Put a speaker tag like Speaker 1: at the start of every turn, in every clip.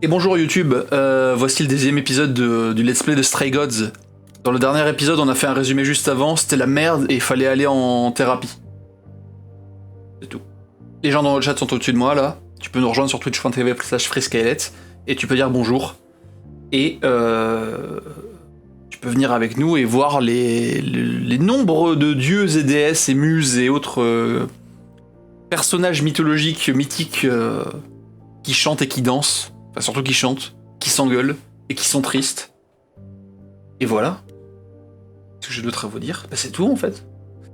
Speaker 1: Et bonjour YouTube, voici le deuxième épisode du Let's Play de Stray Gods. Dans le dernier épisode, on a fait un résumé juste avant, c'était la merde et il fallait aller en thérapie. C'est tout. Les gens dans le chat sont au-dessus de moi là, tu peux nous rejoindre sur twitch.tv/FreeSkylet et tu peux dire bonjour. Et tu peux venir avec nous et voir les nombres de dieux et déesses et muses et autres personnages mythologiques, mythiques qui chantent et qui dansent. Enfin, surtout qui chantent, qui s'engueulent et qui sont tristes. Et voilà. Qu'est-ce que j'ai d'autre à vous dire ? Bah, c'est tout en fait.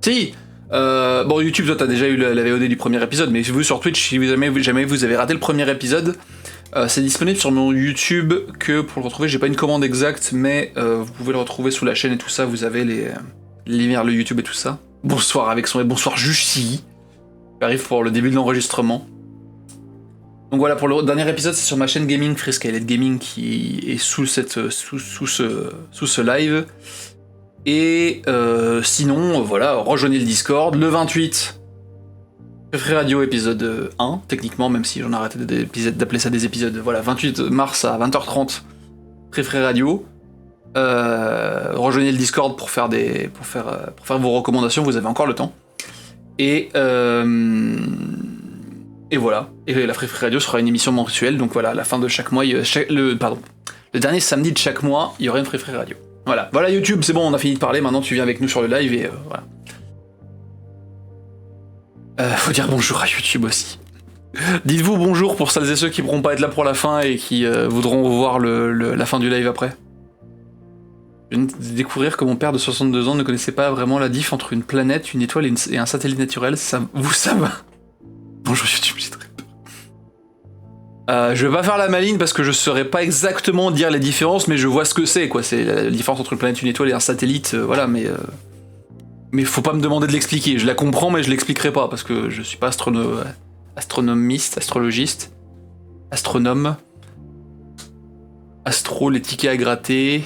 Speaker 1: Si bon, YouTube, toi t'as déjà eu la VOD du premier épisode, mais vous sur Twitch, si jamais vous avez raté le premier épisode, c'est disponible sur mon YouTube que pour le retrouver, j'ai pas une commande exacte, mais vous pouvez le retrouver sous la chaîne et tout ça, vous avez les liens vers le YouTube et tout ça. Bonsoir avec son et bonsoir Juchi. J'arrive pour le début de l'enregistrement. Donc voilà, pour le dernier épisode, c'est sur ma chaîne gaming, FreeSkylet Gaming, qui est sous ce live. Et sinon, voilà, rejoignez le Discord. Le 28, Free Radio épisode 1, techniquement, même si j'en ai arrêté d'appeler ça des épisodes. Voilà, 28 mars à 20h30, Free Radio. Rejoignez le Discord pour faire vos recommandations, vous avez encore le temps. Et voilà, et la Free Radio sera une émission mensuelle, donc voilà, à la fin de chaque mois, le dernier samedi de chaque mois, il y aura une Free Radio. Voilà YouTube, c'est bon, on a fini de parler, maintenant tu viens avec nous sur le live et voilà. Faut dire bonjour à YouTube aussi. Dites-vous bonjour pour celles et ceux qui pourront pas être là pour la fin et qui voudront voir la fin du live après. Je viens de découvrir que mon père de 62 ans ne connaissait pas vraiment la diff entre une planète, une étoile et un satellite naturel, ça va. Bonjour YouTube, j'ai très peur. Je vais pas faire la maligne parce que je saurais pas exactement dire les différences, mais je vois ce que c'est, quoi. C'est la différence entre une planète, une étoile et un satellite, voilà, mais faut pas me demander de l'expliquer. Je la comprends, mais je l'expliquerai pas parce que je suis pas astronomiste, astrologiste, astronome, astro, les tickets à gratter,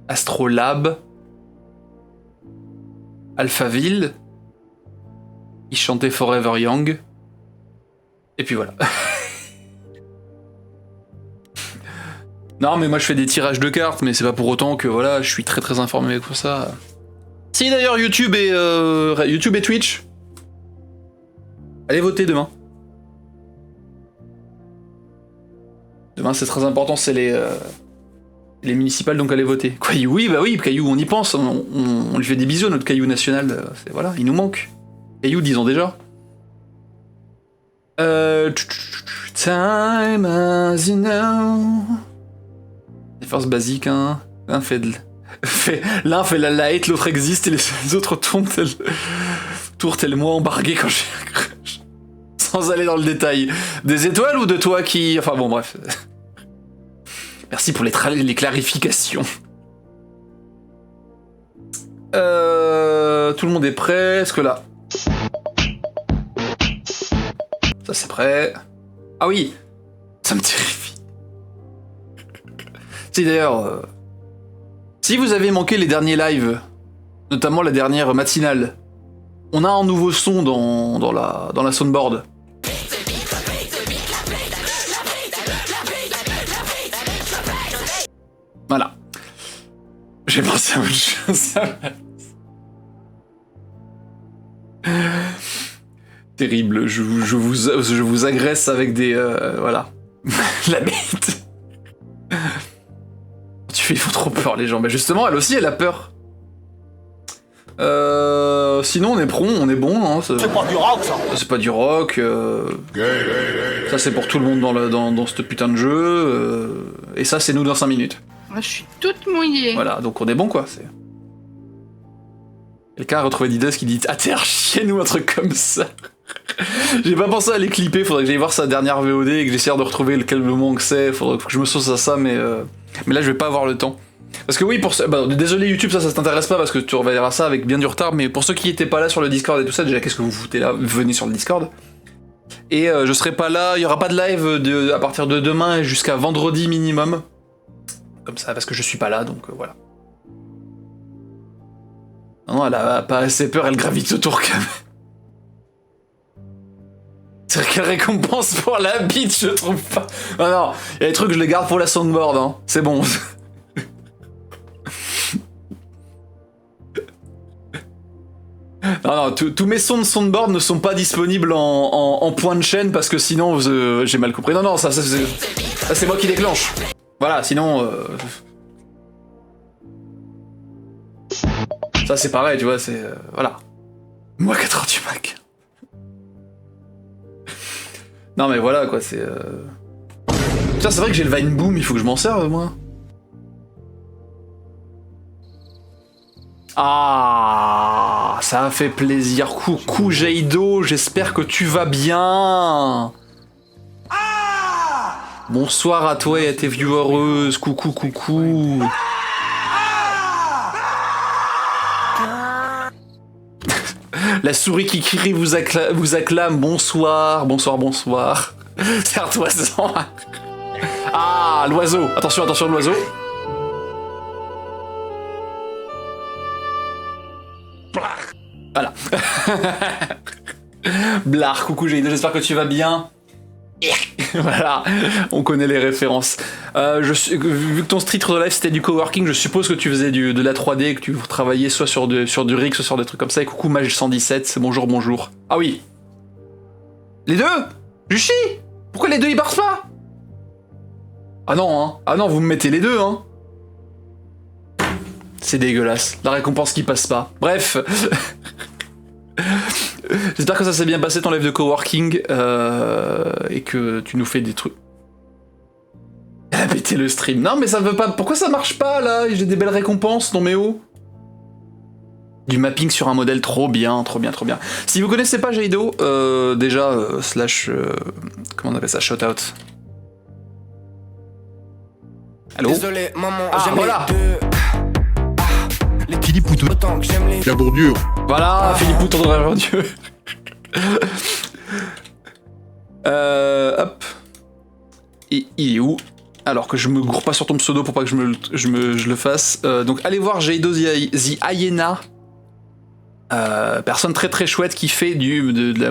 Speaker 1: astrolabe. Alphaville, il chantait Forever Young, et puis voilà. Non mais moi je fais des tirages de cartes, mais c'est pas pour autant que voilà, je suis très très informé avec tout ça. Si d'ailleurs YouTube et Twitch, allez voter demain. Demain c'est très important, c'est les municipales, donc allez voter. Quoi, oui, bah oui, Caillou, on y pense, on lui fait des bisous, notre Caillou national, voilà, il nous manque. Caillou, disons déjà. Time as you know. Les forces basiques, hein. L'un fait la light, l'autre existe, et les autres tournent tel moi embarqué quand j'ai un crush. Sans aller dans le détail. Des étoiles ou de toi qui... Enfin bon, bref. Merci pour les clarifications. Tout le monde est prêt. Est-ce que là... Ça c'est prêt. Ah oui. Ça me terrifie. Si d'ailleurs... si vous avez manqué les derniers lives, notamment la dernière matinale, on a un nouveau son dans la soundboard. Voilà. J'ai pensé à autre chose. Terrible, je vous agresse avec des... voilà. La bête. Ils font trop peur les gens. Mais justement, elle aussi, elle a peur. Sinon, on est bon. Hein,
Speaker 2: c'est pas du rock, ça.
Speaker 1: C'est pas du rock. Ça, c'est pour tout le monde dans ce putain de jeu. Et ça, c'est nous dans 5 minutes.
Speaker 3: Moi, je suis toute mouillée.
Speaker 1: Voilà, donc on est bon, quoi. Quelqu'un a retrouvé Didas qui dit « Ah, t'es archi nous, un truc comme ça !» J'ai pas pensé à les clipper, faudrait que j'aille voir sa dernière VOD et que j'essaie de retrouver quel moment que c'est, faudrait que je me sauce à ça, mais là je vais pas avoir le temps. Parce que oui, désolé YouTube, ça t'intéresse pas parce que tu reverras ça avec bien du retard, mais pour ceux qui étaient pas là sur le Discord et tout ça, déjà qu'est-ce que vous foutez là ? Venez sur le Discord. Et je serai pas là, il y aura pas de live à partir de demain jusqu'à vendredi minimum. Comme ça, parce que je suis pas là, donc voilà. Non, elle a pas assez peur, elle gravite autour quand même. C'est quelle récompense pour la bite, je trouve pas. Non, non, il y a des trucs, je les garde pour la soundboard, hein. C'est bon. Non, non, tous mes sons de soundboard ne sont pas disponibles en point de chaîne parce que sinon j'ai mal compris. Non, non, ça c'est moi qui déclenche. Voilà, sinon... Ça c'est pareil, tu vois, c'est... voilà. Moi 4h du Mac. Non mais voilà quoi, c'est... Putain, c'est vrai que j'ai le Vine Boom, il faut que je m'en serve moi. Ah, ça a fait plaisir. Coucou Jaido, j'espère que tu vas bien. Bonsoir à toi et à tes viewereuses. Coucou, coucou. La souris qui crie vous acclame. Bonsoir, bonsoir, bonsoir. Serre-toi sans. Ah, l'oiseau. Attention, attention, l'oiseau. Voilà. Blar, coucou Jaido, j'espère que tu vas bien. Voilà, on connaît les références. Vu que ton titre de live c'était du coworking, je suppose que tu faisais de la 3D, que tu travaillais soit sur du rig, soit sur des trucs comme ça. Et coucou Mage117, bonjour, bonjour. Ah oui. Les deux Jushi. Pourquoi les deux ils partent pas? Ah non, hein. Ah non, vous me mettez les deux, hein. C'est dégueulasse. La récompense qui passe pas. Bref. J'espère que ça s'est bien passé ton live de coworking et que tu nous fais des trucs. Elle a pété le stream. Non mais ça veut pas... Pourquoi ça marche pas là? J'ai des belles récompenses, non mais oh. Du mapping sur un modèle, trop bien, trop bien, trop bien. Si vous connaissez pas Jaido, déjà, slash... comment on appelle ça? Shoutout. Allô?
Speaker 2: Désolé, maman,
Speaker 1: ah, voilà.
Speaker 4: Philippe Pouton. La Bourdieu.
Speaker 1: Voilà, Philippe Pouton de la Bourdieu. Hop. Et il est où? Alors que je me gourre pas sur ton pseudo pour pas que je le fasse. Donc allez voir Jaido the Hyena. Personne très très chouette qui fait de la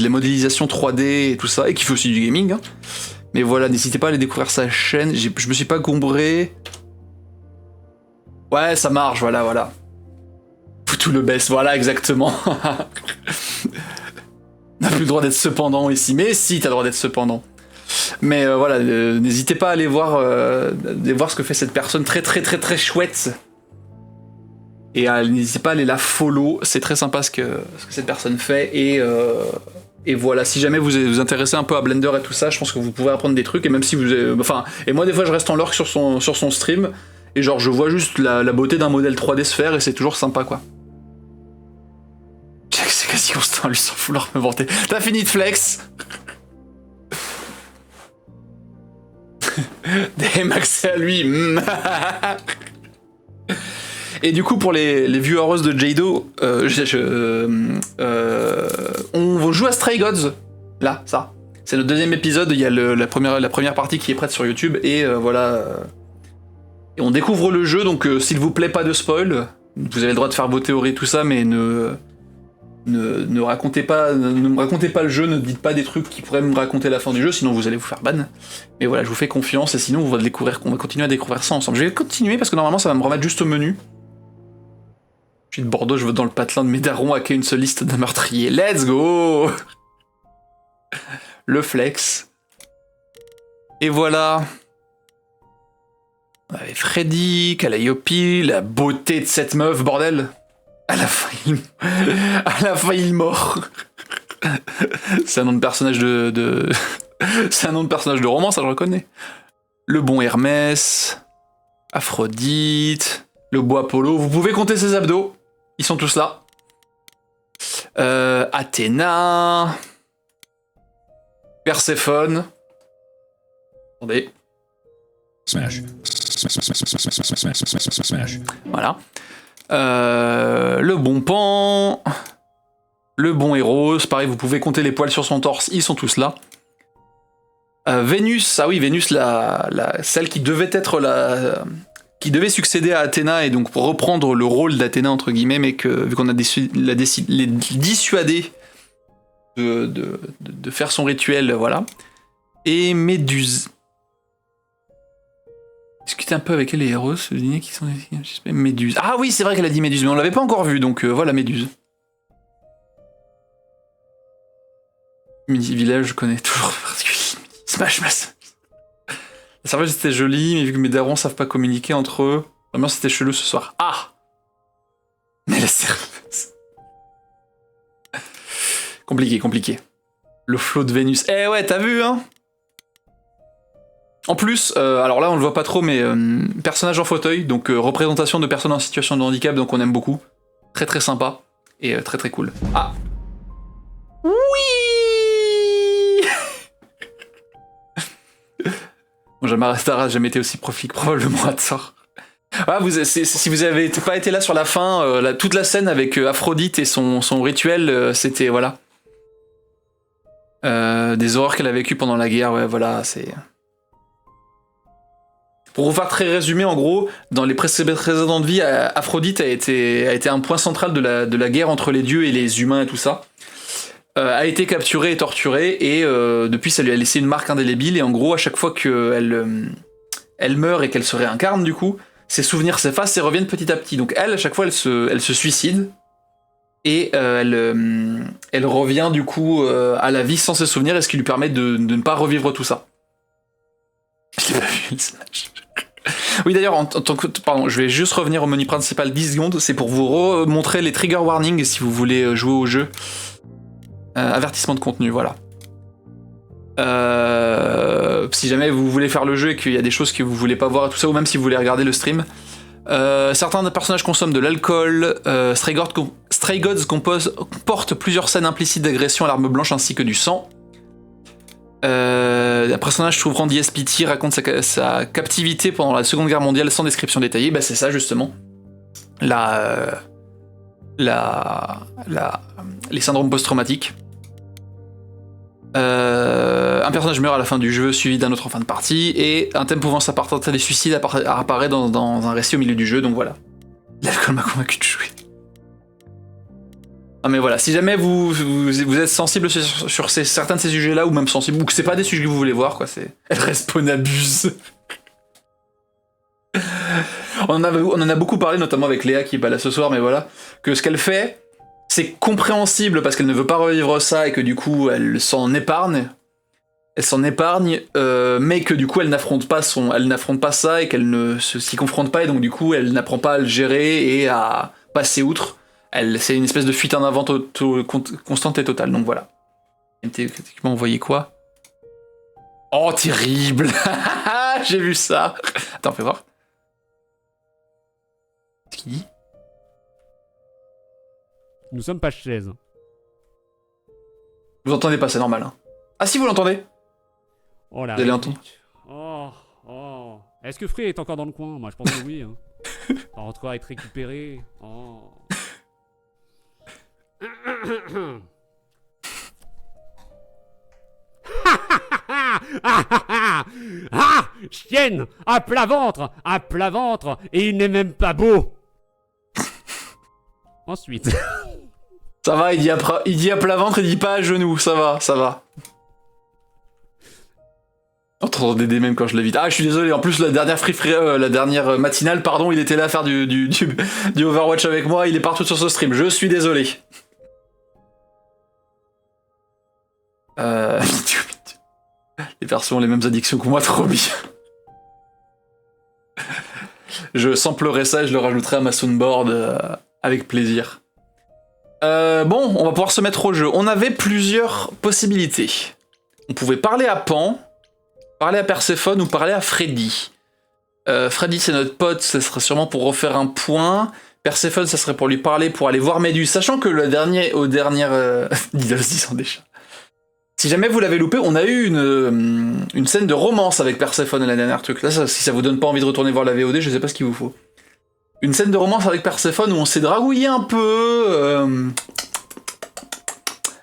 Speaker 1: modélisation 3D et tout ça. Et qui fait aussi du gaming. Hein. Mais voilà, n'hésitez pas à aller découvrir sa chaîne. Je me suis pas gombré. Ouais, ça marche, voilà, voilà. Foutou le best, voilà, exactement. On n'a plus le droit d'être cependant ici. Mais si, t'as le droit d'être cependant. Mais voilà, n'hésitez pas à aller voir ce que fait cette personne très très très très chouette. Et n'hésitez pas à aller la follow, c'est très sympa ce que cette personne fait. Et voilà, si jamais vous vous intéressez un peu à Blender et tout ça, je pense que vous pouvez apprendre des trucs. Et même si vous... Enfin, et moi des fois je reste en lurk sur son stream. Et genre je vois juste la beauté d'un modèle 3D se faire et c'est toujours sympa quoi. C'est quasi constant lui sans vouloir me vanter. T'as fini de flex? Des max à lui. Et du coup pour les viewers de Jaido, on joue à Stray Gods. Là, ça. C'est notre deuxième épisode, il y a la première partie qui est prête sur YouTube et voilà. Et on découvre le jeu, donc s'il vous plaît, pas de spoil. Vous avez le droit de faire vos théories, tout ça, mais ne me racontez pas le jeu, ne dites pas des trucs qui pourraient me raconter la fin du jeu, sinon vous allez vous faire ban. Mais voilà, je vous fais confiance, et sinon on va continuer à découvrir ça ensemble. Je vais continuer parce que normalement ça va me remettre juste au menu. Je suis de Bordeaux, je veux dans le patelin de mes darons hacker une seule liste d'un meurtrier. Let's go. Le flex. Et voilà. On avait Freddy, Calliope, la beauté de cette meuf, bordel. À la fin, il mort. C'est un nom de personnage de... C'est un nom de personnage de roman, ça je reconnais. Le bon Hermès, Aphrodite, le beau Apollo. Vous pouvez compter ses abdos, ils sont tous là. Athéna, Perséphone. Attendez.
Speaker 4: Smash. Smash.
Speaker 1: Voilà. Le bon Pan, le bon Héros, pareil, vous pouvez compter les poils sur son torse, ils sont tous là. Vénus, ah oui, Vénus, celle qui devait être qui devait succéder à Athéna et donc reprendre le rôle d'Athéna entre guillemets, mais que vu qu'on a l'a dissuadé de faire son rituel, voilà. Et Méduse. Discuter un peu avec elle et Eros, deviner qui sont les Méduse. Ah oui, c'est vrai qu'elle a dit Méduse, mais on l'avait pas encore vu, donc voilà Méduse. Midi Village, je connais toujours particulier. Smash Mass. La serveuse était jolie, mais vu que mes darons savent pas communiquer entre eux, vraiment c'était chelou ce soir. Ah! Mais la serveuse. Compliqué. Le flot de Vénus. Eh ouais, t'as vu, hein? En plus, alors là on le voit pas trop, mais personnage en fauteuil, donc représentation de personnes en situation de handicap, donc on aime beaucoup. Très sympa, et très cool. Ah! Oui! Bon, Jamara jamais été aussi prolifique probablement à tort. Ah, si vous avez pas été là sur la fin, toute la scène avec Aphrodite et son rituel, c'était, voilà. Des horreurs qu'elle a vécues pendant la guerre, ouais, voilà, c'est... Pour vous faire très résumé, en gros, dans les précédentes vies, Aphrodite a été un point central de la guerre entre les dieux et les humains et tout ça. A été capturée et torturée, et depuis ça lui a laissé une marque indélébile, et en gros, à chaque fois qu'elle meurt et qu'elle se réincarne, du coup, ses souvenirs s'effacent et reviennent petit à petit. Donc elle, à chaque fois, elle se suicide, et elle revient du coup à la vie sans ses souvenirs, et ce qui lui permet de ne pas revivre tout ça. Je l'ai pas vu, le Smash. Oui, d'ailleurs, en tant que... Pardon, je vais juste revenir au menu principal 10 secondes, c'est pour vous remontrer les trigger warnings si vous voulez jouer au jeu. Avertissement de contenu, voilà. Si jamais vous voulez faire le jeu et qu'il y a des choses que vous voulez pas voir et tout ça, ou même si vous voulez regarder le stream, certains personnages consomment de l'alcool, Stray Gods comportent plusieurs scènes implicites d'agression à l'arme blanche ainsi que du sang. Un personnage souffrant d'ISPT raconte sa captivité pendant la Seconde Guerre mondiale sans description détaillée. Bah c'est ça justement. Les syndromes post-traumatiques. Un personnage meurt à la fin du jeu suivi d'un autre en fin de partie, et un thème pouvant s'apparenter à des suicides apparaît dans un récit au milieu du jeu, donc voilà. L'alcool m'a convaincu de jouer. Ah mais voilà, si jamais vous êtes sensible sur certains de ces sujets-là, ou même sensible, ou que c'est pas des sujets que vous voulez voir, quoi, c'est... Elle respawn abuse. On en a beaucoup parlé, notamment avec Léa qui est pas là ce soir, mais voilà, que ce qu'elle fait, c'est compréhensible parce qu'elle ne veut pas revivre ça et que du coup elle s'en épargne. Mais que du coup elle n'affronte pas ça et qu'elle ne s'y confronte pas, et donc du coup elle n'apprend pas à le gérer et à passer outre. C'est une espèce de fuite en avant constante et totale, donc voilà. Techniquement, vous voyez quoi? Oh, terrible. J'ai vu ça. Attends, fais voir. Qu'est-ce qu'il dit?
Speaker 2: Nous sommes page 16.
Speaker 1: Vous entendez pas, c'est normal. Hein. Ah si, vous l'entendez?
Speaker 2: Oh là.
Speaker 1: Vous allez entendre.
Speaker 2: Oh. Est-ce que Free est encore dans le coin? Moi, je pense que oui. Hein. En tout cas, être récupéré. Oh. Ah, chienne, à plat ventre, et il n'est même pas beau. Ensuite.
Speaker 1: Ça va, il dit à plat ventre, il dit pas à genoux, ça va. Entendez des mêmes quand je l'évite. Ah, je suis désolé, en plus la dernière matinale, pardon, il était là à faire du Overwatch avec moi, il est partout sur ce stream, je suis désolé. Les persos ont les mêmes addictions que moi, trop bien. Je samplerai ça et je le rajouterai à ma soundboard avec plaisir. Bon, on va pouvoir se mettre au jeu. On avait plusieurs possibilités. On pouvait parler à Pan, parler à Perséphone ou parler à Freddy. Freddy c'est notre pote, ça serait sûrement pour refaire un point. Perséphone ça serait pour lui parler, pour aller voir Méduse, sachant que le dernier Didos disant des chats. Si jamais vous l'avez loupé, on a eu une scène de romance avec Perséphone à la dernière truc. Là, si ça vous donne pas envie de retourner voir la VOD, je sais pas ce qu'il vous faut. Une scène de romance avec Perséphone où on s'est dragouillé un peu,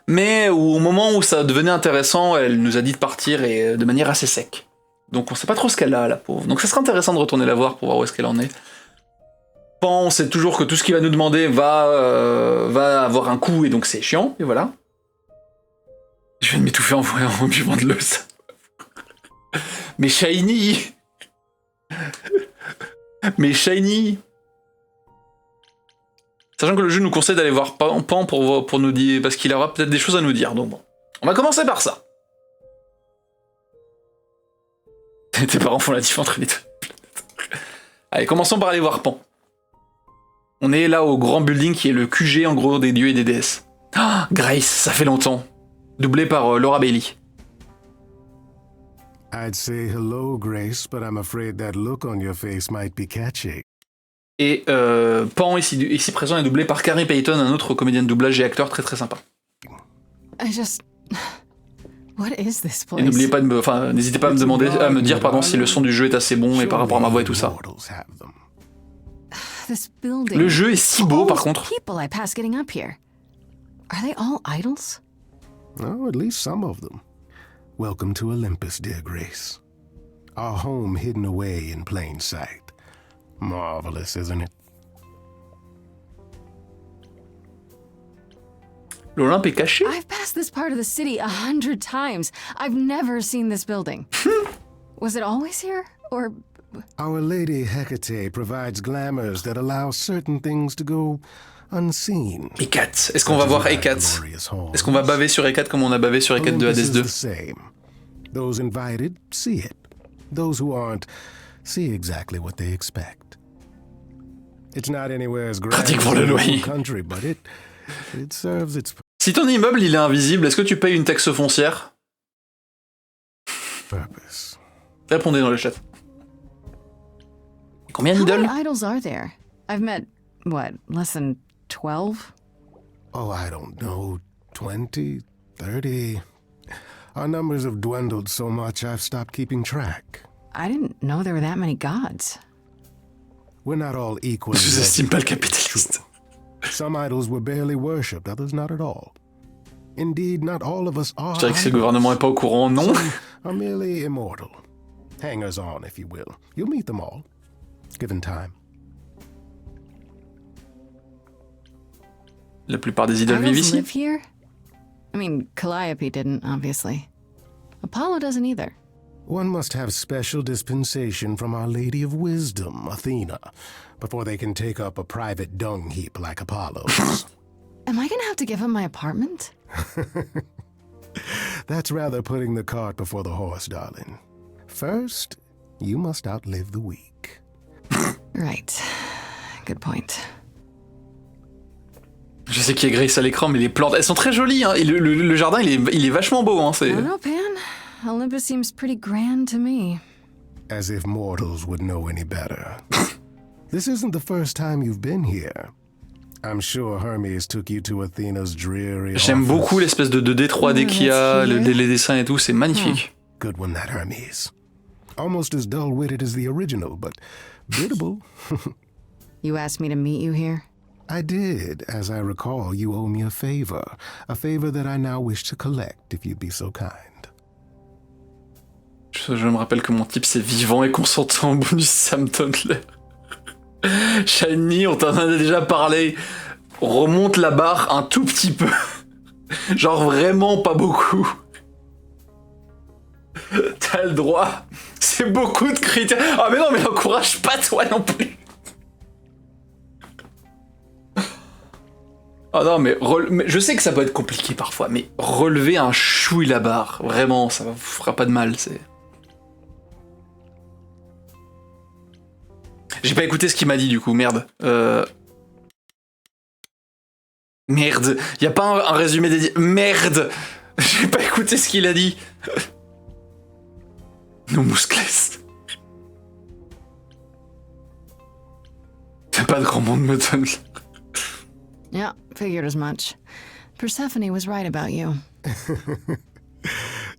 Speaker 1: mais au moment où ça devenait intéressant, elle nous a dit de partir et de manière assez sec. Donc on sait pas trop ce qu'elle a, la pauvre. Donc ça serait intéressant de retourner la voir pour voir où est-ce qu'elle en est. Pan, on sait toujours que tout ce qu'il va nous demander va avoir un coût et donc c'est chiant, et voilà. viens de m'étouffer en buvant de l'eau, ça. Mais Shiny. Mais Shiny. Sachant que le jeu nous conseille d'aller voir Pan pour nous dire, parce qu'il aura peut-être des choses à nous dire. Donc bon, on va commencer par ça. Tes parents font la différence entre les deux. Allez, commençons par aller voir Pan. On est là au grand building qui est le QG en gros des dieux et des déesses. Ah, Grace, ça fait longtemps. Doublé par Laura Bailey.
Speaker 5: I'd say hello, Grace, but I'm afraid that look on your face might be catchy.
Speaker 1: Et Pan, ici présent, est doublé par Carrie Payton, un autre comédien de doublage et acteur très très sympa.
Speaker 6: What is this place?
Speaker 1: Et n'oubliez pas n'hésitez pas à me dire si le son du jeu est assez bon et par rapport à ma voix et tout ça. Le jeu est si beau par contre.
Speaker 6: People I pass getting up here. Are they all idols?
Speaker 5: Oh, at least some of them. Welcome to Olympus, dear Grace. Our home hidden away in plain sight. Marvelous, isn't it?
Speaker 1: L'Olympe est caché.
Speaker 6: I've passed this part of the city 100 times. I've never seen this building. Was it always here? Or...
Speaker 5: Our Lady Hecate provides glamours that allow certain things to go unseen.
Speaker 1: Hécate. Est-ce qu'on va voir Hécate? Est-ce qu'on va baver sur Hécate comme on a bavé sur Hécate de Hades 2?
Speaker 5: Those invited see it. Those who aren't see exactly what they expect. It's not anywhere as grand
Speaker 1: Pratique pour le loyer.
Speaker 5: Country, but it serves its
Speaker 1: Si ton immeuble il est invisible, est-ce que tu payes une taxe foncière?
Speaker 5: purpose.
Speaker 1: Répondez dans le chat. Combien
Speaker 6: How
Speaker 1: d'idoles?
Speaker 6: many idols are there? I've met, what, less than 12?
Speaker 5: Oh, I don't know, 20, 30. Our numbers have dwindled so much I've stopped keeping track.
Speaker 6: I didn't know there were that many gods.
Speaker 5: We're not all equal.
Speaker 1: Je n'estime pas le capitaliste.
Speaker 5: Some idols were barely worshipped, others not at all. Indeed, not all of us are.
Speaker 1: Je dirais que si le gouvernement est pas au courant, non.
Speaker 5: Some are merely immortal. Hangers on, if you will. You'll meet them all, given time.
Speaker 1: La plupart des idoles vivent
Speaker 6: Idols
Speaker 1: ici.
Speaker 6: live here? I mean, Calliope didn't, obviously. Apollo doesn't either.
Speaker 5: One must have special dispensation from Our Lady of Wisdom, Athena, before they can take up a private dung heap like Apollo's.
Speaker 6: Am I gonna have to give him my apartment?
Speaker 5: That's rather putting the cart before the horse, darling. First, you must outlive the weak.
Speaker 6: Right. Good point.
Speaker 1: Je sais qu'il y a Grace à l'écran, mais les plantes, elles sont très jolies. Hein. Et le jardin, il est vachement beau. Hein.
Speaker 6: I don't know, Pan. Olympus seems pretty grand to me.
Speaker 5: As if mortals would know any better. This isn't the first time you've been here. I'm sure Hermes took you to Athena's dreary
Speaker 1: J'aime
Speaker 5: office.
Speaker 1: beaucoup l'espèce de 2D, 3D qu'il y a, les dessins et tout, c'est magnifique.
Speaker 5: Good one, that Hermes. Almost as dull-witted as the original, but biddable.
Speaker 6: You asked me to meet you here?
Speaker 5: I did. As I recall, you owe me a favor that I now wish to collect, if you'd be so kind.
Speaker 1: Je me rappelle que mon type c'est vivant et consentant en bonus, ça me donne l'air. Shiny, on t'en a déjà parlé. Remonte la barre un tout petit peu. Genre vraiment pas beaucoup. T'as le droit. C'est beaucoup de critères. Ah mais non, mais l'encourage pas toi non plus. Ah non, mais je sais que ça peut être compliqué parfois, mais relever un chouille la barre, vraiment, ça vous fera pas de mal, c'est... J'ai pas écouté ce qu'il m'a dit du coup, merde. Merde, y a pas un résumé dédié. Merde. J'ai pas écouté ce qu'il a dit. Nos muscles. Pas de grand monde me donne.
Speaker 6: Yeah, figured as much. Persephone was right about you.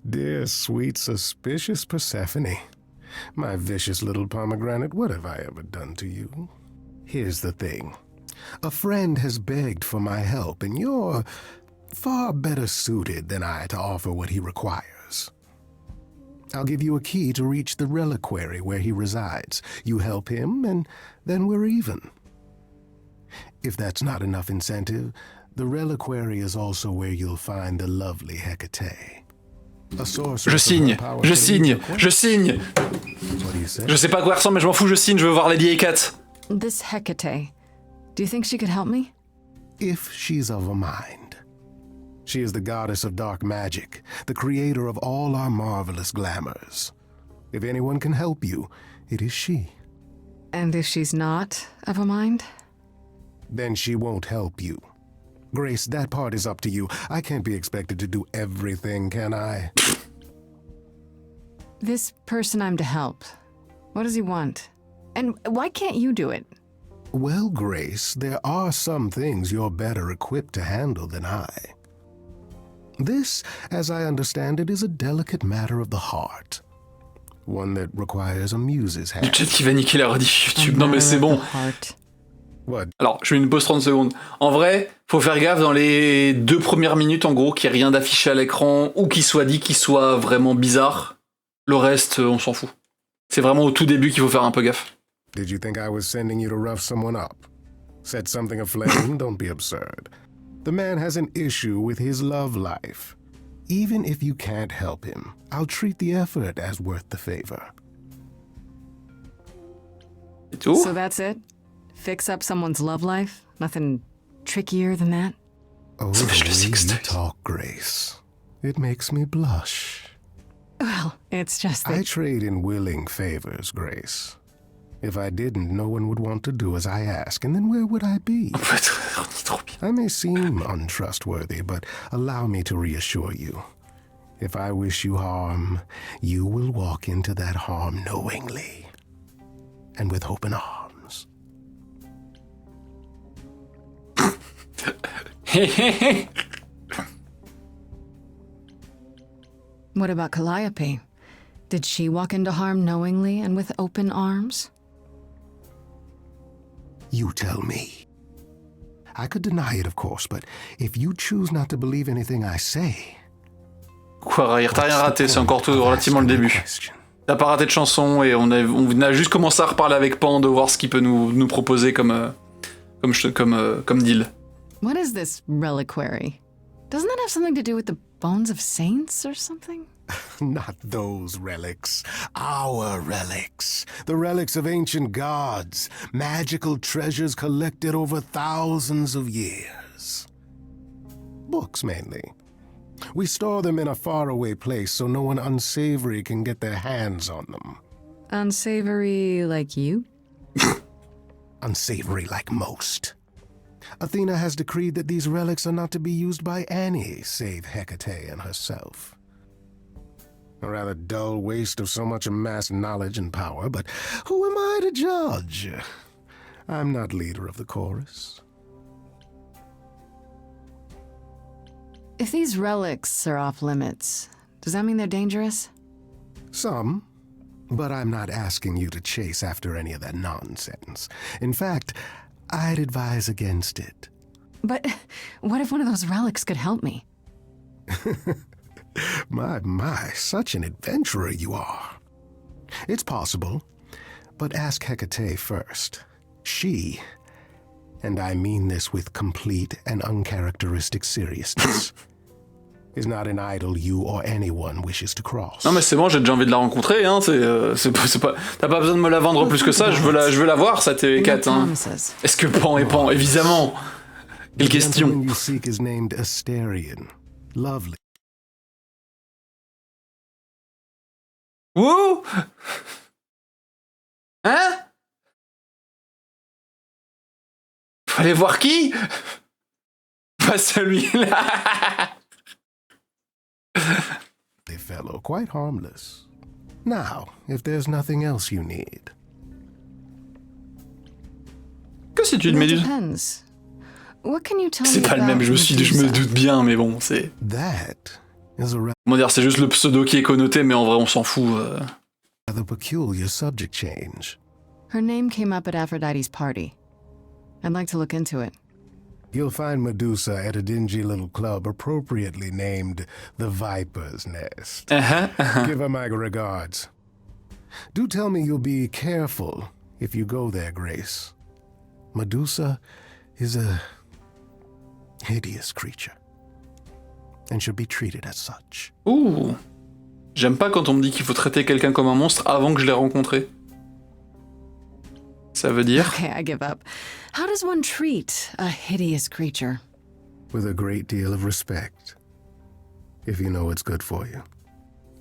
Speaker 5: Dear, sweet, suspicious Persephone. My vicious little pomegranate, what have I ever done to you? Here's the thing. A friend has begged for my help, and you're far better suited than I to offer what he requires. I'll give you a key to reach the reliquary where he resides. You help him, and then we're even. If that's not enough incentive, the reliquary is also where you'll find the lovely Hecate. A sorceress
Speaker 1: Je
Speaker 5: of
Speaker 1: signe,
Speaker 5: her power
Speaker 1: je
Speaker 5: can
Speaker 1: signe,
Speaker 5: lead your
Speaker 1: je signe.
Speaker 5: quest. What do you say?
Speaker 1: Je sais pas à quoi elle ressemble, mais je m'en fous, je signe, je veux voir Lady Hécate.
Speaker 6: This Hecate. Do you think she could help me?
Speaker 5: If she's of a mind. She is the goddess of dark magic, the creator of all our marvelous glamours. If anyone can help you, it is she.
Speaker 6: And if she's not of a mind?
Speaker 5: Then she won't help you. Grace, that part is up to you. I can't be expected to do everything, can I?
Speaker 6: This person I'm to help. What does he want? And why can't you do it?
Speaker 5: Well, Grace, there are some things you're better equipped to handle than I. This, as I understand it, is a delicate matter of the heart. One that requires a muse's
Speaker 1: Du
Speaker 5: hand.
Speaker 1: chat qui va niquer la rediff YouTube.
Speaker 6: A
Speaker 1: Non mais
Speaker 6: matter
Speaker 1: c'est
Speaker 6: of
Speaker 1: bon.
Speaker 6: the heart.
Speaker 5: What?
Speaker 1: Alors, je fais une pause 30 secondes. En vrai, faut faire gaffe dans les 2 premières minutes, en gros, qu'il n'y ait rien d'affiché à l'écran ou qu'il soit dit qu'il soit vraiment bizarre. Le reste, on s'en fout. C'est vraiment au tout début qu'il faut faire un peu gaffe.
Speaker 5: Did you think I was sending you to rough someone up? Set something aflame? Don't be absurd. The man has an issue with his love life. Even if you can't help him, I'll treat the effort as worth the favor.
Speaker 1: C'est tout.
Speaker 6: So that's it? Fix up someone's love life? Nothing trickier than that?
Speaker 5: Oh,
Speaker 1: Ça
Speaker 5: the
Speaker 1: fait le
Speaker 5: way you
Speaker 1: sextoys.
Speaker 5: talk, Grace. It makes me blush.
Speaker 6: Well, it's just
Speaker 5: I
Speaker 6: that
Speaker 5: trade in willing favors, Grace. If I didn't, no one would want to do as I ask, and then where would I be?
Speaker 1: On peut être on est trop bien.
Speaker 5: I may seem untrustworthy, but allow me to reassure you. If I wish you harm, you will walk into that harm knowingly and with open arms.
Speaker 6: What about Calliope? Did she walk into harm knowingly and with open arms?
Speaker 5: You tell me. I could deny it, of course, but if you choose not to believe anything I say...
Speaker 1: Quoi, t'as rien raté, c'est encore tout
Speaker 5: what's the
Speaker 1: relativement le
Speaker 5: point of
Speaker 1: début.
Speaker 5: asking the question?
Speaker 1: T'as pas raté de chanson et on a juste commencé à reparler avec Pan de voir ce qu'il peut nous proposer comme deal.
Speaker 6: What is this reliquary? Doesn't that have something to do with the bones of saints or something?
Speaker 5: Not those relics. Our relics. The relics of ancient gods. Magical treasures collected over thousands of years. Books, mainly. We store them in a faraway place so no one unsavory can get their hands on them.
Speaker 6: Unsavory like you?
Speaker 5: Unsavory like most. Athena has decreed that these relics are not to be used by any save Hecate and herself. A rather dull waste of so much amassed knowledge and power, but who am I to judge? I'm not leader of the chorus.
Speaker 6: If these relics are off limits, does that mean they're dangerous?
Speaker 5: Some, but I'm not asking you to chase after any of that nonsense. In fact, I'd advise against it.
Speaker 6: But what if one of those relics could help me?
Speaker 5: My, such an adventurer you are. It's possible, but ask Hecate first. She, and I mean this with complete and uncharacteristic seriousness, is not an idol you or anyone wishes to cross.
Speaker 1: Non mais c'est bon, j'ai déjà envie de la rencontrer, hein. C'est pas, t'as pas besoin de me la vendre plus que ça. Je veux la voir, cette Hécate. Hein.
Speaker 6: Promises.
Speaker 1: Est-ce que Pan est Pan? Évidemment. Quelle
Speaker 5: The
Speaker 1: question.
Speaker 5: gentleman you seek is named Asterion. Lovely.
Speaker 1: Wouh. Hein? Faut aller voir qui? Pas celui-là.
Speaker 5: Fellow, quite harmless. Now, if there's nothing else you need.
Speaker 1: Que c'est une
Speaker 6: That
Speaker 1: méduse?
Speaker 6: depends. What can you tell
Speaker 1: C'est
Speaker 6: me
Speaker 1: pas le
Speaker 6: about
Speaker 1: même, je me
Speaker 6: Medusa?
Speaker 1: doute bien, mais bon, c'est...
Speaker 5: That is a
Speaker 1: Comment dire, c'est juste le pseudo qui est connoté, mais en vrai, on s'en fout.
Speaker 5: rather peculiar subject change.
Speaker 6: Her name came up at Aphrodite's party. I'd like to look into it.
Speaker 5: You'll find Medusa at a dingy little club appropriately named the Viper's Nest. Give her my regards. Do tell me you'll be careful if you go there, Grace. Medusa is a hideous creature and should be treated as such.
Speaker 1: Ouh. J'aime pas quand on me dit qu'il faut traiter quelqu'un comme un monstre avant que je l'ai rencontré. Ça veut dire...
Speaker 6: Okay, I give up. How does one treat a hideous creature?
Speaker 5: With a great deal of respect, if you know what's good for you.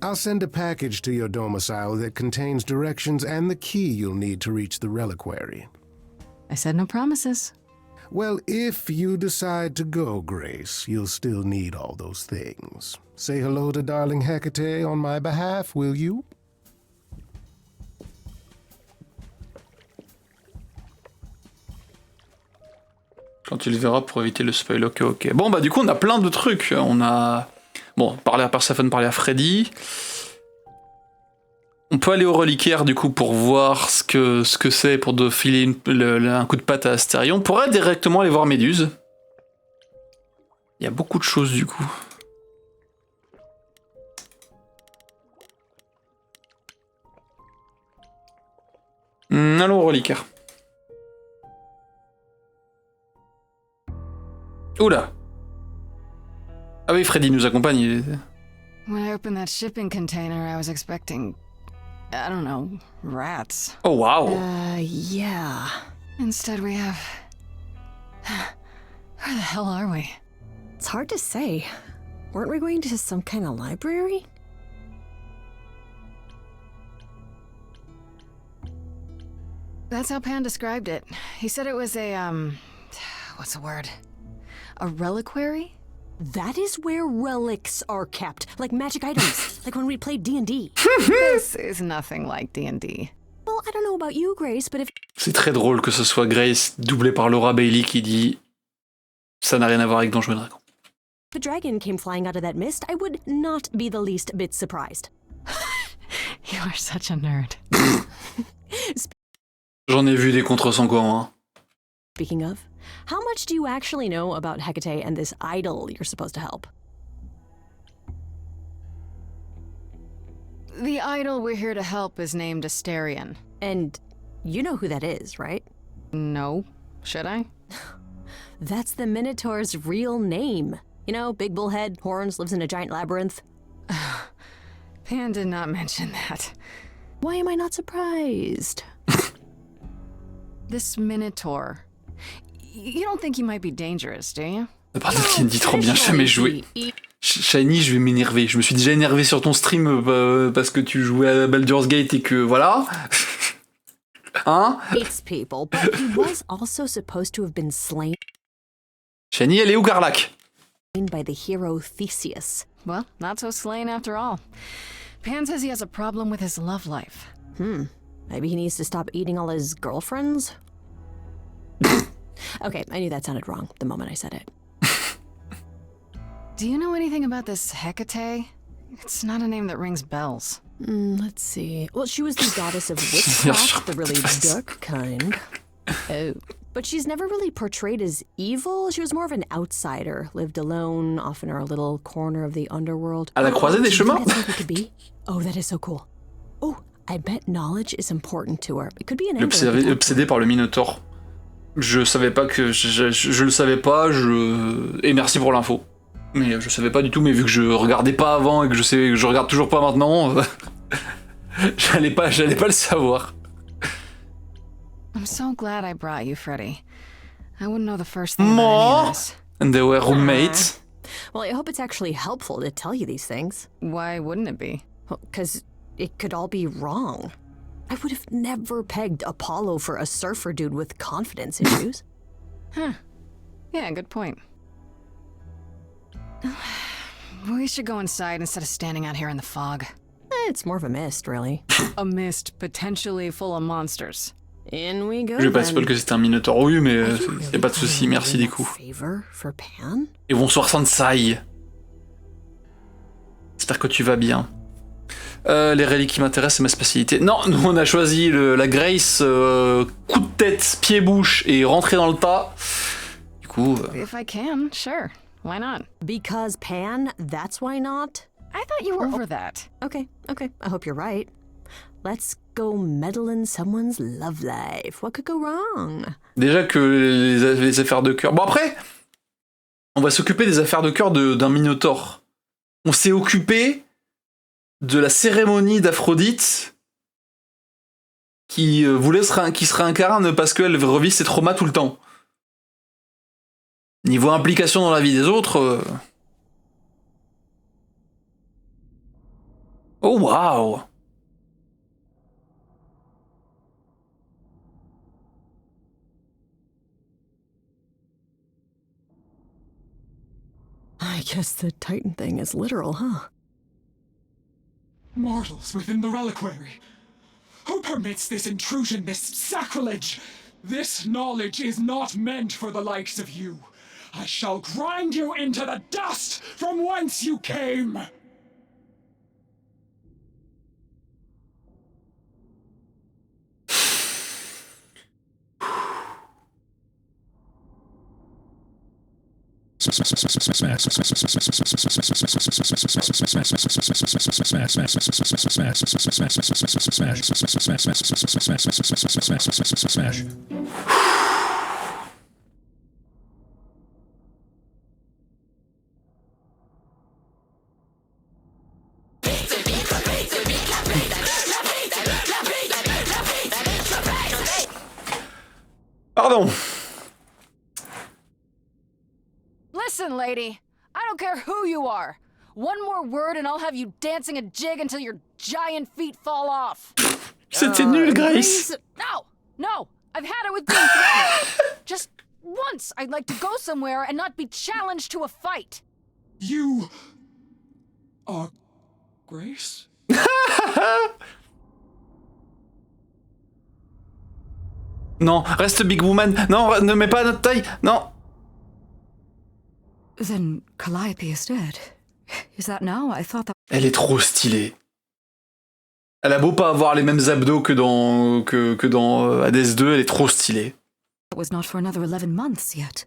Speaker 5: I'll send a package to your domicile that contains directions and the key you'll need to reach the reliquary.
Speaker 6: I said no promises.
Speaker 5: Well, if you decide to go, Grace, you'll still need all those things. Say hello to darling Hecate on my behalf, will you?
Speaker 1: Quand tu le verras pour éviter le spoil, ok. Bon, bah du coup, on a plein de trucs. On a... Bon, parler à Perséphone, parler à Freddy. On peut aller au reliquaire, du coup, pour voir ce que c'est, pour filer un coup de patte à Astérion. On pourrait directement aller voir Méduse. Il y a beaucoup de choses, du coup. Allons au reliquaire. Oula. Ah oui, Freddy nous accompagne.
Speaker 6: When I opened that shipping container, I was expecting, I don't know, rats.
Speaker 1: Oh wow.
Speaker 6: Yeah. Instead we have... Where the hell are we?
Speaker 7: It's hard to say. Weren't we going to some kind of library?
Speaker 6: That's how Pan described it. He said it was a, what's the word? A reliquary?
Speaker 7: That is where relics are kept, like magic items, like when we played D&D.
Speaker 6: This is nothing like D&D.
Speaker 7: Well, I don't know about you, Grace, but if
Speaker 1: C'est très drôle que ce soit Grace, doublée par Laura Bailey, qui dit « Ça n'a rien à voir avec Donjons et Dragons ».
Speaker 7: a dragon came flying out of that mist, I would not be the least bit surprised.
Speaker 6: You are such a nerd.
Speaker 1: J'en ai vu des contresens courants.
Speaker 7: Speaking of, how much do you actually know about Hecate and this idol you're supposed to help?
Speaker 6: The idol we're here to help is named Asterion.
Speaker 7: And you know who that is, right?
Speaker 6: No. Should I?
Speaker 7: That's the Minotaur's real name. You know, big bullhead, horns, lives in a giant labyrinth.
Speaker 6: Pan did not mention that.
Speaker 7: Why am I not surprised?
Speaker 6: This Minotaur. You don't think he might be dangerous, do you?
Speaker 1: Pardon, qui dit trop bien, jamais joué. Shiny, je vais m'énerver. Je me suis déjà énervé sur ton stream parce que tu jouais à Baldur's Gate et que voilà. Hein?
Speaker 7: Hates people, but he was also supposed to have been slain
Speaker 1: Shiny, elle est où, Garlac?
Speaker 7: by the hero Theseus.
Speaker 6: Well, not so slain after all. Pan says he has a problem with his love life.
Speaker 7: Maybe he needs to stop eating all his girlfriends? Okay, I knew that sounded wrong the moment I said it.
Speaker 6: Do you know anything about this Hecate? It's not a name that rings bells.
Speaker 7: Let's see. Well, she was the goddess of witchcraft, the really dark kind. Oh. But she's never really portrayed as evil. She was more of an outsider, lived alone, off in her little corner of the underworld.
Speaker 1: À la croisée des chemins?
Speaker 7: That's what it could be. Oh, that is so cool. Oh, I bet knowledge is important to her. It could be an
Speaker 1: Obsédé par le Minotaur. Je savais pas que... Je le savais pas, et merci pour l'info. Mais je savais pas du tout, mais vu que je regardais pas avant et que je regarde toujours pas maintenant, j'allais pas le savoir.
Speaker 6: I'm so glad I brought you, Freddy. I wouldn't know the first thing about any of this.
Speaker 1: And they were roommates.
Speaker 7: Well, I hope it's actually helpful to tell you these things.
Speaker 6: Why wouldn't it be?
Speaker 7: Because it could all be wrong. I would have never pegged Apollo for a surfer dude with confidence issues.
Speaker 6: Huh. Yeah, good point. We should go inside instead of standing out here in the fog.
Speaker 7: It's more of a mist, really.
Speaker 6: A mist potentially full of monsters.
Speaker 7: In we go.
Speaker 1: Je vais pas
Speaker 7: then.
Speaker 1: spoil que c'était un Minotaur, oui, mais
Speaker 7: Are you
Speaker 1: y a pas de souci,
Speaker 7: really
Speaker 1: merci
Speaker 7: doing
Speaker 1: des
Speaker 7: a
Speaker 1: coups.
Speaker 7: favor for Pan?
Speaker 1: Et bonsoir Sansai. J'espère que tu vas bien. Les reliques qui m'intéressent, c'est ma spécialité. Non, nous on a choisi la Grace, coup de tête, pied-bouche et rentrer dans le tas. Du coup...
Speaker 6: If I can, sure. Why not?
Speaker 7: Because Pan, that's why not?
Speaker 6: I thought you were over that.
Speaker 7: Okay. I hope you're right. Let's go meddle in someone's love life. What could go wrong?
Speaker 1: Déjà que les affaires de cœur... Bon après, on va s'occuper des affaires de cœur d'un Minotaur. On s'est occupé de la cérémonie d'Aphrodite qui qui se réincarne parce qu'elle revit ses traumas tout le temps. Niveau implication dans la vie des autres... Oh waouh!
Speaker 7: I guess the Titan thing is literal, huh?
Speaker 8: Mortals within the reliquary. Who permits this intrusion, this sacrilege? This knowledge is not meant for the likes of you. I shall grind you into the dust from whence you came!
Speaker 1: Pardon.
Speaker 6: Listen, lady. I don't care who you are. One more word and I'll have you dancing a jig until your giant feet fall off.
Speaker 1: C'était nul, Grace.
Speaker 6: No. I've had it with being threatened. Just once, I'd like to go somewhere and not be challenged to a fight.
Speaker 8: You... are... Grace?
Speaker 1: Non, reste Big Woman. Non, ne mets pas notre taille. Non.
Speaker 9: Then Calliope is dead. Is that now? I thought that...
Speaker 1: Elle est trop stylée. Elle a beau pas avoir les mêmes abdos que dans Hades 2, elle est trop stylée.
Speaker 9: It was not for another 11 months yet.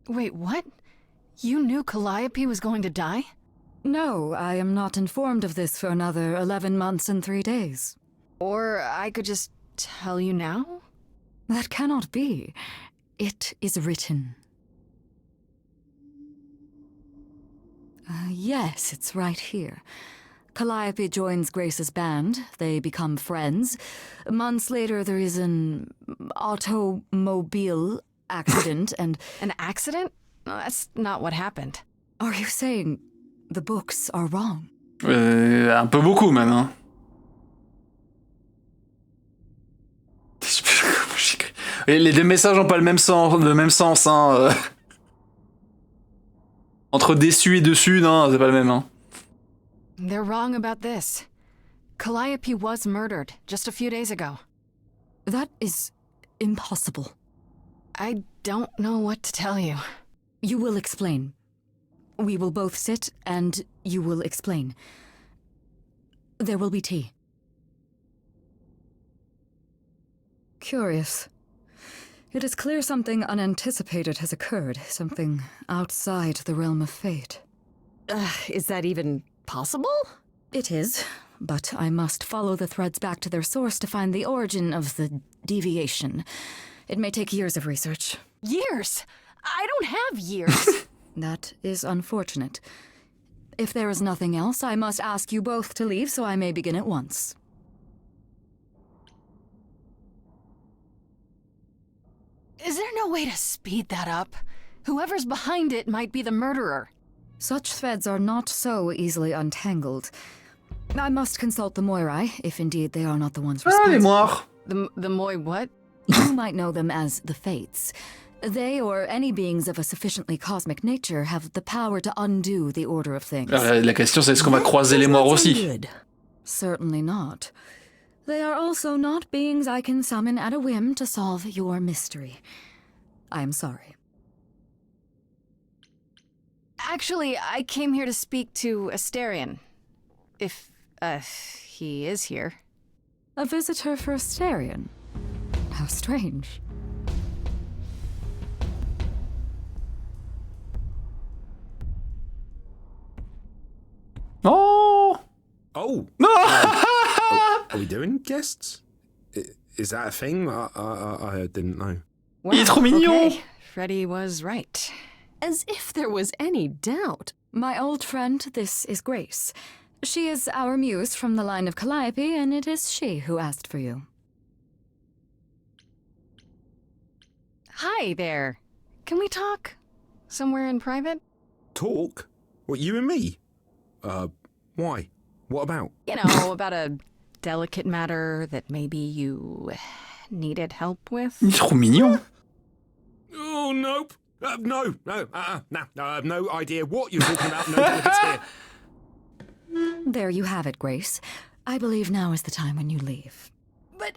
Speaker 6: Wait, what? You knew Calliope was going to die?
Speaker 9: No, I am not informed of this for another 11 months and 3 days.
Speaker 6: Or I could just tell you now?
Speaker 9: That cannot be. It is written. Yes, it's right here. Calliope joins Grace's band. They become friends. Months later, there is an automobile accident and...
Speaker 6: An accident? No, that's not what happened.
Speaker 9: Are you saying the books are wrong?
Speaker 1: Un peu beaucoup, même, hein. Et les deux messages n'ont pas le même sens, hein. Entre déçu et dessus, non, c'est pas le même, hein.
Speaker 6: They're wrong about this. Calliope was murdered just a few days ago.
Speaker 9: That is impossible.
Speaker 6: I don't know what to tell you.
Speaker 9: You will explain. We will both sit and you will explain. There will be tea. Curious. It is clear something unanticipated has occurred, something outside the realm of fate.
Speaker 7: Is that even possible?
Speaker 9: It is, but I must follow the threads back to their source to find the origin of the deviation. It may take years of research.
Speaker 6: Years? I don't have years.
Speaker 9: That is unfortunate. If there is nothing else, I must ask you both to leave so I may begin at once.
Speaker 6: Is there no way to speed that up? Whoever's behind it might be the murderer.
Speaker 9: Such threads are not so easily untangled. I must consult the Moirai, if indeed they are not the ones
Speaker 1: Ah, les
Speaker 9: responsible.
Speaker 1: moires.
Speaker 6: The Moi what?
Speaker 9: You might know them as the Fates. They, or any beings of a sufficiently cosmic nature, have the power to undo the order of things.
Speaker 1: Alors, la question, c'est est-ce qu'on va croiser les moires aussi?
Speaker 7: Good.
Speaker 9: Certainly not. They are also not beings I can summon at a whim to solve your mystery. I am sorry.
Speaker 6: Actually, I came here to speak to Asterion. If, he is here.
Speaker 9: A visitor for Asterion? How strange.
Speaker 1: Oh!
Speaker 10: Oh!
Speaker 1: Non!
Speaker 10: Are we doing guests? Is that a thing? I didn't know.
Speaker 1: Il est trop mignon!
Speaker 6: Okay. Freddy was right.
Speaker 7: As if there was any doubt.
Speaker 9: My old friend, this is Grace. She is our muse from the line of Calliope, and it is she who asked for you.
Speaker 6: Hi there. Can we talk? Somewhere in private?
Speaker 10: Talk? What, you and me? Why? What about?
Speaker 6: You know, about a delicate matter that maybe you needed help with?
Speaker 1: Il est trop mignon.
Speaker 10: Oh, nope. No, no idea what you're talking about. No delegates here.
Speaker 9: There you have it, Grace. I believe now is the time when you leave.
Speaker 6: But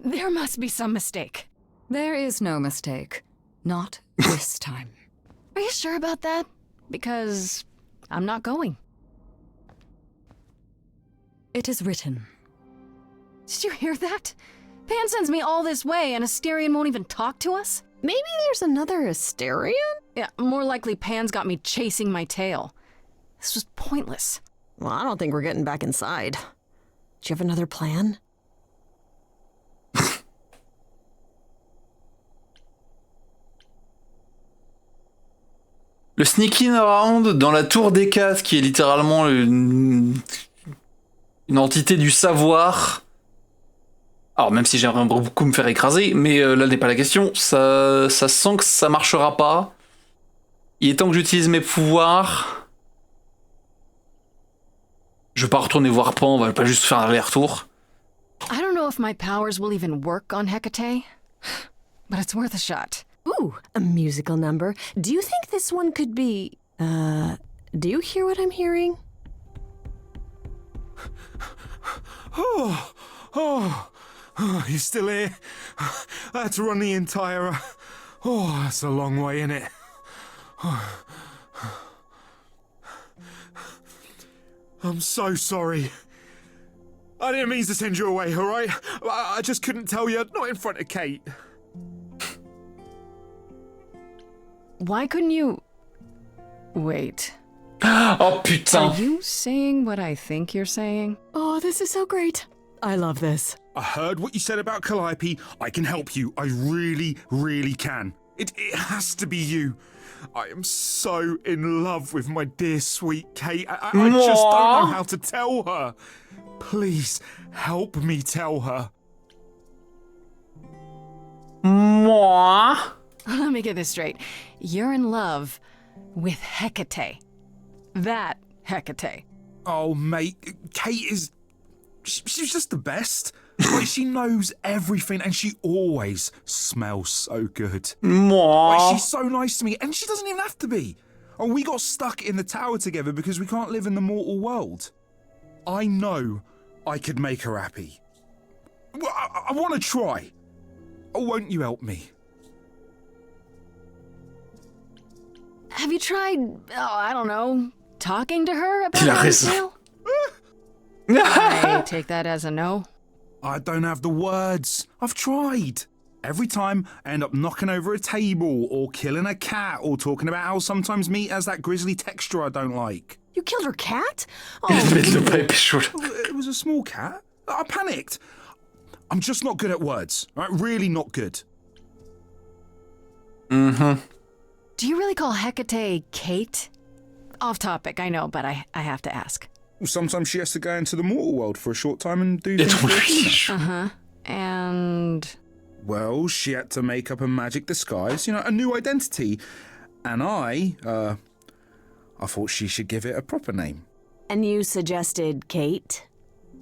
Speaker 6: there must be some mistake.
Speaker 9: There is no mistake. Not this time.
Speaker 6: Are you sure about that? Because I'm not going.
Speaker 9: It is written.
Speaker 6: Did you hear that? Pan sends me all this way and Asterion won't even talk to us?
Speaker 7: Maybe there's another Asterion?
Speaker 6: Yeah, more likely Pan's got me chasing my tail. This was pointless.
Speaker 7: Well, I don't think we're getting back inside. Do you have another plan?
Speaker 1: Le sneaking around dans la tour des 4, qui est littéralement une entité du savoir. Alors même si j'aimerais beaucoup me faire écraser, mais là n'est pas la question. Ça sent que ça marchera pas. Il est temps que j'utilise mes pouvoirs. Je vais pas retourner voir Pan, on va pas juste faire un aller-retour.
Speaker 6: I don't know if my powers will even work on Hecate, but it's worth a shot.
Speaker 7: Ooh, a musical number. Do you think this one could be... do you hear what I'm hearing?
Speaker 10: Oh, you're still here? I had to run the entire... Oh, that's a long way, innit? I'm so sorry. I didn't mean to send you away, alright? I just couldn't tell you, not in front of Kate.
Speaker 6: Why couldn't you... Wait.
Speaker 1: Oh putain!
Speaker 6: Are you saying what I think you're saying?
Speaker 7: Oh, this is so great. I love this.
Speaker 10: I heard what you said about Calliope. I can help you. I really, really can. It has to be you. I am so in love with my dear sweet Kate. I just don't know how to tell her. Please, help me tell her.
Speaker 1: Moi?
Speaker 6: Let me get this straight. You're in love with Hecate. That Hecate.
Speaker 10: Oh, mate, Kate is... She's just the best. Like, she knows everything and she always smells so good.
Speaker 1: Moi?
Speaker 10: Like, she's so nice to me and she doesn't even have to be. Oh, we got stuck in the tower together because we can't live in the mortal world. I know I could make her happy. Well, I want to try. Oh, won't you help me?
Speaker 6: Have you tried, I don't know, talking to her about
Speaker 1: Il a
Speaker 6: how you
Speaker 1: raison.
Speaker 6: feel? I take that as a no.
Speaker 10: I don't have the words. I've tried. Every time I end up knocking over a table or killing a cat or talking about how sometimes meat has that grisly texture I don't like.
Speaker 7: You killed her cat?
Speaker 10: It was a small cat. I panicked. I'm just not good at words. Right? Really not good.
Speaker 1: Mm-hmm.
Speaker 6: Do you really call Hecate Kate? Off topic, I know, but I have to ask.
Speaker 10: Well, sometimes she has to go into the mortal world for a short time and do things for a change.
Speaker 6: Uh-huh. And...
Speaker 10: Well, she had to make up a magic disguise, a new identity. And I thought she should give it a proper name.
Speaker 7: And you suggested Kate?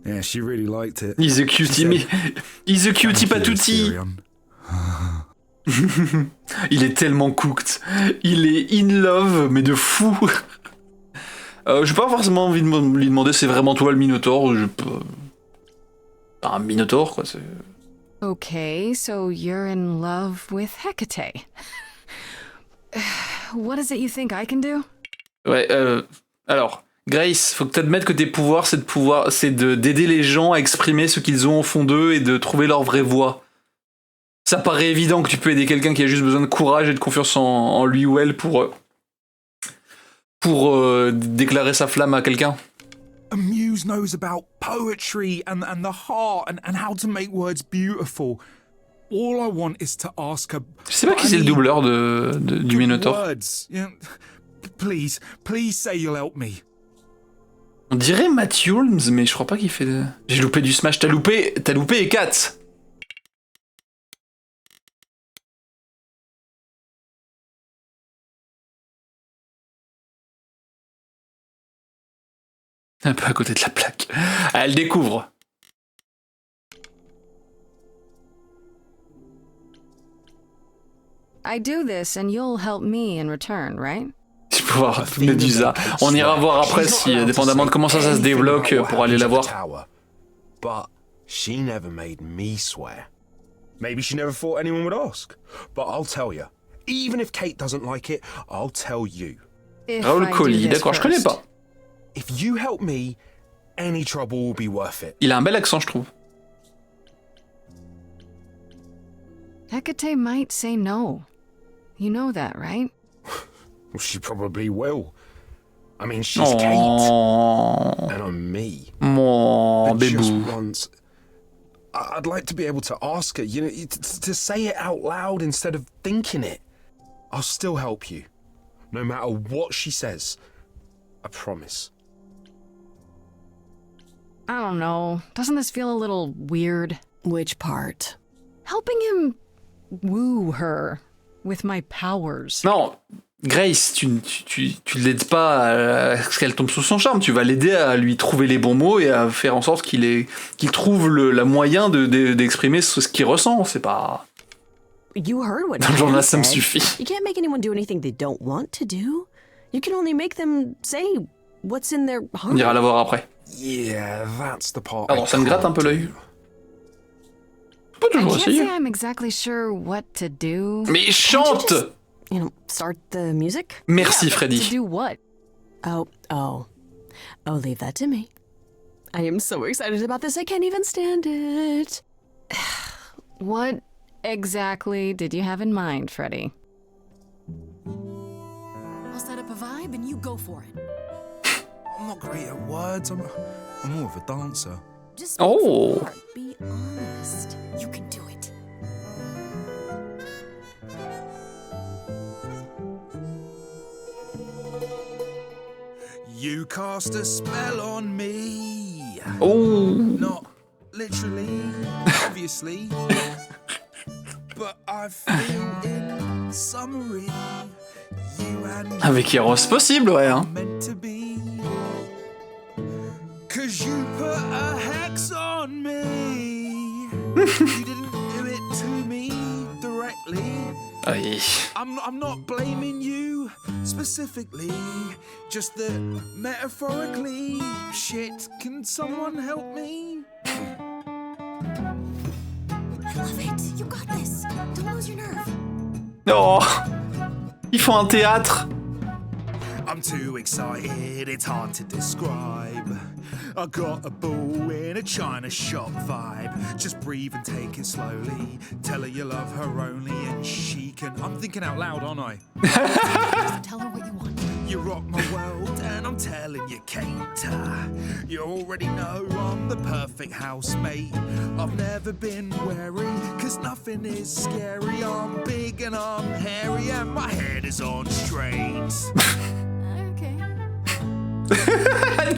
Speaker 10: Yeah, she really liked it.
Speaker 1: He's a cutie, mais... He's a cutie patouti. Il est tellement cooked. Il est in love, mais de fou. J'ai pas forcément envie de lui demander c'est vraiment toi le Minotaure. Un Minotaure, quoi.
Speaker 6: Okay, so you're in love with Hecate. What is it you think I can do?
Speaker 1: Ouais, alors, Grace, faut que t'admettes que tes pouvoirs, c'est d'aider les gens à exprimer ce qu'ils ont au fond d'eux et de trouver leur vraie voix. Ça paraît évident que tu peux aider quelqu'un qui a juste besoin de courage et de confiance en lui ou elle pour déclarer sa flamme à quelqu'un.
Speaker 10: A muse knows about poetry and the heart and how to make words beautiful. All I want is to ask her.
Speaker 1: Je sais pas qui c'est le doubleur du Minotaure.
Speaker 10: Words. Please say you'll help me.
Speaker 1: On dirait Matt Hulmes, mais je crois pas qu'il fait de... J'ai loupé du Smash, t'as loupé E4. Un peu à côté de la plaque. Ah, elle découvre.
Speaker 6: I do this and you'll help me in return, right?
Speaker 1: Tu peux voir Medusa. On ira voir après si, dépendamment de comment ça se débloque, pour aller la voir.
Speaker 11: But she never made me swear. Maybe she never thought anyone would ask. But I'll tell you. Even if Kate doesn't like it, I'll tell you.
Speaker 1: Raoul Colli, d'accord, je connais pas.
Speaker 11: If you help me, any trouble will be worth it.
Speaker 1: Il a un bel accent, je trouve.
Speaker 6: Hecate might say no. You know that, right?
Speaker 11: Well, she probably will. I mean, she's Kate. And I'm me.
Speaker 1: Mon
Speaker 11: But just
Speaker 1: bébou.
Speaker 11: once, I'd like to be able to ask her, you know, to say it out loud instead of thinking it. I'll still help you. No matter what she says. I promise.
Speaker 6: I don't know. Doesn't this feel a little weird?
Speaker 7: Which part?
Speaker 6: Helping him woo her with my powers.
Speaker 1: Non, Grace, tu l'aides pas à ce qu'elle tombe sous son charme. Tu vas l'aider à lui trouver les bons mots et à faire en sorte qu'il trouve la moyen d'exprimer ce qu'il ressent. C'est pas...
Speaker 7: You heard what
Speaker 1: Dans le genre là,
Speaker 7: Ken
Speaker 1: ça me
Speaker 7: said.
Speaker 1: suffit.
Speaker 7: You can't make anyone do anything they don't want to do. You can only make them say what's in their heart.
Speaker 1: On ira la voir après.
Speaker 11: Yeah, that's the part.
Speaker 1: Alors, ça me gratte un peu l'œil. Pas
Speaker 6: I
Speaker 1: toujours
Speaker 6: can't say
Speaker 1: essayer.
Speaker 6: I'm exactly sure what to do.
Speaker 1: Mais chante!
Speaker 7: You know, start the music?
Speaker 1: Merci,
Speaker 6: To
Speaker 1: Freddy.
Speaker 6: do what?
Speaker 7: Oh, leave that to me. I am so excited about this, I can't even stand it.
Speaker 6: What exactly did you have in mind, Freddy?
Speaker 9: I'll set up a vibe and you go for it.
Speaker 10: I'm not great at words. I'm more of a dancer.
Speaker 9: Just
Speaker 1: Oh!
Speaker 7: Be honest.
Speaker 9: you can do it.
Speaker 10: You cast a spell on me.
Speaker 1: Oh!
Speaker 10: Not literally, obviously. But I feel in summary, you and me
Speaker 1: Avec Eros possible, ouais. Hein.
Speaker 10: meant to be. 'Cause you put a hex on me. You didn't do it to me directly.
Speaker 1: Oui.
Speaker 10: I'm not blaming you specifically, just that metaphorically. Shit, can someone help me?
Speaker 9: I love it. You got this. Don't lose your nerve.
Speaker 1: Oh! Ils font un théâtre.
Speaker 10: I'm too excited, it's hard to describe. I got a bull in a china shop vibe. Just breathe and take it slowly. Tell her you love her only and she can... I'm thinking out loud, aren't I?
Speaker 9: Tell her what you want.
Speaker 10: You rock my world and I'm telling you, Kate. You already know I'm the perfect housemate. I've never been wary, cause nothing is scary. I'm big and I'm hairy and my head is on straight.
Speaker 9: Okay.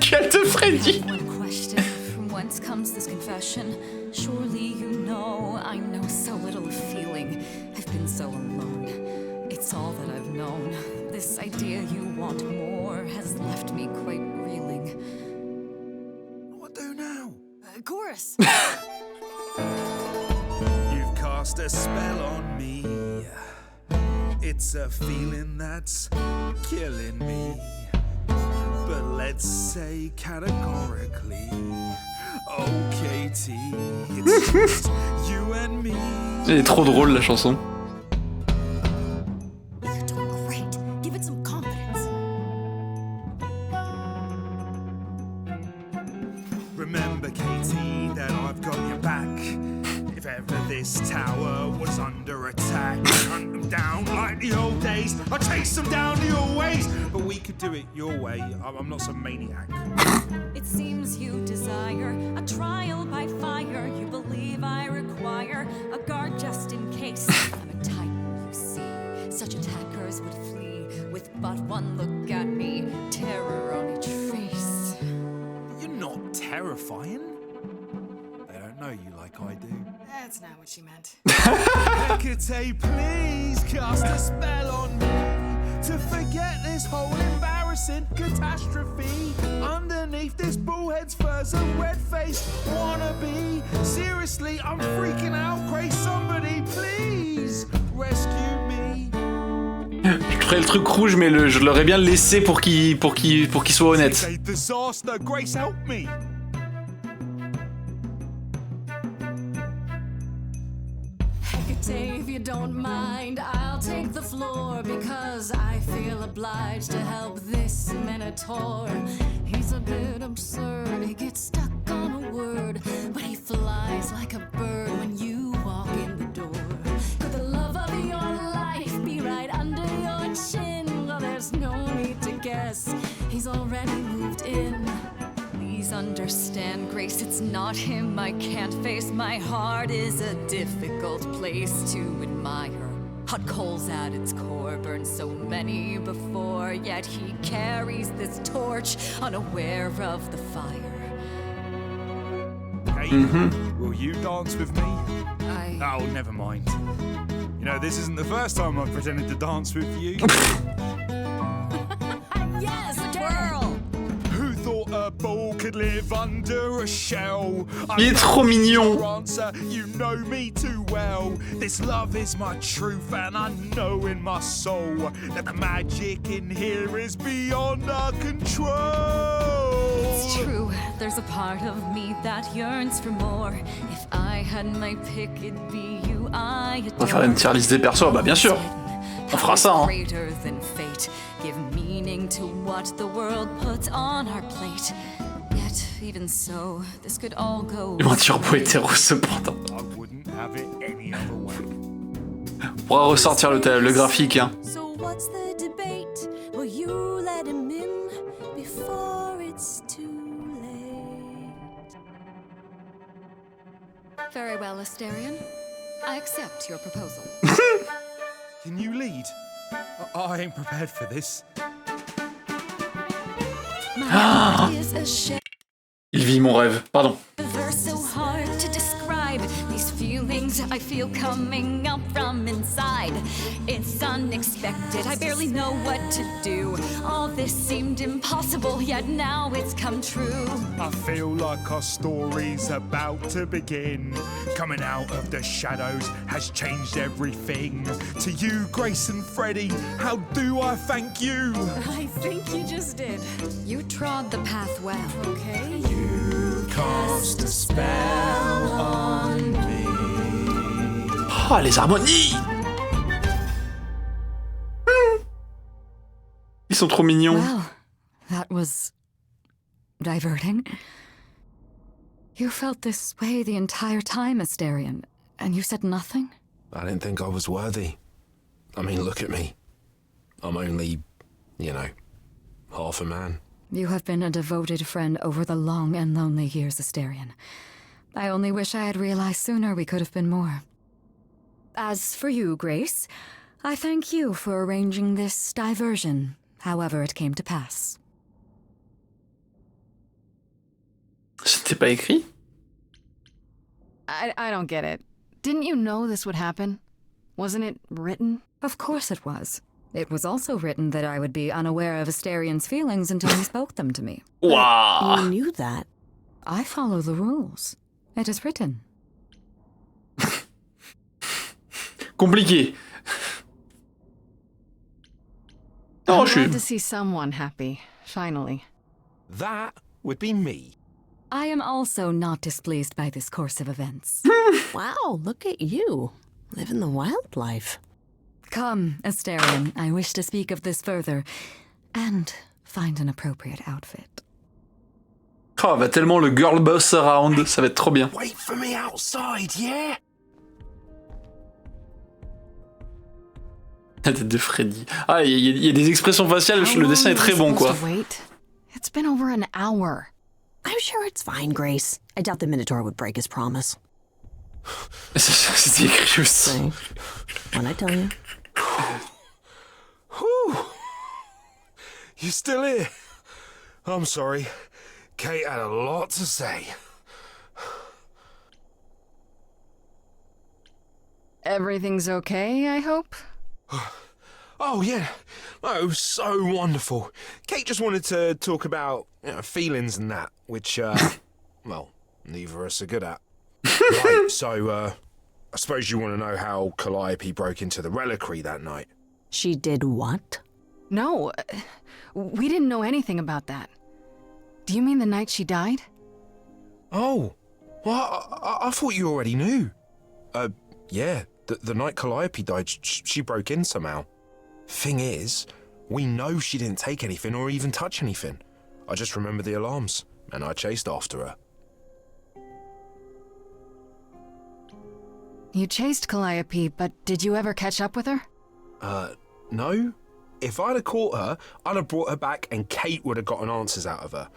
Speaker 1: Quel te Freddy!
Speaker 9: One question. From whence comes this confession? Surely you know I know so little of feeling. I've been so alone. It's all that I've known. This idea you want more has left me quite reeling.
Speaker 10: What do now?
Speaker 9: Chorus!
Speaker 10: You've cast a spell on me. It's a feeling that's killing me. But let's say categorically, oh Katie, it's just you and me.
Speaker 1: Elle est trop drôle la chanson.
Speaker 9: You're doing great. Give it some confidence.
Speaker 10: Remember, Katie, that I've got your back. If ever this tower was under attack, I'd hunt them down like the old days. I'd chase them down your ways. But we could do it your way. I'm not some maniac.
Speaker 9: It seems you desire a trial by fire. You believe I require a guard just in case. I'm a titan, you see. Such attackers would flee. with but one look at me, terror on each face.
Speaker 10: You're not terrifying. They don't know you like I do.
Speaker 3: That's not what she meant.
Speaker 10: Hecate, please cast a spell on me to forget this whole embarrassing catastrophe. Underneath this bullhead's fur's a red-faced wannabe. Seriously, I'm freaking out. Grace, somebody, please rescue me.
Speaker 1: Je ferais le truc rouge, mais je l'aurais bien laissé pour qu'il soit honnête.
Speaker 10: It's a disaster. Grace, help me.
Speaker 6: Hecate, if you don't mind, I'll take the floor because I feel obliged to help this minotaur. He's a bit absurd, he gets stuck on a word, but he flies like a bird when you walk in the door. Could the love of your life be right under your chin? Well, there's no need to guess, he's already moved in.
Speaker 9: Please understand, Grace, it's not him I can't face. My heart is a difficult place to admire. Hot coals at its core, burned so many before, yet he carries this torch, unaware of the fire.
Speaker 10: Hey, will you dance with me? Oh, never mind. You know, this isn't the first time I've pretended to dance with you.
Speaker 6: Yes, twirl!
Speaker 10: Who thought a ball could live under a shell?
Speaker 1: Il est trop mignon.
Speaker 10: Answer, you know me too well. This love is my truth, and I know in my soul that the magic in here is beyond our control.
Speaker 9: It's true, there's a part of me that yearns for more. If I had my pick, it'd be you I adore.
Speaker 1: On va faire une tier list des persos, bah bien sûr. On fera ça, hein.
Speaker 9: Greater than fate, give meaning to what the world puts on our plate. Yet, even so, this could all go.
Speaker 1: Ils vont dire beau hétéro cependant.
Speaker 10: I wouldn't have it any other way.
Speaker 1: On pourra ressortir le graphique, hein.
Speaker 7: So what's the debate? Will you let him in before it's too late?
Speaker 9: Very well, Asterion. I accept your proposal.
Speaker 10: Can you lead? I ain't prepared for this.
Speaker 9: My heart is a shame.
Speaker 1: Il vit mon rêve, pardon.
Speaker 9: They're so hard to describe. These feelings I feel coming up from inside. It's unexpected, I barely know what to do. All this seemed impossible, yet now it's come true.
Speaker 10: I feel like our story's about to begin. Coming out of the shadows has changed everything. To you, Grace and Freddie, how do I thank you?
Speaker 6: I think you just did.
Speaker 9: You trod the path well.
Speaker 6: Okay.
Speaker 10: You cast a spell on me.
Speaker 1: Oh, les harmonies. Ils sont trop mignons.
Speaker 9: Well, that was diverting. You felt this way the entire time, Asterion, and you said nothing?
Speaker 11: I didn't think I was worthy. I mean, look at me. I'm only, half a man.
Speaker 9: You have been a devoted friend over the long and lonely years, Asterion. I only wish I had realized sooner we could have been more. As for you, Grace, I thank you for arranging this diversion, however it came to pass.
Speaker 1: C'était pas écrit?
Speaker 6: I don't get it. Didn't you know this would happen? Wasn't it written?
Speaker 9: Of course it was. It was also written that I would be unaware of Asterion's feelings until he spoke them to me.
Speaker 1: Wow.
Speaker 7: You knew that.
Speaker 9: I follow the rules. It is written.
Speaker 1: Compliqué.
Speaker 6: I'm glad to see someone happy, finally.
Speaker 11: That would be me.
Speaker 9: I am also not displeased by this course of events.
Speaker 7: Wow, look at you. Living the wild life.
Speaker 9: Come, Asterion, I wish to speak of this further, and find an appropriate outfit.
Speaker 1: Oh, elle va tellement le girl boss around, ça va être trop bien.
Speaker 11: Wait for me outside, yeah?
Speaker 1: La tête de Freddy. Ah, il y a des expressions faciales, le dessin est très bon, quoi.
Speaker 6: It's been over an hour.
Speaker 7: I'm sure it's fine, Grace. I doubt the Minotaur would break his promise.
Speaker 1: C'est écrit aussi.
Speaker 7: When I tell you.
Speaker 11: Whew. you're still here. I'm sorry. Kate had a lot to say.
Speaker 6: Everything's okay, I hope?
Speaker 11: Oh, yeah. Oh, it was so wonderful. Kate just wanted to talk about feelings and that, which, well, neither of us are good at. Right, so, I suppose you want to know how Calliope broke into the reliquary that night.
Speaker 7: She did what?
Speaker 6: No, we didn't know anything about that. Do you mean the night she died?
Speaker 11: Oh, well, I thought you already knew. Yeah, the night Calliope died, she broke in somehow. Thing is, we know she didn't take anything or even touch anything. I just remember the alarms, and I chased after her.
Speaker 6: You chased Calliope, but did you ever catch up with her?
Speaker 11: No. If I'd have caught her, I'd have brought her back and Kate would have gotten answers out of her.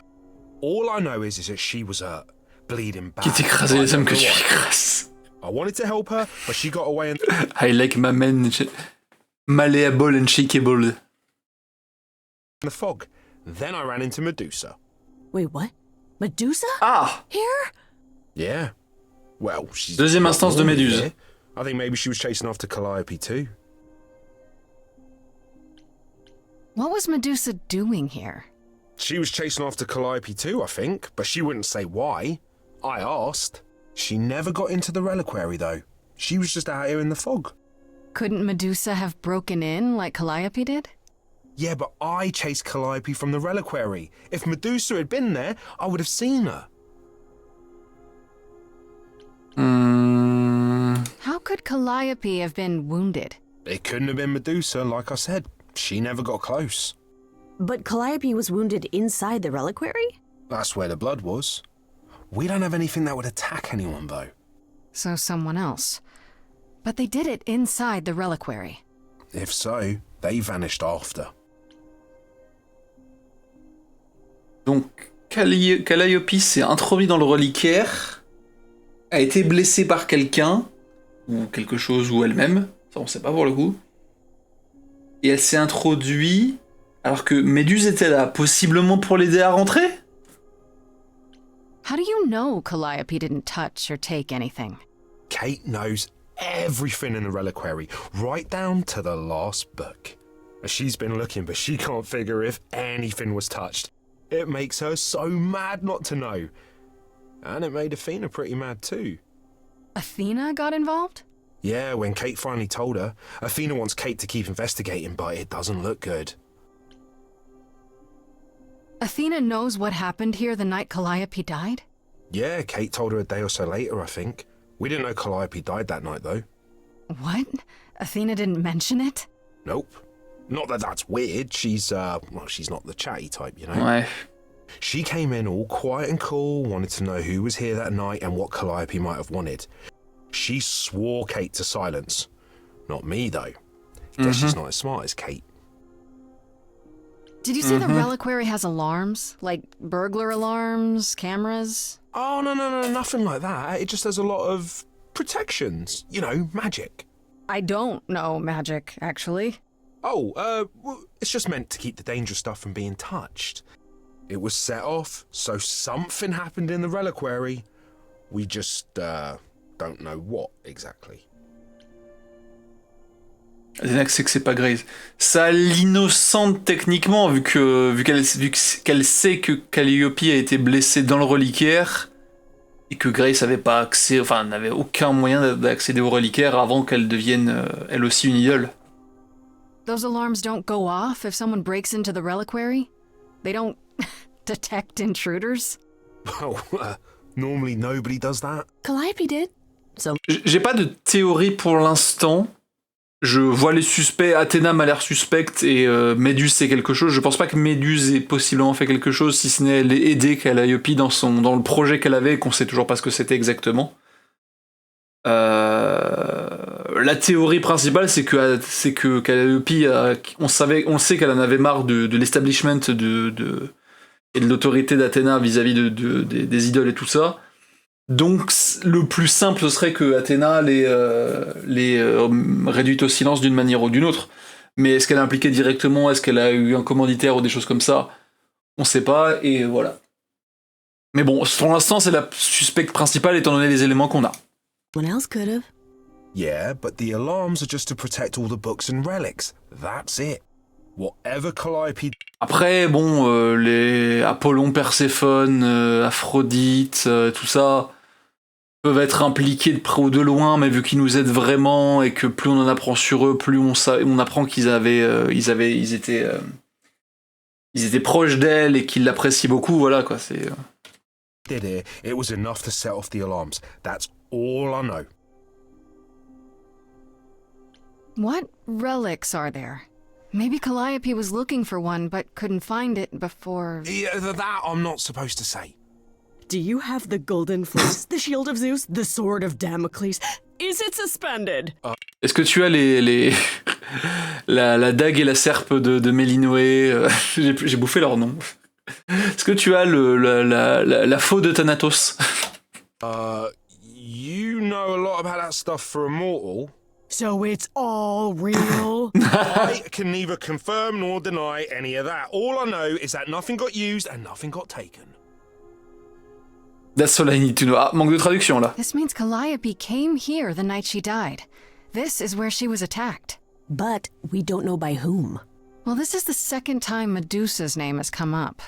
Speaker 11: All I know is that she was hurt, bleeding bad.
Speaker 1: Qui t'écrasait les hommes que tu écrases.
Speaker 11: I wanted to help her, but she got away and...
Speaker 1: I like my men malleable and shakeable.
Speaker 11: the fog. Then I ran into Medusa.
Speaker 7: Wait, what? Medusa?
Speaker 1: Ah!
Speaker 7: Here?
Speaker 11: Yeah. Well, she's...
Speaker 1: Deuxième
Speaker 11: not
Speaker 1: instance de
Speaker 11: normally
Speaker 1: Méduse.
Speaker 11: here. I think maybe she was chasing after Calliope too.
Speaker 6: What was Medusa doing here?
Speaker 11: She was chasing after Calliope too, I think, but she wouldn't say why. I asked. She never got into the reliquary though. She was just out here in the fog.
Speaker 6: Couldn't Medusa have broken in like Calliope did?
Speaker 11: Yeah, but I chased Calliope from the reliquary. If Medusa had been there, I would have seen her.
Speaker 6: How could Calliope have been wounded?
Speaker 11: It couldn't have been Medusa, like I said. She never got close.
Speaker 7: But Calliope was wounded inside the reliquary?
Speaker 11: That's where the blood was. We don't have anything that would attack anyone, though.
Speaker 6: So someone else. But they did it inside the reliquary.
Speaker 11: If so, they vanished after.
Speaker 1: Donc, Calliope s'est introduit dans le reliquaire, a été blessée par quelqu'un, ou quelque chose, ou elle-même, ça on sait pas pour le coup, et elle s'est introduite alors que Méduse était là, possiblement pour l'aider à rentrer?
Speaker 6: How do you know Calliope didn't touch or take anything?
Speaker 11: Kate knows everything in the reliquary, right down to the last book. She's been looking, but she can't figure if anything was touched. It makes her so mad not to know. And it made Athena pretty mad too.
Speaker 6: Athena got involved?
Speaker 11: Yeah, when Kate finally told her, Athena wants Kate to keep investigating, but it doesn't look good.
Speaker 6: Athena knows what happened here the night Calliope died?
Speaker 11: Yeah, Kate told her a day or so later, I think. We didn't know Calliope died that night, though.
Speaker 6: What? Athena didn't mention it?
Speaker 11: Nope. Not that that's weird. She's not the chatty type, you know?
Speaker 1: Ouais.
Speaker 11: She came in all quiet and cool, wanted to know who was here that night and what Calliope might have wanted. She swore Kate to silence. Not me, though. Guess she's not as smart as Kate.
Speaker 6: Did you say the reliquary has alarms? Like burglar alarms, cameras?
Speaker 11: Oh, no, nothing like that. It just has a lot of protections. You know, magic.
Speaker 6: I don't know magic, actually.
Speaker 11: Oh, well, it's just meant to keep the dangerous stuff from being touched. It was set off, so something happened in the reliquary. We just, don't know what exactly.
Speaker 1: Athéna sait que c'est pas Grace. Ça l'innocente techniquement, vu qu'elle sait que Calliope a été blessée dans le reliquaire et que Grace avait pas accès, enfin n'avait aucun moyen d'accéder au reliquaire avant qu'elle devienne elle aussi une idole.
Speaker 6: Those alarms don't go off if someone breaks into the reliquary? They don't detect intruders?
Speaker 11: Well, normally nobody does that.
Speaker 7: Calliope did. So
Speaker 1: J'ai pas de théorie pour l'instant. Je vois les suspects. Athéna m'a l'air suspecte et Méduse c'est quelque chose. Je pense pas que Méduse ait possiblement fait quelque chose, si ce n'est aider Calliope dans le projet qu'elle avait et qu'on sait toujours pas ce que c'était exactement. La théorie principale, c'est que Calliope, on sait qu'elle en avait marre de l'establishment et de l'autorité d'Athéna vis-à-vis des idoles et tout ça. Donc le plus simple ce serait que Athéna les réduite au silence d'une manière ou d'une autre. Mais est-ce qu'elle est impliquée directement? Est-ce qu'elle a eu un commanditaire ou des choses comme ça? On sait pas, et voilà. Mais bon, pour l'instant, c'est la suspecte principale étant donné les éléments qu'on a.
Speaker 7: Someone else could have.
Speaker 11: Yeah, but the alarms are just to protect all the books and relics. That's it. Whatever Calliope...
Speaker 1: Après, bon, les Apollon, Perséphone, Aphrodite, tout ça peuvent être impliqués de près ou de loin, mais vu qu'ils nous aident vraiment et que plus on en apprend sur eux, plus on apprend qu'ils étaient proches d'elle et qu'ils l'apprécient beaucoup, voilà quoi, c'est...
Speaker 11: did here, it was enough to set off the alarms. That's all I know.
Speaker 12: What relics are there? Maybe Calliope was looking for one, but couldn't find it before...
Speaker 11: Yeah, that I'm not supposed to say.
Speaker 7: Do you have the golden fleece, the shield of Zeus, the sword of Damocles? Is it suspended?
Speaker 1: Est-ce que tu as la dague et la serpe de Mélinoé? J'ai bouffé leur nom. Est-ce que tu as la faux de Thanatos?
Speaker 11: You know a lot about that stuff for a mortal.
Speaker 7: So it's all real?
Speaker 11: I can neither confirm nor deny any of that. All I know is that nothing got used and nothing got taken.
Speaker 1: That's all I need to know. Ah, manque de traduction là.
Speaker 12: This means Calliope came here the night she died. This is where she was attacked.
Speaker 7: But we don't know by whom.
Speaker 12: Well, this is the second time Medusa's name has come up.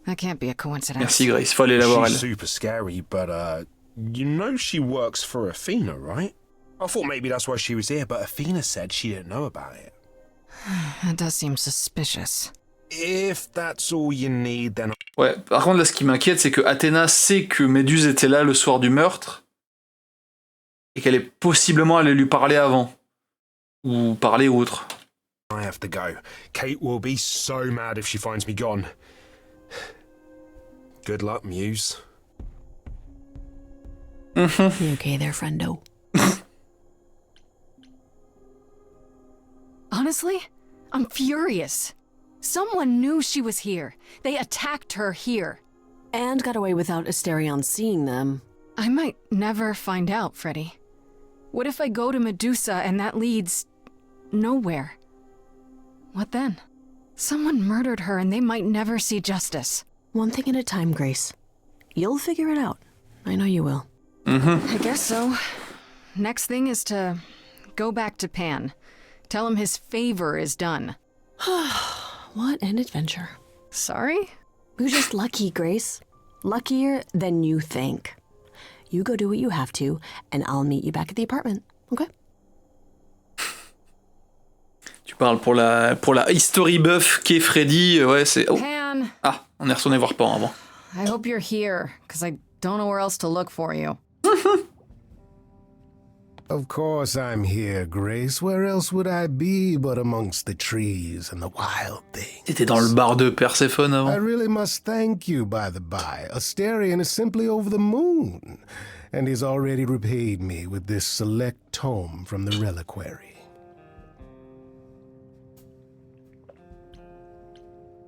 Speaker 12: That can't be a coincidence.
Speaker 1: Merci Grace, faut aller la voir elle.
Speaker 11: She's super scary, but you know she works for Athena, right? I thought maybe that's why she was here, but Athena said she didn't know about it.
Speaker 12: That does seem suspicious.
Speaker 11: If that's all you need, then...
Speaker 1: Ouais, par contre là ce qui m'inquiète c'est que Athéna sait que Méduse était là le soir du meurtre et qu'elle est possiblement allée lui parler avant. Ou parler ou autre.
Speaker 11: I have to go. Kate will be so mad if she finds me gone. Good luck, Muse.
Speaker 7: You okay there, friendo?
Speaker 12: Honestly, I'm furious. Someone knew she was here. They attacked her here.
Speaker 7: And got away without Asterion seeing them.
Speaker 12: I might never find out, Freddy. What if I go to Medusa and that leads... nowhere? What then? Someone murdered her and they might never see justice.
Speaker 7: One thing at a time, Grace. You'll figure it out. I know you will.
Speaker 12: I guess so. Next thing is to go back to Pan. Tell him his favor is done.
Speaker 7: What an adventure.
Speaker 12: Sorry?
Speaker 7: You're just lucky, Grace. Luckier than you think. You go do what you have to, and I'll meet you back at the apartment, okay?
Speaker 1: Tu parles pour la history buff qu'est Freddy, ouais c'est... Oh.
Speaker 12: Pan!
Speaker 1: Ah, on est retourné voir Pan avant.
Speaker 12: I hope you're here, because I don't know where else to look for you.
Speaker 5: Of course I'm here, Grace. Where else would I be but amongst the trees and the wild things?
Speaker 1: T'étais dans le bar de Perséphone avant.
Speaker 5: I really must thank you, by the by. Asterion is simply over the moon, and he's already repaid me with this select tome from the reliquary.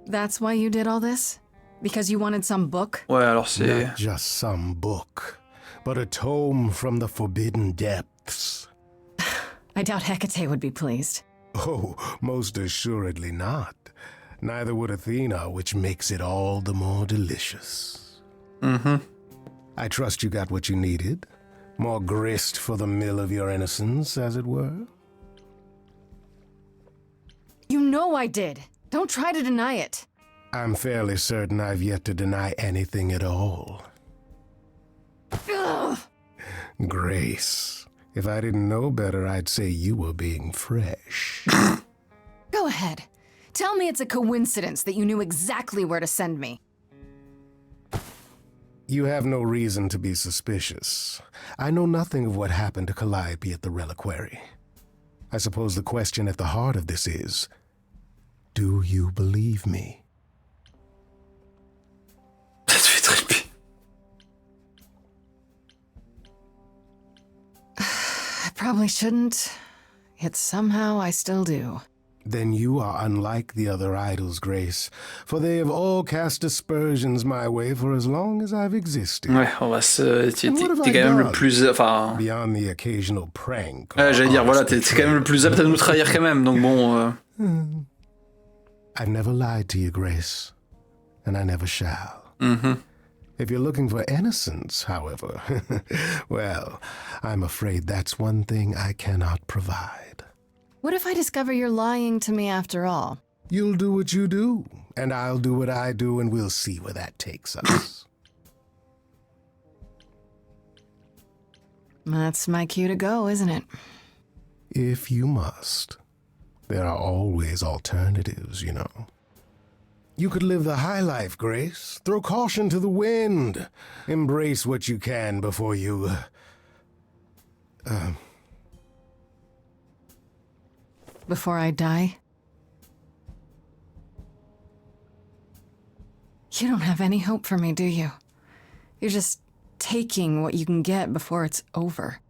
Speaker 12: That's why you did all this? Because you wanted some book?
Speaker 1: Ouais, alors c'est...
Speaker 5: Not just some book, but a tome from the forbidden depths.
Speaker 12: I doubt Hecate would be pleased.
Speaker 5: Oh, most assuredly not. Neither would Athena, which makes it all the more delicious. I trust you got what you needed. More grist for the mill of your innocence, as it were.
Speaker 12: You know I did. Don't try to deny it.
Speaker 5: I'm fairly certain I've yet to deny anything at all.
Speaker 12: Ugh.
Speaker 5: Grace, if I didn't know better, I'd say you were being fresh.
Speaker 12: Go ahead. Tell me it's a coincidence that you knew exactly where to send me.
Speaker 5: You have no reason to be suspicious. I know nothing of what happened to Calliope at the reliquary. I suppose the question at the heart of this is, do you believe me?
Speaker 1: Ça te fait triper.
Speaker 12: I probably shouldn't, yet somehow I still do.
Speaker 5: Then you are unlike the other idols, Grace, for they have all cast aspersions my way for as long as I've existed.
Speaker 1: Ouais, on va se... T'es quand même le plus...
Speaker 5: Beyond the occasional prank.
Speaker 1: J'allais dire, voilà, t'es quand même le plus apte à nous trahir quand même, donc bon...
Speaker 5: I've never lied to you, Grace, and I never shall.
Speaker 1: Mhm.
Speaker 5: If you're looking for innocence, however, well, I'm afraid that's one thing I cannot provide.
Speaker 12: What if I discover you're lying to me after all?
Speaker 5: You'll do what you do, and I'll do what I do, and we'll see where that takes us.
Speaker 12: That's my cue to go, isn't it?
Speaker 5: If you must. There are always alternatives, you know. You could live the high life, Grace. Throw caution to the wind. Embrace what you can before you...
Speaker 12: Before I die? You don't have any hope for me, do you? You're just taking what you can get before it's over.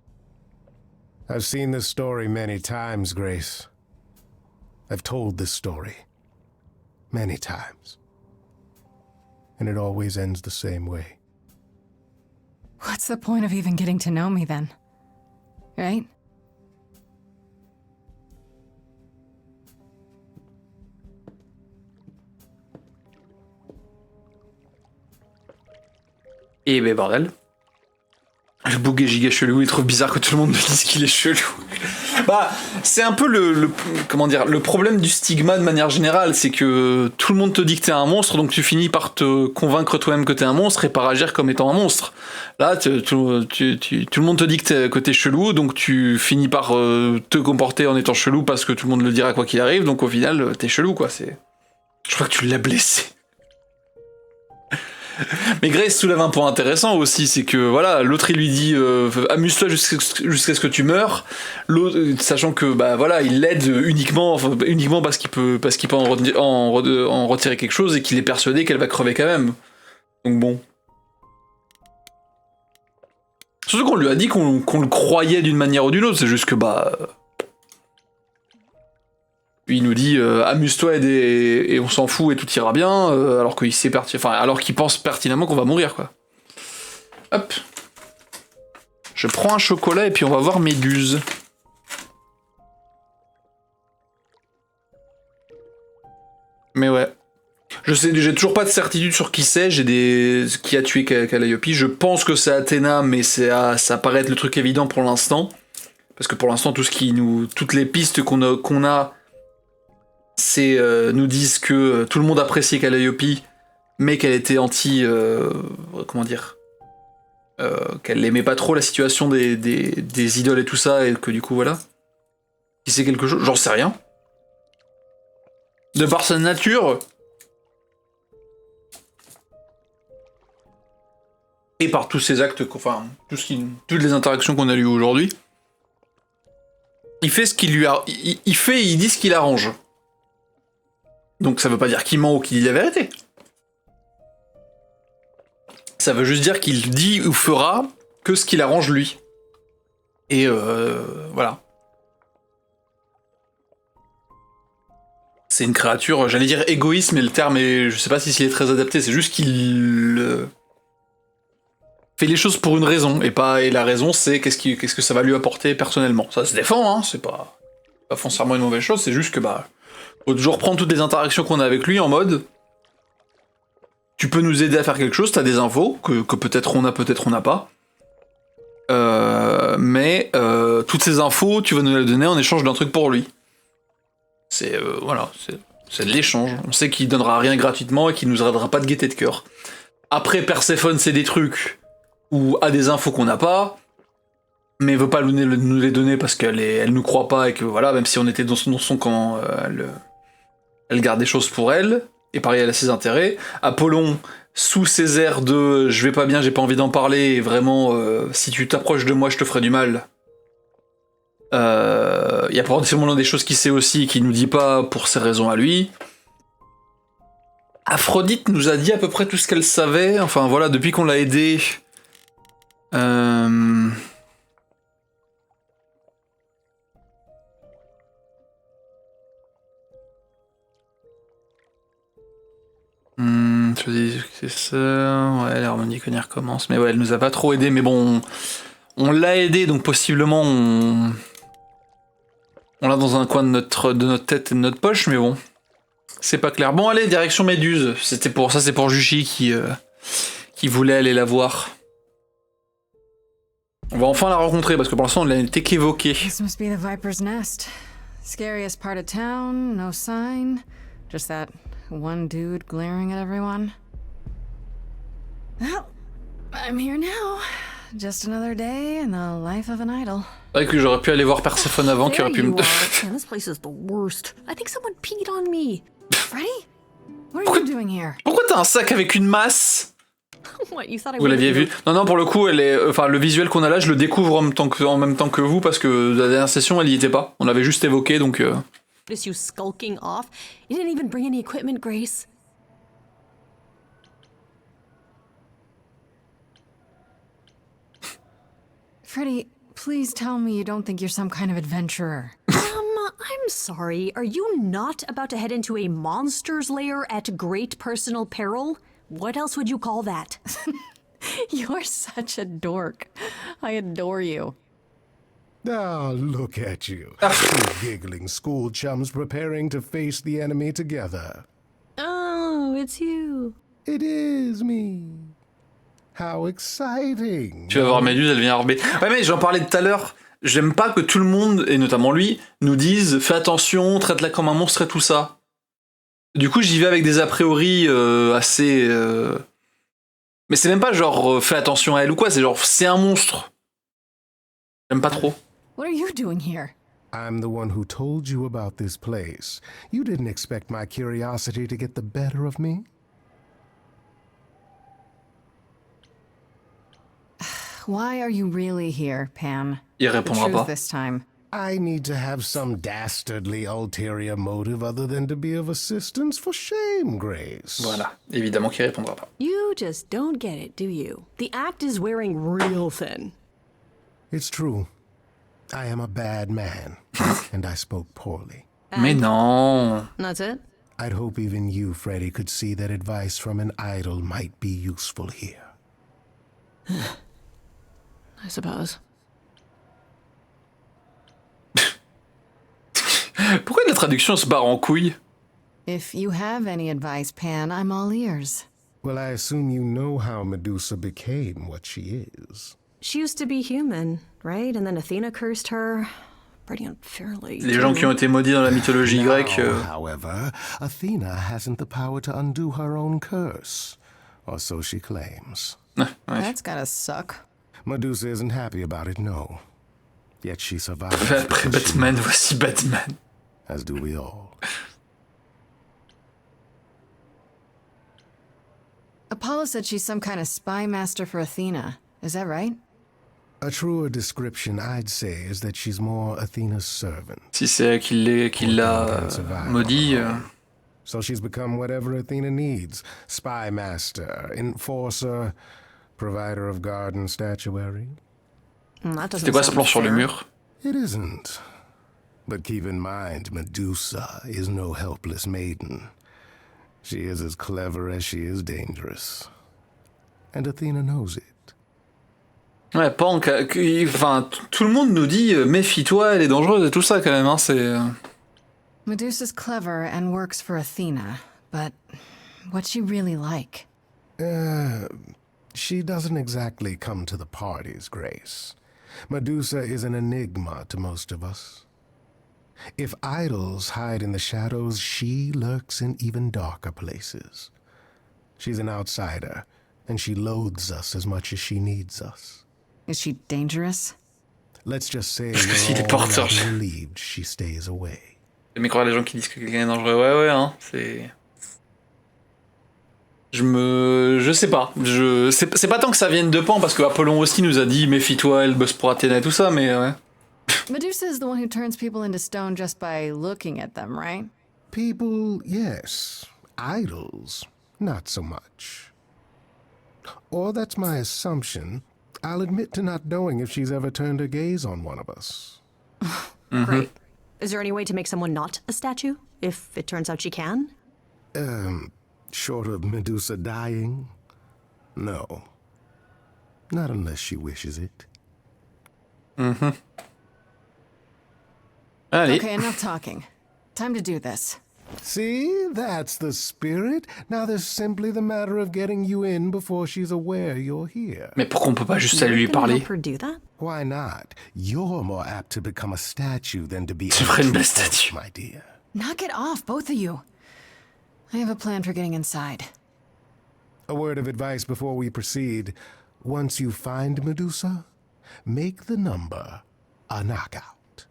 Speaker 5: I've seen this story many times, Grace. I've told this story many times. And it always ends the same way.
Speaker 12: What's the point of even getting to know me then? Right?
Speaker 1: Et ben bordel. Le bouc est giga chelou, il trouve bizarre que tout le monde me dise qu'il est chelou. Bah, c'est un peu comment dire, le problème du stigma de manière générale, c'est que tout le monde te dit que t'es un monstre, donc tu finis par te convaincre toi-même que t'es un monstre et par agir comme étant un monstre. Là, tout le monde te dit que t'es chelou, donc tu finis par te comporter en étant chelou parce que tout le monde le dira quoi qu'il arrive, donc au final, t'es chelou, quoi. Je crois que tu l'as blessé. Mais Grace soulève un point intéressant aussi, c'est que voilà, l'autre il lui dit amuse-toi jusqu'à ce que tu meurs, l'autre, sachant que bah voilà, il l'aide uniquement parce qu'il peut en retirer quelque chose et qu'il est persuadé qu'elle va crever quand même. Donc bon. Surtout qu'on lui a dit qu'on le croyait d'une manière ou d'une autre, c'est juste que bah il nous dit amuse-toi et on s'en fout et tout ira bien, alors qu'il pense pertinemment qu'on va mourir, quoi. Hop. Je prends un chocolat et puis on va voir Méduse. Mais ouais. J'ai toujours pas de certitude sur qui c'est, qui a tué Calliope. Je pense que c'est Athéna, mais ça paraît être le truc évident pour l'instant. Parce que pour l'instant, toutes les pistes qu'on a nous disent que tout le monde appréciait Calliope, mais qu'elle était qu'elle aimait pas trop la situation des idoles et tout ça, et que du coup voilà. Si c'est quelque chose, j'en sais rien. De par sa nature, et par tous ses actes, toutes les interactions qu'on a lues aujourd'hui, il fait ce qu'il lui a, il dit ce qu'il arrange. Donc ça veut pas dire qu'il ment ou qu'il dit la vérité. Ça veut juste dire qu'il dit ou fera que ce qu'il arrange lui. Et voilà. C'est une créature, j'allais dire égoïste, mais le terme est, je sais pas s'il est très adapté, c'est juste qu'il fait les choses pour une raison, et la raison c'est qu'est-ce que ça va lui apporter personnellement. Ça se défend, hein, c'est pas foncièrement une mauvaise chose, c'est juste que bah faut toujours prendre toutes les interactions qu'on a avec lui en mode tu peux nous aider à faire quelque chose, t'as des infos que peut-être on n'a pas. Mais toutes ces infos, tu vas nous les donner en échange d'un truc pour lui. C'est voilà, c'est de l'échange. On sait qu'il donnera rien gratuitement et qu'il nous aidera pas de gaieté de cœur. Après, Perséphone, c'est des trucs ou a des infos qu'on n'a pas, mais veut pas nous les donner parce elle nous croit pas et que voilà, même si on était dans son camp, elle garde des choses pour elle, et pareil, elle a ses intérêts. Apollon, sous ses airs de je vais pas bien, j'ai pas envie d'en parler, et vraiment, si tu t'approches de moi, je te ferai du mal. Il y a probablement des choses qu'il sait aussi et qu'il nous dit pas pour ses raisons à lui. Aphrodite nous a dit à peu près tout ce qu'elle savait, enfin voilà, depuis qu'on l'a aidé. C'est ça, ouais, l'harmonie qu'on y recommence, mais ouais, elle nous a pas trop aidé, mais bon, on l'a aidé, donc possiblement on On l'a dans un coin de notre tête et de notre poche, mais bon. C'est pas clair. Bon, allez, direction Méduse. C'est pour Jushi qui voulait aller la voir. On va enfin la rencontrer, parce que pour l'instant, on l'a été qu'évoquée.
Speaker 12: This must be the Viper's Nest. Scariest part of town, no sign. Just that one dude glaring at everyone. Well, I'm here now. Just another day in the life of an idol.
Speaker 1: C'est vrai que j'aurais pu aller voir Perséphone avant, qui aurait pu me...
Speaker 7: Man, this place is the worst. I think someone peed on me.
Speaker 12: Freddy? What are you doing here?
Speaker 1: Pourquoi t'as un sac avec une masse?
Speaker 7: What, you thought I
Speaker 1: Vous l'aviez vu? Non, pour le coup, le visuel qu'on a là, je le découvre en même temps que vous, parce que la dernière session, elle y était pas. On l'avait juste évoqué, donc...
Speaker 7: Notice you skulking off. You didn't even bring any equipment, Grace.
Speaker 12: Freddy, please tell me you don't think you're some kind of adventurer.
Speaker 7: I'm sorry. Are you not about to head into a monster's lair at great personal peril? What else would you call that?
Speaker 12: You're such a dork. I adore you.
Speaker 5: Ah, look at you. Two giggling school chums preparing to face the enemy together.
Speaker 7: Oh, it's you.
Speaker 5: It is me. How exciting.
Speaker 1: Tu vas voir Méduse, elle vient arber. Ouais, mais j'en parlais tout à l'heure. J'aime pas que tout le monde, et notamment lui, nous dise « Fais attention, traite-la comme un monstre et tout ça ». Du coup, j'y vais avec des a priori assez... Mais c'est même pas genre « Fais attention à elle » ou quoi, c'est genre « C'est un monstre ». J'aime pas trop.
Speaker 12: What are you doing here?
Speaker 5: I'm the one who told you about this place. You didn't expect my curiosity to get the better of me?
Speaker 12: Why are you really here, Pan?
Speaker 1: Il répondra pas.
Speaker 12: This time.
Speaker 5: I need to have some dastardly ulterior motive other than to be of assistance. For shame, Grace.
Speaker 1: Voilà, évidemment qu'il répondra pas.
Speaker 7: You just don't get it, do you? The act is wearing real thin.
Speaker 5: It's true. I am a bad man, and I spoke poorly.
Speaker 1: Mais non.
Speaker 7: That's it?
Speaker 5: I'd hope even you, Freddy, could see that advice from an idol might be useful here.
Speaker 7: I suppose.
Speaker 1: Pourquoi la traduction se barre en couille?
Speaker 12: If you have any advice, Pan, I'm all ears.
Speaker 5: Well, I assume you know how Medusa became what she is.
Speaker 7: She used to be human, right? And then Athena cursed her. Pretty unfairly.
Speaker 1: Les gens qui ont été maudits dans la mythologie grecque...
Speaker 5: However, Athena hasn't the power to undo her own curse. Or so she claims.
Speaker 1: Ouais.
Speaker 12: That's gotta suck.
Speaker 5: Medusa isn't happy about it, no. Yet she survived.
Speaker 1: Après Batman, voici Batman.
Speaker 5: As do we all.
Speaker 12: Apollo said she's some kind of spy master for Athena. Is that right?
Speaker 5: A truer description, I'd say, is that she's more Athena's servant.
Speaker 1: Si c'est elle qui l'a maudit...
Speaker 5: So she's become whatever Athena needs. Spy master, enforcer, provider of garden statuary.
Speaker 1: C'était quoi ce plan sur le mur?
Speaker 5: It isn't. But keep in mind, Medusa is no helpless maiden. She is as clever as she is dangerous. And Athena knows it.
Speaker 1: Ouais, enfin, tout le monde nous dit méfie-toi, elle est dangereuse et tout ça quand même, hein, c'est...
Speaker 12: Medusa's clever and works for Athena, but what's she really like?
Speaker 5: She doesn't exactly come to the parties, Grace. Medusa is an enigma to most of us. If idols hide in the shadows, she lurks in even darker places. She's an outsider, and she loathes us as much as she needs us.
Speaker 12: Is she dangerous?
Speaker 5: Let's just say
Speaker 1: we're all
Speaker 5: relieved she stays away.
Speaker 1: Mais croire les gens qui disent que quelqu'un est dangereux, ouais, hein, c'est... Je sais pas. C'est pas tant que ça vienne de Pan, parce que Apollon aussi nous a dit méfie-toi, elle bosse pour Athéna et tout ça, mais ouais.
Speaker 12: Medusa is the one who turns people into stone just by looking at them, right?
Speaker 5: People, yes. Idols, not so much. Or that's my assumption. I'll admit to not knowing if she's ever turned her gaze on one of us.
Speaker 7: Great. Is there any way to make someone not a statue, if it turns out she can?
Speaker 5: Short of Medusa dying? No. Not unless she wishes it.
Speaker 1: Allez.
Speaker 12: Okay, enough talking. Time to do this.
Speaker 5: See, that's the spirit. Now there's simply the matter of getting you in before she's aware you're here.
Speaker 1: Mais pourquoi on peut pas juste aller lui parler?
Speaker 7: Help her do that?
Speaker 5: Why not? You're more apt to become a statue than to be
Speaker 1: C'est vrai, une belle
Speaker 5: a
Speaker 1: statue.
Speaker 5: my dear.
Speaker 12: Knock it off, both of you. I have a plan for getting inside.
Speaker 5: A word of advice before we proceed. Once you find Medusa, make the number a knockout.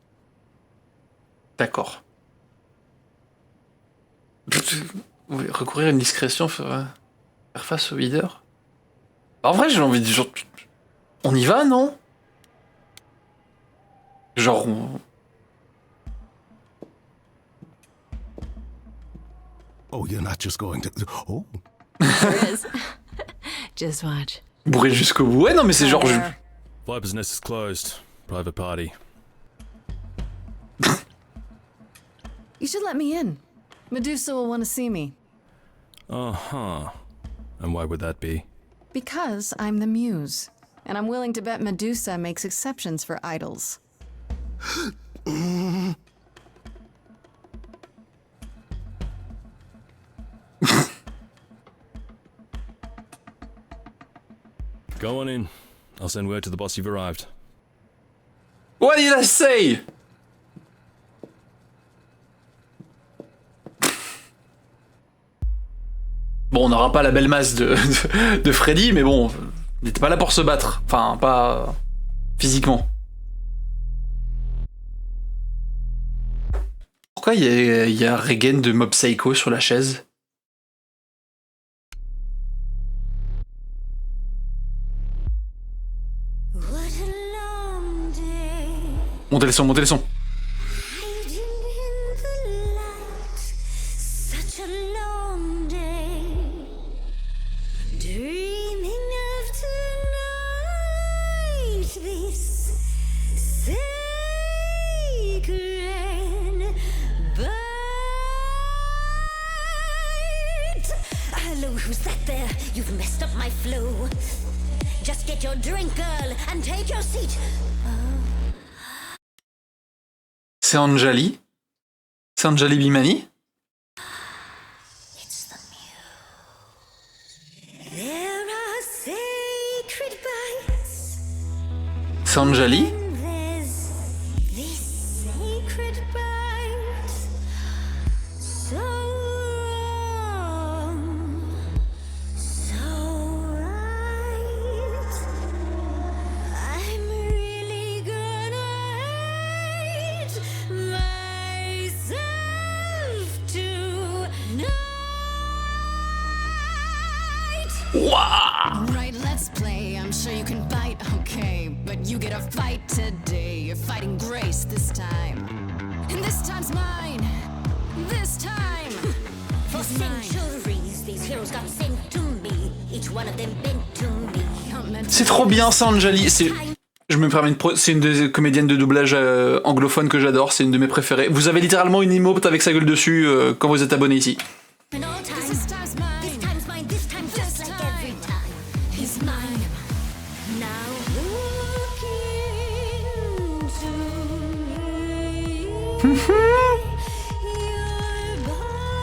Speaker 1: D'accord. Recourir à une discrétion, faire face au leader. En vrai, j'ai envie de genre, on y va, non? Genre,
Speaker 5: Oh, you're not just going to... Oh.
Speaker 7: There is. Just watch.
Speaker 1: bourré jusqu'au bout. Ouais, non, mais c'est genre.
Speaker 13: Viper's Nest is closed. Private party.
Speaker 12: You should let me in. Medusa will want to see me.
Speaker 13: Uh-huh. And why would that be?
Speaker 12: Because I'm the muse. And I'm willing to bet Medusa makes exceptions for idols.
Speaker 13: Go on in. I'll send word to the boss you've arrived.
Speaker 1: What did I say? Bon, on n'aura pas la belle masse de Freddy, mais bon, il n'était pas là pour se battre. Enfin, pas physiquement. Pourquoi il y a Regen de Mob Psycho sur la chaise? Montez le son, montez le son.
Speaker 14: Who's that there? You've messed up my flow. Just get your drink, girl, and take your seat.
Speaker 1: C'est Anjali? C'est Anjali Bimani?
Speaker 14: It's the muse. There are sacred bites.
Speaker 1: C'est Anjali?
Speaker 14: There's this sacred bite. So
Speaker 12: Alright, let's play. I'm sure you can bite, okay. But you get a fight today. You're fighting Grace this time. And this time's mine. This time.
Speaker 14: For centuries, these heroes got sent to me. Each one of them bent to me.
Speaker 1: C'est trop bien ça, Anjali. Je me permets c'est une des comédiennes de doublage anglophone que j'adore. C'est une de mes préférées. Vous avez littéralement une emote avec sa gueule dessus quand vous êtes abonné ici.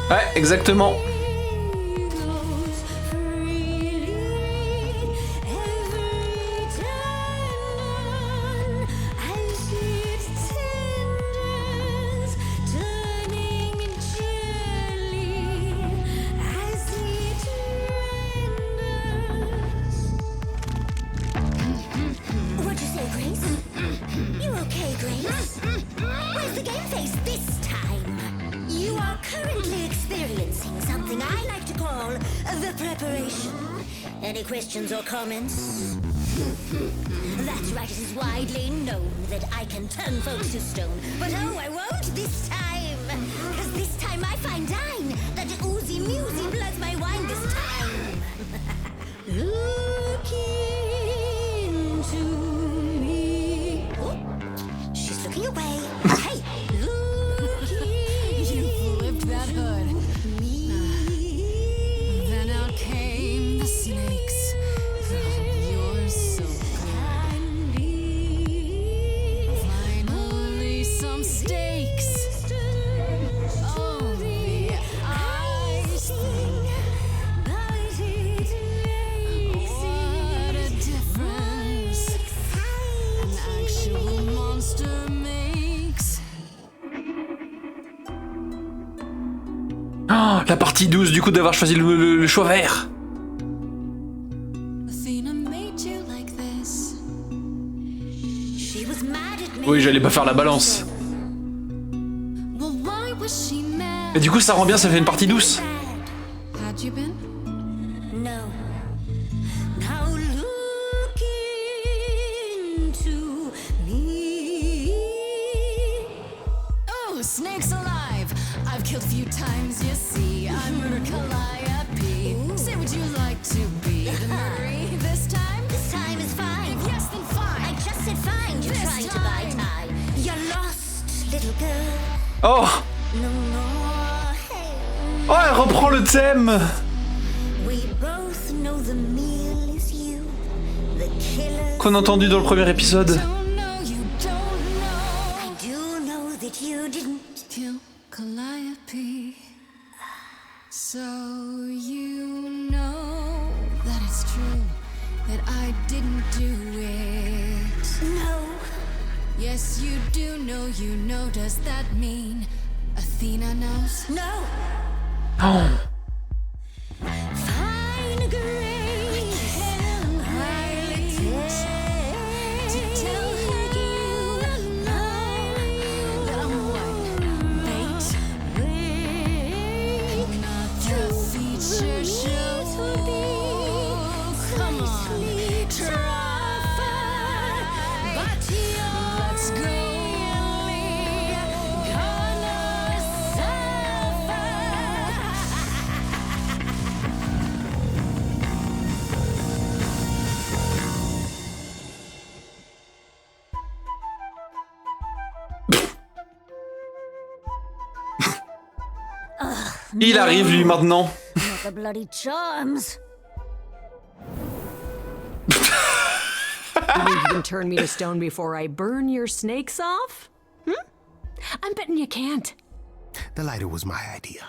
Speaker 1: Ouais, exactement.
Speaker 14: What'd you say, Grace? You okay, Grace? Where's the game face this time? You are currently experiencing something I like to call the preparation. Any questions or comments? That's right, it is widely known that I can turn folks to stone. But oh, I won't this time. Cause this time I find dine that oozy musy bloods my wine this time. Look into me. Oh, she's looking away. Hey, look
Speaker 12: You flipped that hood. Then out came the snakes. Oh, you're so good. Finally, some steak.
Speaker 1: La partie 12 du coup d'avoir choisi le choix vert. Oui, j'allais pas faire la balance. Et du coup, ça rend bien, ça fait une partie douce.
Speaker 6: Snakes alive. I've killed a few times, you see. I murdered Calliope. Say, would you like to be the Murray this time?
Speaker 14: This time is fine.
Speaker 6: Yes, then fine.
Speaker 14: I just said fine. You're
Speaker 6: This
Speaker 14: trying to buy
Speaker 6: time.
Speaker 14: time. You're lost, little girl.
Speaker 1: Oh!
Speaker 14: No more hate.
Speaker 1: Oh, elle reprend le thème!
Speaker 14: We both know the meal is you. The killer.
Speaker 1: Qu'on a entendu dans le premier épisode.
Speaker 14: I do know that you didn't
Speaker 6: kill Calliope. So you know that it's true that I didn't do it.
Speaker 14: No.
Speaker 6: Yes, you do know. Does that mean Athena knows?
Speaker 14: No.
Speaker 1: Oh.
Speaker 14: Fine grace.
Speaker 1: Il arrive lui maintenant.
Speaker 14: Not the bloody charms.
Speaker 7: You think you can turn me to stone before I burn your snakes off? I'm betting you can't.
Speaker 5: The lighter was my idea.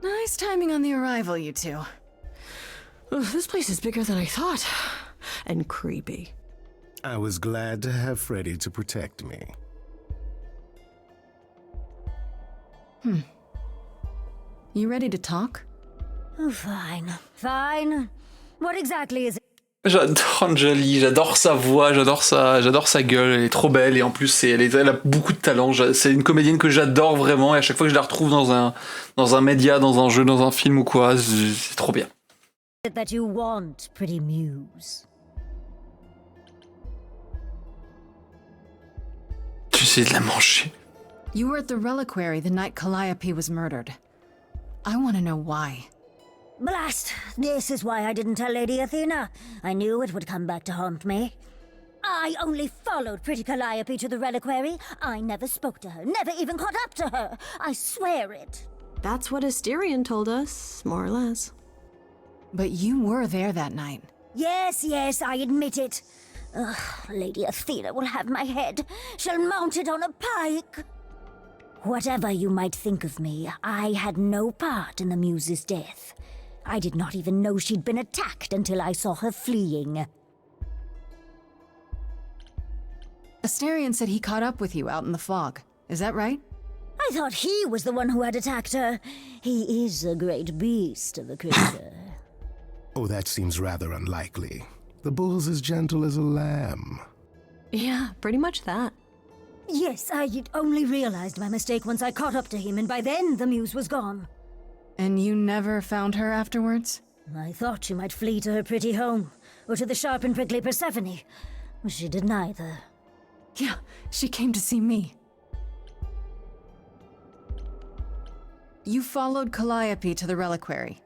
Speaker 12: Nice timing on the arrival, you two.
Speaker 7: This place is bigger than I thought. And creepy.
Speaker 5: I was glad to have Freddy to protect me.
Speaker 12: You ready to talk?
Speaker 14: Oh, fine. Fine. What exactly is it?
Speaker 1: J'adore Anjali, j'adore sa voix, j'adore sa gueule, elle est trop belle et en plus elle a beaucoup de talent. C'est une comédienne que j'adore vraiment et à chaque fois que je la retrouve dans un média, dans un jeu, dans un film ou quoi, c'est trop bien.
Speaker 14: That you want, pretty muse.
Speaker 1: Tu sais de la manger.
Speaker 12: You were at the reliquary the night Calliope was murdered. I want to know why.
Speaker 14: Blast! This is why I didn't tell Lady Athena. I knew it would come back to haunt me. I only followed pretty Calliope to the reliquary. I never spoke to her, never even caught up to her. I swear it.
Speaker 7: That's what Asterion told us, more or less.
Speaker 12: But you were there that night.
Speaker 14: Yes, I admit it. Ugh, Lady Athena will have my head. She'll mount it on a pike. Whatever you might think of me, I had no part in the Muse's death. I did not even know she'd been attacked until I saw her fleeing.
Speaker 12: Asterion said he caught up with you out in the fog. Is that right?
Speaker 14: I thought he was the one who had attacked her. He is a great beast of a creature.
Speaker 5: Oh, that seems rather unlikely. The bull's as gentle as a lamb.
Speaker 7: Yeah, pretty much that.
Speaker 14: Yes, I only realized my mistake once I caught up to him, and by then the Muse was gone.
Speaker 12: And you never found her afterwards?
Speaker 14: I thought she might flee to her pretty home, or to the sharp and prickly Persephone. She did neither.
Speaker 12: Yeah, she came to see me. You followed Calliope to the reliquary.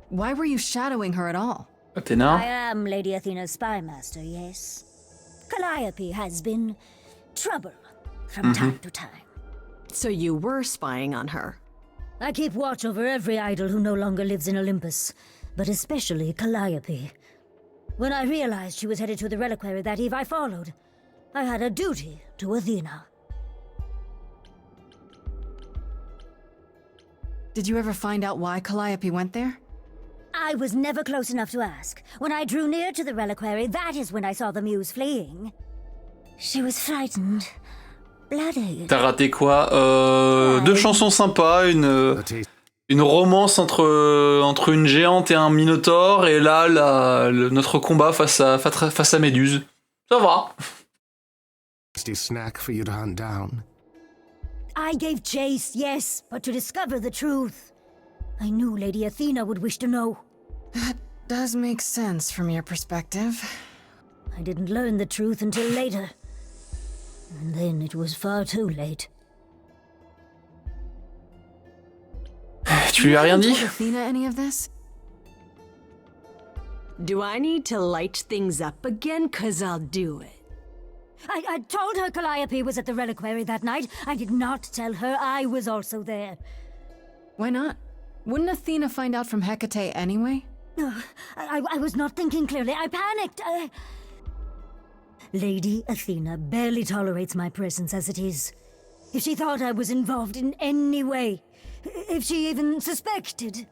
Speaker 12: Why were you shadowing her at all?
Speaker 1: Athena?
Speaker 14: I am Lady Athena's spy master, yes. Calliope has been trouble from time to time.
Speaker 7: So you were spying on her?
Speaker 14: I keep watch over every idol who no longer lives in Olympus, but especially Calliope. When I realized she was headed to the reliquary that eve, I followed. I had a duty to Athena.
Speaker 12: Did you ever find out why Calliope went there?
Speaker 14: I was never close enough to ask. When I drew near to the reliquary, that is when I saw the Muse fleeing. She was frightened. bloody.
Speaker 1: T'as raté quoi? 2 chansons sympas, une romance entre une géante et un minotaure, et là, notre combat face à Méduse. Ça va.
Speaker 5: Snack for you to hunt down.
Speaker 14: I gave chase, yes, but to discover the truth. I knew Lady Athena would wish to know.
Speaker 12: That does make sense from your perspective.
Speaker 14: I didn't learn the truth until later. And then it was far too late.
Speaker 1: Tu lui as rien dit?
Speaker 12: Told Athena any of this?
Speaker 7: Do I need to light things up again? 'Cause I'll do it.
Speaker 14: I told her Calliope was at the reliquary that night. I did not tell her I was also there.
Speaker 12: Why not? Wouldn't Athena find out from Hecate anyway?
Speaker 14: I was not thinking clearly. I panicked. Lady Athena barely tolerates my presence as it is. If she thought I was involved in any way, if she even suspected...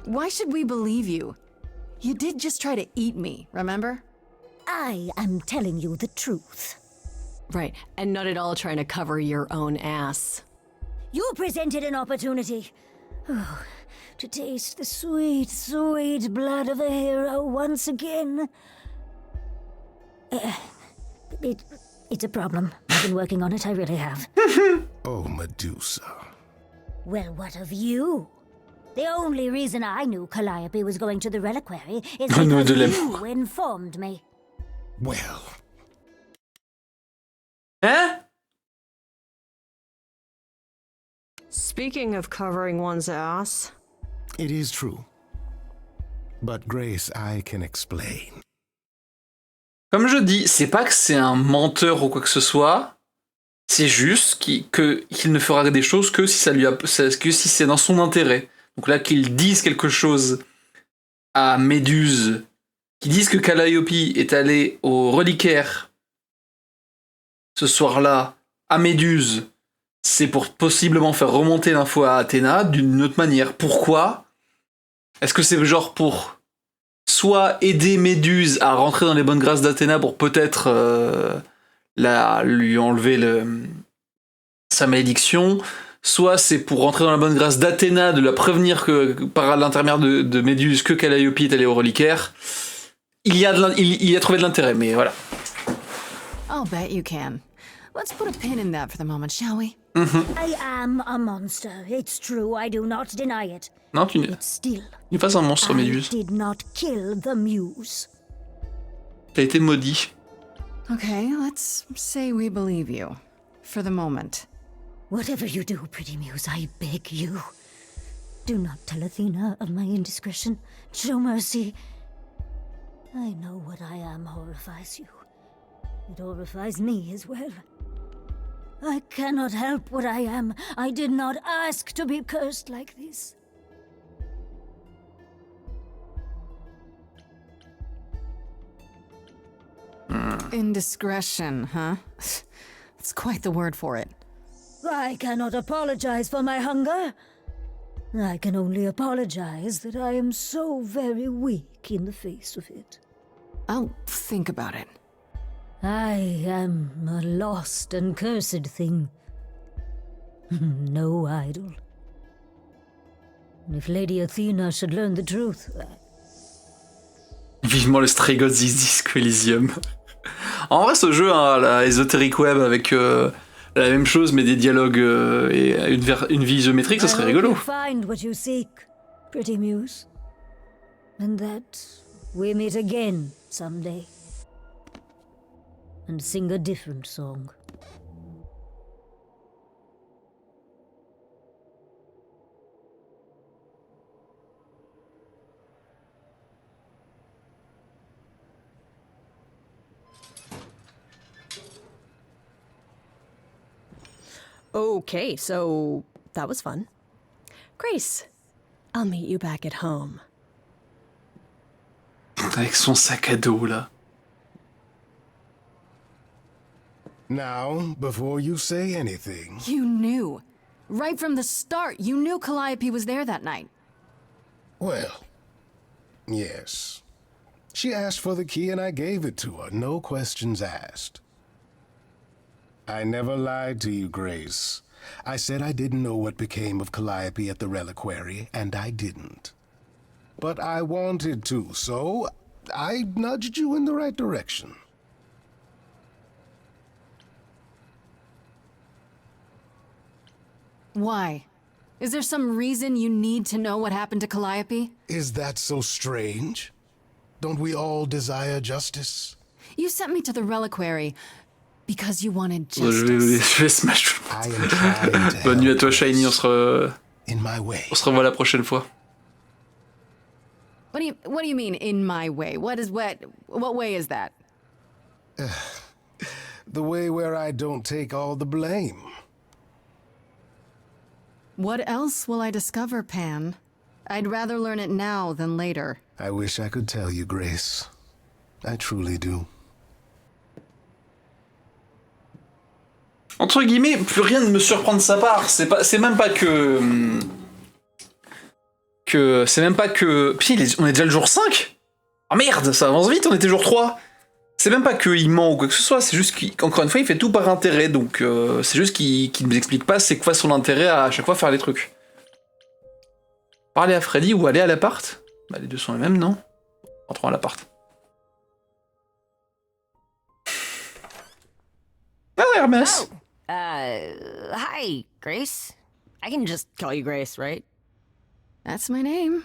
Speaker 12: Why should we believe you? You did just try to eat me, remember?
Speaker 14: I am telling you the truth.
Speaker 7: Right, and not at all trying to cover your own ass.
Speaker 14: You presented an opportunity. Oh, to taste the sweet, sweet blood of a hero once again. It's a problem. I've been working on it, I really have.
Speaker 5: Oh, Medusa.
Speaker 14: Well, what of you? The only reason I knew Calliope was going to the reliquary is because you informed me.
Speaker 5: Well.
Speaker 1: Hein?
Speaker 7: Speaking of covering one's ass.
Speaker 5: It is true. But Grace, I can explain.
Speaker 1: Comme je dis, c'est pas que c'est un menteur ou quoi que ce soit. C'est juste qu'il ne fera des choses que si c'est dans son intérêt. Donc là, qu'il dise quelque chose à Méduse, qu'il dise que Calliope est allé au reliquaire ce soir-là à Méduse, c'est pour possiblement faire remonter l'info à Athéna d'une autre manière. Pourquoi? Est-ce que c'est genre pour soit aider Méduse à rentrer dans les bonnes grâces d'Athéna pour peut-être lui enlever sa malédiction, soit c'est pour rentrer dans la bonne grâce d'Athéna, de la prévenir que par l'intermédiaire de Méduse que Calliope est allée au reliquaire. Il y a trouvé de l'intérêt, mais voilà.
Speaker 12: I'll bet you can. Let's put a pin in that for the moment, shall we?
Speaker 14: I am a monster. It's true, I do not deny it.
Speaker 1: Non, tu n'es pas un monstre, Méduse.
Speaker 14: I did not kill the muse.
Speaker 1: T'as été maudit.
Speaker 12: Okay, let's say we believe you. For the moment.
Speaker 14: Whatever you do, pretty muse, I beg you. Do not tell Athena of my indiscretion. Show mercy. I know what I am horrifies you. It horrifies me as well. I cannot help what I am. I did not ask to be cursed like this.
Speaker 12: Indiscretion, huh? That's quite the word for it.
Speaker 14: I cannot apologize for my hunger. I can only apologize that I am so very weak in the face of it.
Speaker 12: I'll think about it.
Speaker 14: I am a lost and cursed thing. No idol. If Lady Athena should learn the truth...
Speaker 1: Vivement le Stray Gods Disco Elysium. En vrai, ce jeu, hein, la Esoteric Web avec la même chose, mais des dialogues et une vie isométrique, ça serait rigolo.
Speaker 14: Find what you seek, pretty muse. And that we meet again someday. And sing a different song.
Speaker 7: Okay, so that was fun. Grace, I'll meet you back at home.
Speaker 1: Avec son sac à dos, là.
Speaker 5: Now, before you say anything...
Speaker 12: You knew. Right from the start, you knew Calliope was there that night.
Speaker 5: Well, yes. She asked for the key and I gave it to her, no questions asked. I never lied to you, Grace. I said I didn't know what became of Calliope at the reliquary, and I didn't. But I wanted to, so I nudged you in the right direction.
Speaker 12: Why? Is there some reason you need to know what happened to Calliope?
Speaker 5: Is that so strange? Don't we all desire justice?
Speaker 12: You sent me to the reliquary because you wanted
Speaker 1: Je vais smash.
Speaker 5: I am trying to
Speaker 1: Bonne nuit à
Speaker 5: help
Speaker 1: toi,
Speaker 5: Grace.
Speaker 1: Shiny.
Speaker 5: In my way.
Speaker 1: On se revoit la prochaine fois.
Speaker 12: What do you mean in my way? What way is that?
Speaker 5: The way where I don't take all the blame.
Speaker 12: What else will I discover, Pan? I'd rather learn it now than later.
Speaker 5: I wish I could tell you, Grace. I truly do.
Speaker 1: Entre guillemets, plus rien ne me surprend de sa part. C'est même pas que. C'est même pas que. Putain, on est déjà le jour 5 ? Oh merde, ça avance vite, on était jour 3. C'est même pas qu'il ment ou quoi que ce soit, c'est juste qu'encore une fois, il fait tout par intérêt, donc c'est juste qu'il ne nous explique pas c'est quoi son intérêt à chaque fois faire les trucs. Parler à Freddy ou aller à l'appart ? Bah les deux sont les mêmes, non ? Entrons à l'appart. Ah, Hermès.
Speaker 15: Hi, Grace. I can just call you Grace, right?
Speaker 12: That's my name.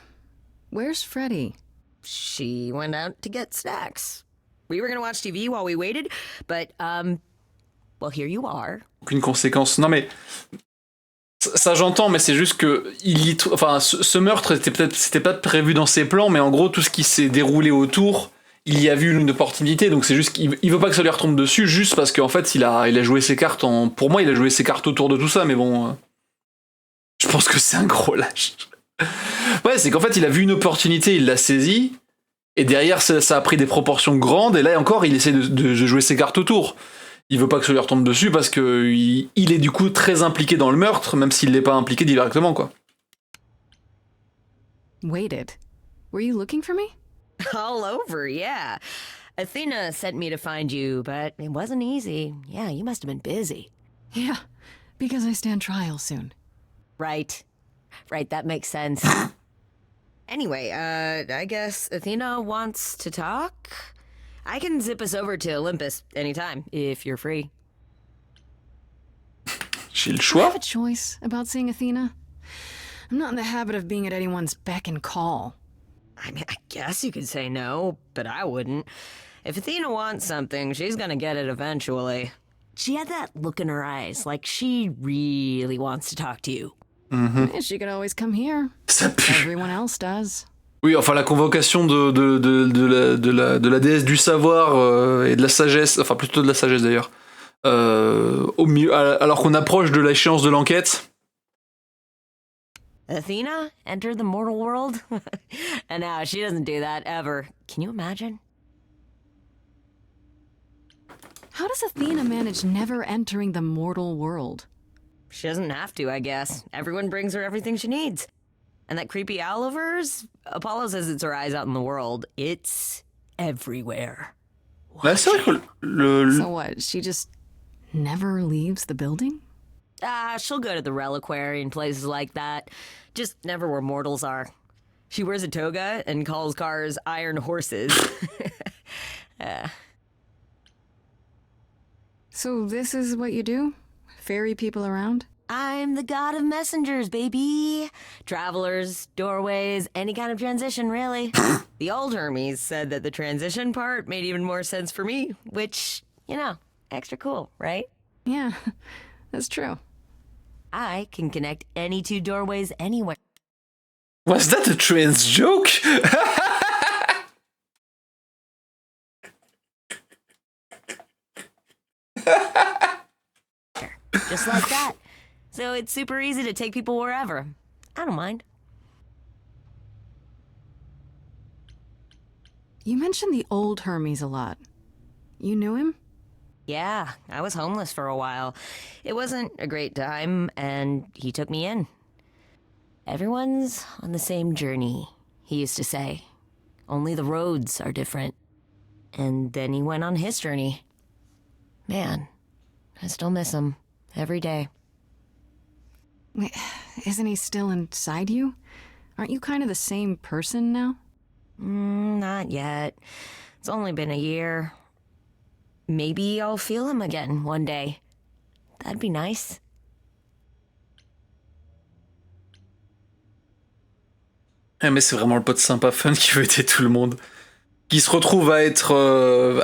Speaker 12: Where's Freddy?
Speaker 15: She went out to get snacks. We were gonna watch TV while we waited, but, well, here you are.
Speaker 1: Aucune conséquence. Non mais... Ça j'entends, mais c'est juste que... ce meurtre, c'était pas prévu dans ses plans, mais en gros, tout ce qui s'est déroulé autour, il y a vu une opportunité, donc c'est juste qu'il veut pas que ça lui retombe dessus, juste parce qu'en fait, il a joué ses cartes en... Pour moi, il a joué ses cartes autour de tout ça, mais bon... Je pense que c'est un gros lâche. Ouais, c'est qu'en fait, il a vu une opportunité, il l'a saisie, et derrière, ça a pris des proportions grandes, et là encore, il essaie de jouer ses cartes autour. Il veut pas que ça lui retombe dessus parce que il est du coup très impliqué dans le meurtre, même s'il l'est pas impliqué directement, quoi.
Speaker 12: Waited. Were you looking for me?
Speaker 15: All over, yeah. Athena sent me to find you, but it wasn't easy. Yeah, you must have been busy.
Speaker 12: Yeah, because I stand trial soon.
Speaker 15: Right, that makes sense. Anyway, I guess Athena wants to talk? I can zip us over to Olympus anytime, if you're free.
Speaker 1: J'ai le
Speaker 12: Do I
Speaker 1: choix.
Speaker 12: have a choice about seeing Athena? I'm not in the habit of being at anyone's beck and call.
Speaker 15: I mean, I guess you could say no, but I wouldn't. If Athena wants something, she's gonna get it eventually. She had that look in her eyes, like she really wants to talk to you.
Speaker 12: Mm-hmm. She could always come here.
Speaker 1: Ça pue.
Speaker 12: Everyone else does.
Speaker 1: Oui, enfin la convocation de la déesse du savoir et de la sagesse, enfin plutôt de la sagesse d'ailleurs, alors qu'on approche de l'échéance de l'enquête.
Speaker 15: Athena entered the mortal world? And now she doesn't do that ever. Can you imagine?
Speaker 12: How does Athena manage never entering the mortal world?
Speaker 15: She doesn't have to, I guess. Everyone brings her everything she needs. And that creepy owl of hers? Apollo says it's her eyes out in the world. It's everywhere.
Speaker 1: Bah, c'est vrai que
Speaker 12: So what, she just never leaves the building?
Speaker 15: She'll go to the reliquary and places like that. Just never where mortals are. She wears a toga and calls cars iron horses.
Speaker 12: So this is what you do? Ferry people around?
Speaker 15: I'm the god of messengers, baby. Travelers, doorways, any kind of transition, really. The old Hermes said that the transition part made even more sense for me, which, you know, extra cool, right?
Speaker 12: Yeah, that's true.
Speaker 15: I can connect any two doorways anywhere.
Speaker 1: Was that a trans joke?
Speaker 15: Just like that. So it's super easy to take people wherever. I don't mind.
Speaker 12: You mentioned the old Hermes a lot. You knew him?
Speaker 15: Yeah, I was homeless for a while. It wasn't a great time, and he took me in. Everyone's on the same journey, he used to say. Only the roads are different. And then he went on his journey. Man, I still miss him. Every day.
Speaker 12: Wait, isn't he still inside you? Aren't you kind of the same person now?
Speaker 15: Not yet. It's only been a year. Maybe I'll feel him again one day. That'd be nice.
Speaker 1: Mais c'est vraiment le pote sympa fun qui veut aider tout le monde. Qui se retrouve à être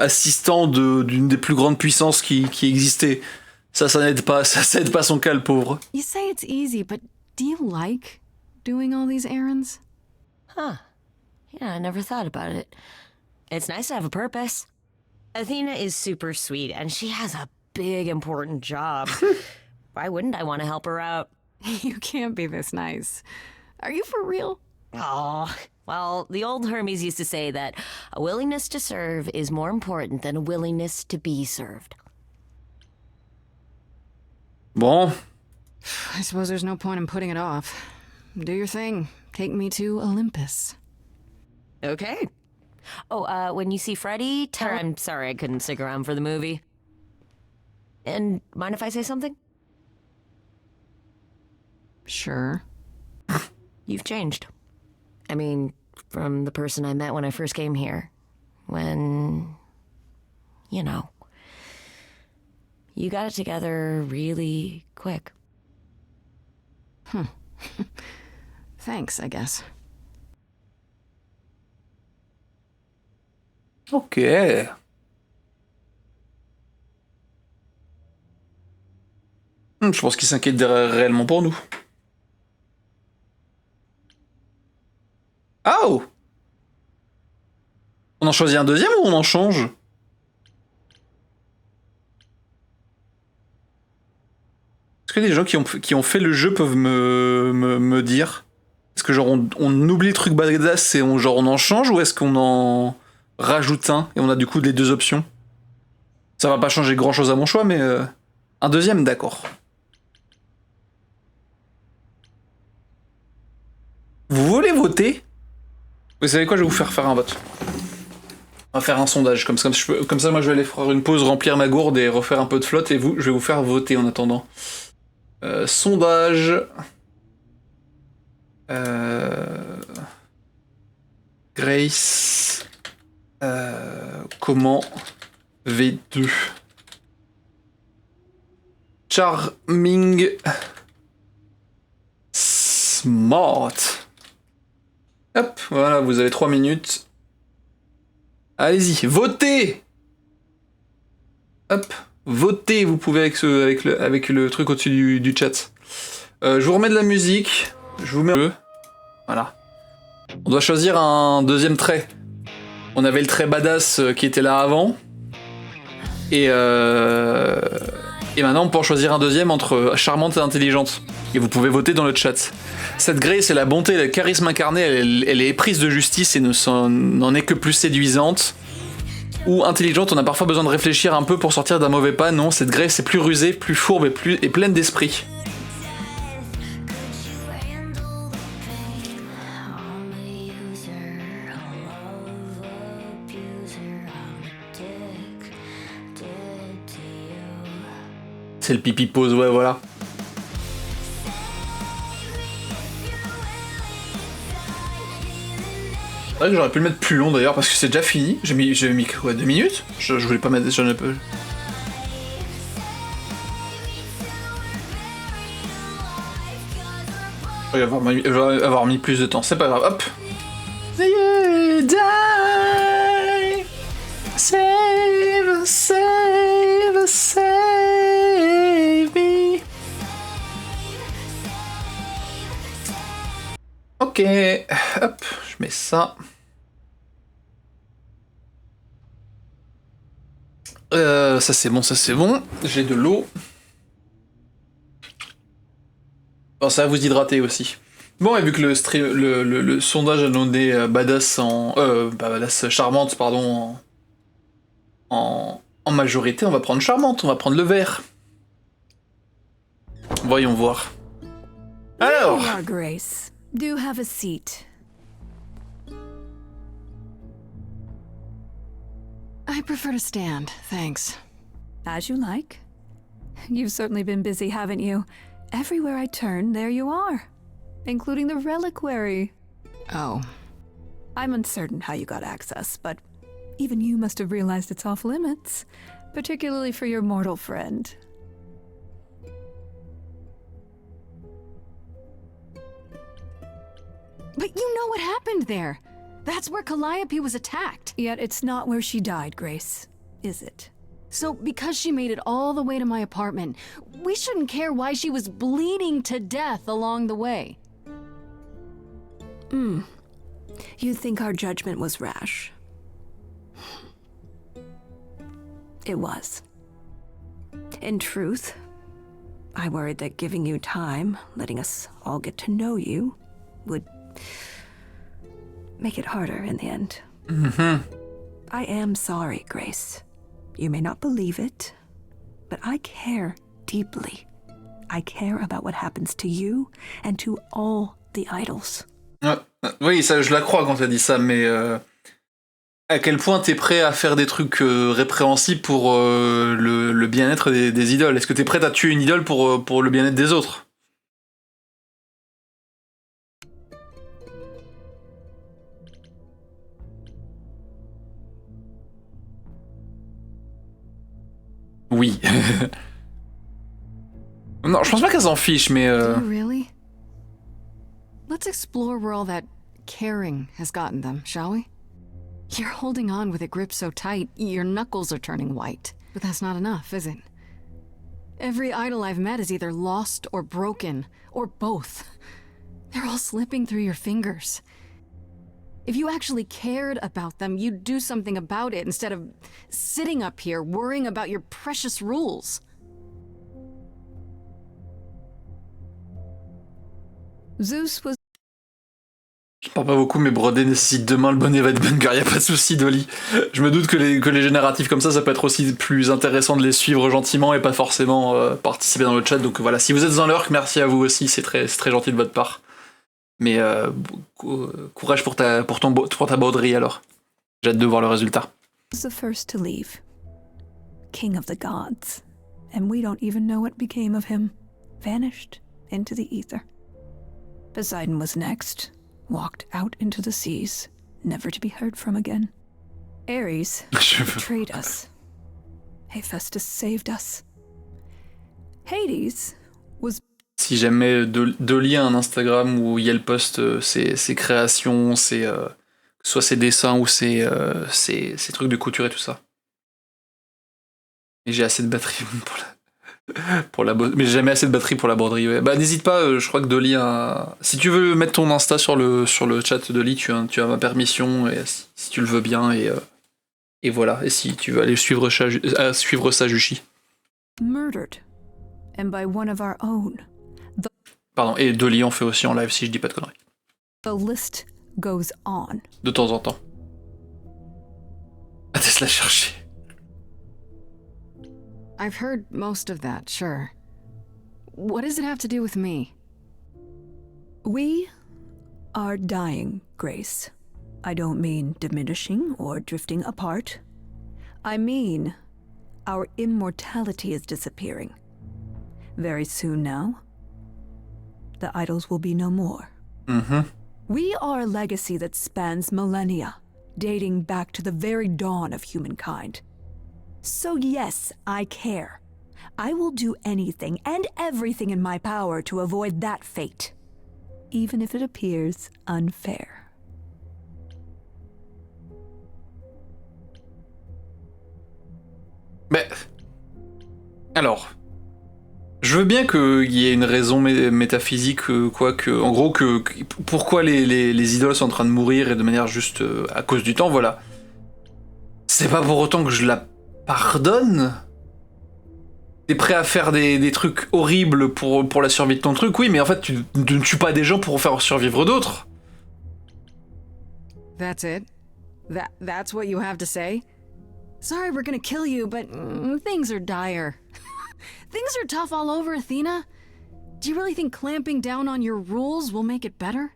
Speaker 1: assistant d'une des plus grandes puissances qui existait. Ça n'aide pas, ça aide pas son cas, le pauvre.
Speaker 12: You say it's easy, but do you like doing all these errands?
Speaker 15: Huh. Yeah, I never thought about it. It's nice to have a purpose. Athena is super sweet, and she has a big, important job. Why wouldn't I want to help her out?
Speaker 12: You can't be this nice. Are you for real?
Speaker 15: Oh, well, the old Hermes used to say that a willingness to serve is more important than a willingness to be served.
Speaker 1: Bon.
Speaker 12: I suppose there's no point in putting it off. Do your thing. Take me to Olympus.
Speaker 15: Okay. Oh, when you see Freddy, tell her I'm sorry I couldn't stick around for the movie. And mind if I say something?
Speaker 12: Sure.
Speaker 15: You've changed. I mean, from the person I met when I first came here. When, you know, you got it together really quick.
Speaker 12: Thanks, I guess.
Speaker 1: Ok. Je pense qu'il s'inquiète réellement pour nous. Oh! On en choisit un deuxième ou on en change? Est-ce que les gens qui ont fait le jeu peuvent me dire? Est-ce que genre on oublie le truc badass et on en change, ou est-ce qu'on en rajoute un et on a du coup les deux options? Ça va pas changer grand chose à mon choix, mais un deuxième, d'accord. Vous voulez voter? Vous savez quoi, je vais vous faire un vote. On va faire un sondage, comme ça moi je vais aller faire une pause, remplir ma gourde et refaire un peu de flotte, et je vais vous faire voter en attendant. Sondage. Grace. Comment V2. Charming. Smart. Hop, voilà, vous avez 3 minutes. Allez-y, votez! Hop, votez, vous pouvez avec le truc au-dessus du chat. Je vous remets de la musique. Je vous mets... Voilà. On doit choisir un deuxième trait. On avait le trait badass qui était là avant. Et maintenant, on peut en choisir un deuxième entre charmante et intelligente. Et vous pouvez voter dans le chat. Cette Grace, c'est la bonté, le charisme incarné, elle est éprise de justice et n'en est que plus séduisante. Ou intelligente, on a parfois besoin de réfléchir un peu pour sortir d'un mauvais pas. Non, cette Grace est plus rusée, plus fourbe et pleine d'esprit. C'est le pipi pose, ouais, voilà. C'est vrai que j'aurais pu le mettre plus long d'ailleurs parce que c'est déjà fini. J'ai mis quoi, 2 minutes? Je voulais pas mettre... J'en ai pas... Je vais avoir mis plus de temps, c'est pas grave, hop. You die, save, save, save me. Ok, hop, je mets ça. Ça c'est bon, ça c'est bon. J'ai de l'eau. Bon, ça va vous hydrater aussi. Bon, et vu que le sondage a donné badass badass charmante, pardon, en majorité, on va prendre charmante, on va prendre le vert. Voyons voir. Alors.
Speaker 6: There you are, Grace. Do have a seat.
Speaker 12: I prefer to stand, thanks.
Speaker 6: As you like.
Speaker 16: You've certainly been busy, haven't you? Everywhere I turn, there you are. Including the reliquary.
Speaker 12: Oh.
Speaker 16: I'm uncertain how you got access, but even you must have realized it's off limits. Particularly for your mortal friend.
Speaker 12: But you know what happened there. That's where Calliope was attacked.
Speaker 16: Yet it's not where she died, Grace, is it?
Speaker 12: So because she made it all the way to my apartment, we shouldn't care why she was bleeding to death along the way.
Speaker 16: You think our judgment was rash? It was. In truth, I worried that giving you time, letting us all get to know you, would make it harder in the end. I am sorry, Grace. You may not believe it, but I care deeply. I care about what happens to you and to all the idols.
Speaker 1: Oui, ça, je la crois quand elle dit ça, mais à quel point t'es prêt à faire des trucs répréhensibles pour le bien-être des idoles? Est-ce que t'es prêt à tuer une idole pour le bien-être des autres? Oui. Non, je pense pas qu'elle s'en fiche, mais...
Speaker 12: Do you really? Let's explore where all that caring has gotten them, shall we? You're holding on with a grip so tight, your knuckles are turning white. But that's not enough, is it? Every idol I've met is either lost or broken, or both. They're all slipping through your fingers. If you actually cared about them, you'd do something about it instead of sitting up here worrying about your precious rules.
Speaker 16: Zeus was...
Speaker 1: Je parle pas beaucoup, mais broder nécessite demain le bon Evan Gungar, y a pas de souci, Dolly. Je me doute que les génératifs comme ça peut être aussi plus intéressant de les suivre gentiment et pas forcément participer dans le chat. Donc voilà, si vous êtes dans l'orc, merci à vous aussi, c'est très gentil de votre part. Mais courage pour ta broderie alors. J'ai hâte de voir le résultat.
Speaker 16: Was the first to leave. King of the gods. And we don't even know what became of him. Vanished into the ether. Poseidon was next. Walked out into the seas, never to be heard from again. Ares betrayed us. Hephaestus saved us. Hades was...
Speaker 1: Si jamais Dolly a un Instagram où il y a le post ses créations, soit ses dessins ou ses trucs de couture et tout ça. Et j'ai assez de batterie mais j'ai jamais assez de batterie pour la broderie. Ouais. Bah n'hésite pas, je crois que Dolly a... Si tu veux mettre ton Insta sur le chat, Dolly, tu as ma permission, et si tu le veux bien, et voilà. Et si tu veux aller suivre ça, Jushi.
Speaker 16: Murdered, and by one of our own.
Speaker 1: Pardon, et Dolly en fait aussi en live si je dis pas de conneries.
Speaker 16: The list goes on.
Speaker 1: De temps en temps. Laisse la chercher.
Speaker 12: I've heard most of that, sure. What does it have to do with me?
Speaker 16: We are dying, Grace. I don't mean diminishing or drifting apart. I mean our immortality is disappearing. Very soon now, the idols will be no more. We are a legacy that spans millennia, dating back to the very dawn of humankind. So yes, I care. I will do anything and everything in my power to avoid that fate, even if it appears unfair.
Speaker 1: Mais... Alors... Je veux bien qu'il y ait une raison métaphysique, en gros, pourquoi les idoles sont en train de mourir et de manière juste à cause du temps, voilà. C'est pas pour autant que je la pardonne. T'es prêt à faire des trucs horribles pour la survie de ton truc, oui, mais en fait, tu ne tues pas des gens pour faire survivre d'autres.
Speaker 12: That's it? That's what you have to say? Sorry we're gonna kill you, but things are dire. Things are tough all over, Athena. Do you really think clamping down on your rules will make it better?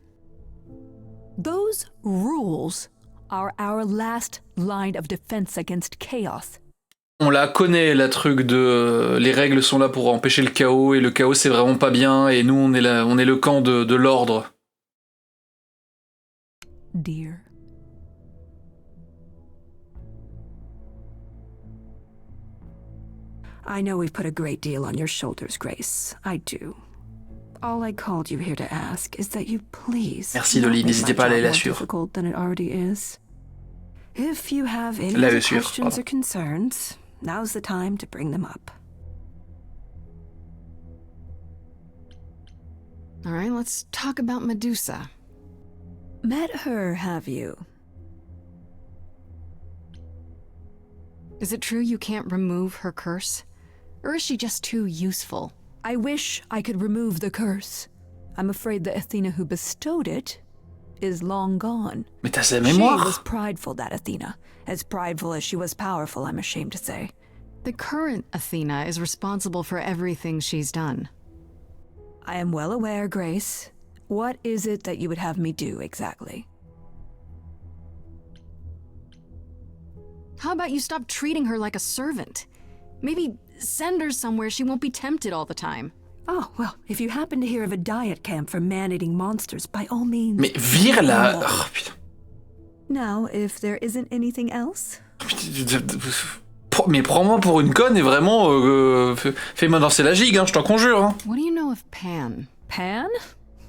Speaker 16: Those rules are our last line of defense against chaos.
Speaker 1: On la connaît, la truc de les règles sont là pour empêcher le chaos et le chaos c'est vraiment pas bien et nous on est le camp de l'ordre.
Speaker 16: Dear. I know we've put a great deal on your shoulders, Grace. I do. All I called you here to ask is that you please.
Speaker 1: Merci Dolly, n'hésitez pas à aller la suivre.
Speaker 16: Difficult than it already is. If you have any
Speaker 1: La
Speaker 16: other
Speaker 1: suivre,
Speaker 16: questions
Speaker 1: pardon.
Speaker 16: or concerns, now's the time to bring them up.
Speaker 12: All right, let's talk about Medusa.
Speaker 16: Met her, have you?
Speaker 12: Is it true you can't remove her curse? Or is she just too useful?
Speaker 16: I wish I could remove the curse. I'm afraid the Athena who bestowed it is long gone.
Speaker 1: Mais t'as sa
Speaker 16: She
Speaker 1: mémoire.
Speaker 16: was prideful, that Athena. As prideful as she was powerful, I'm ashamed to say.
Speaker 12: The current Athena is responsible for everything she's done.
Speaker 16: I am well aware, Grace. What is it that you would have me do exactly?
Speaker 12: How about you stop treating her like a servant? Maybe send her somewhere she won't be tempted all the time.
Speaker 16: Oh, well, if you happen to hear of a diet camp for man-eating monsters, by all means.
Speaker 1: Mais vire-la. Oh, putain.
Speaker 16: Now, if there isn't anything else?
Speaker 1: Mais prends-moi pour une conne et vraiment fais-moi danser la gigue, hein, je t'en conjure. Hein.
Speaker 12: What do you know of Pan?
Speaker 16: Pan?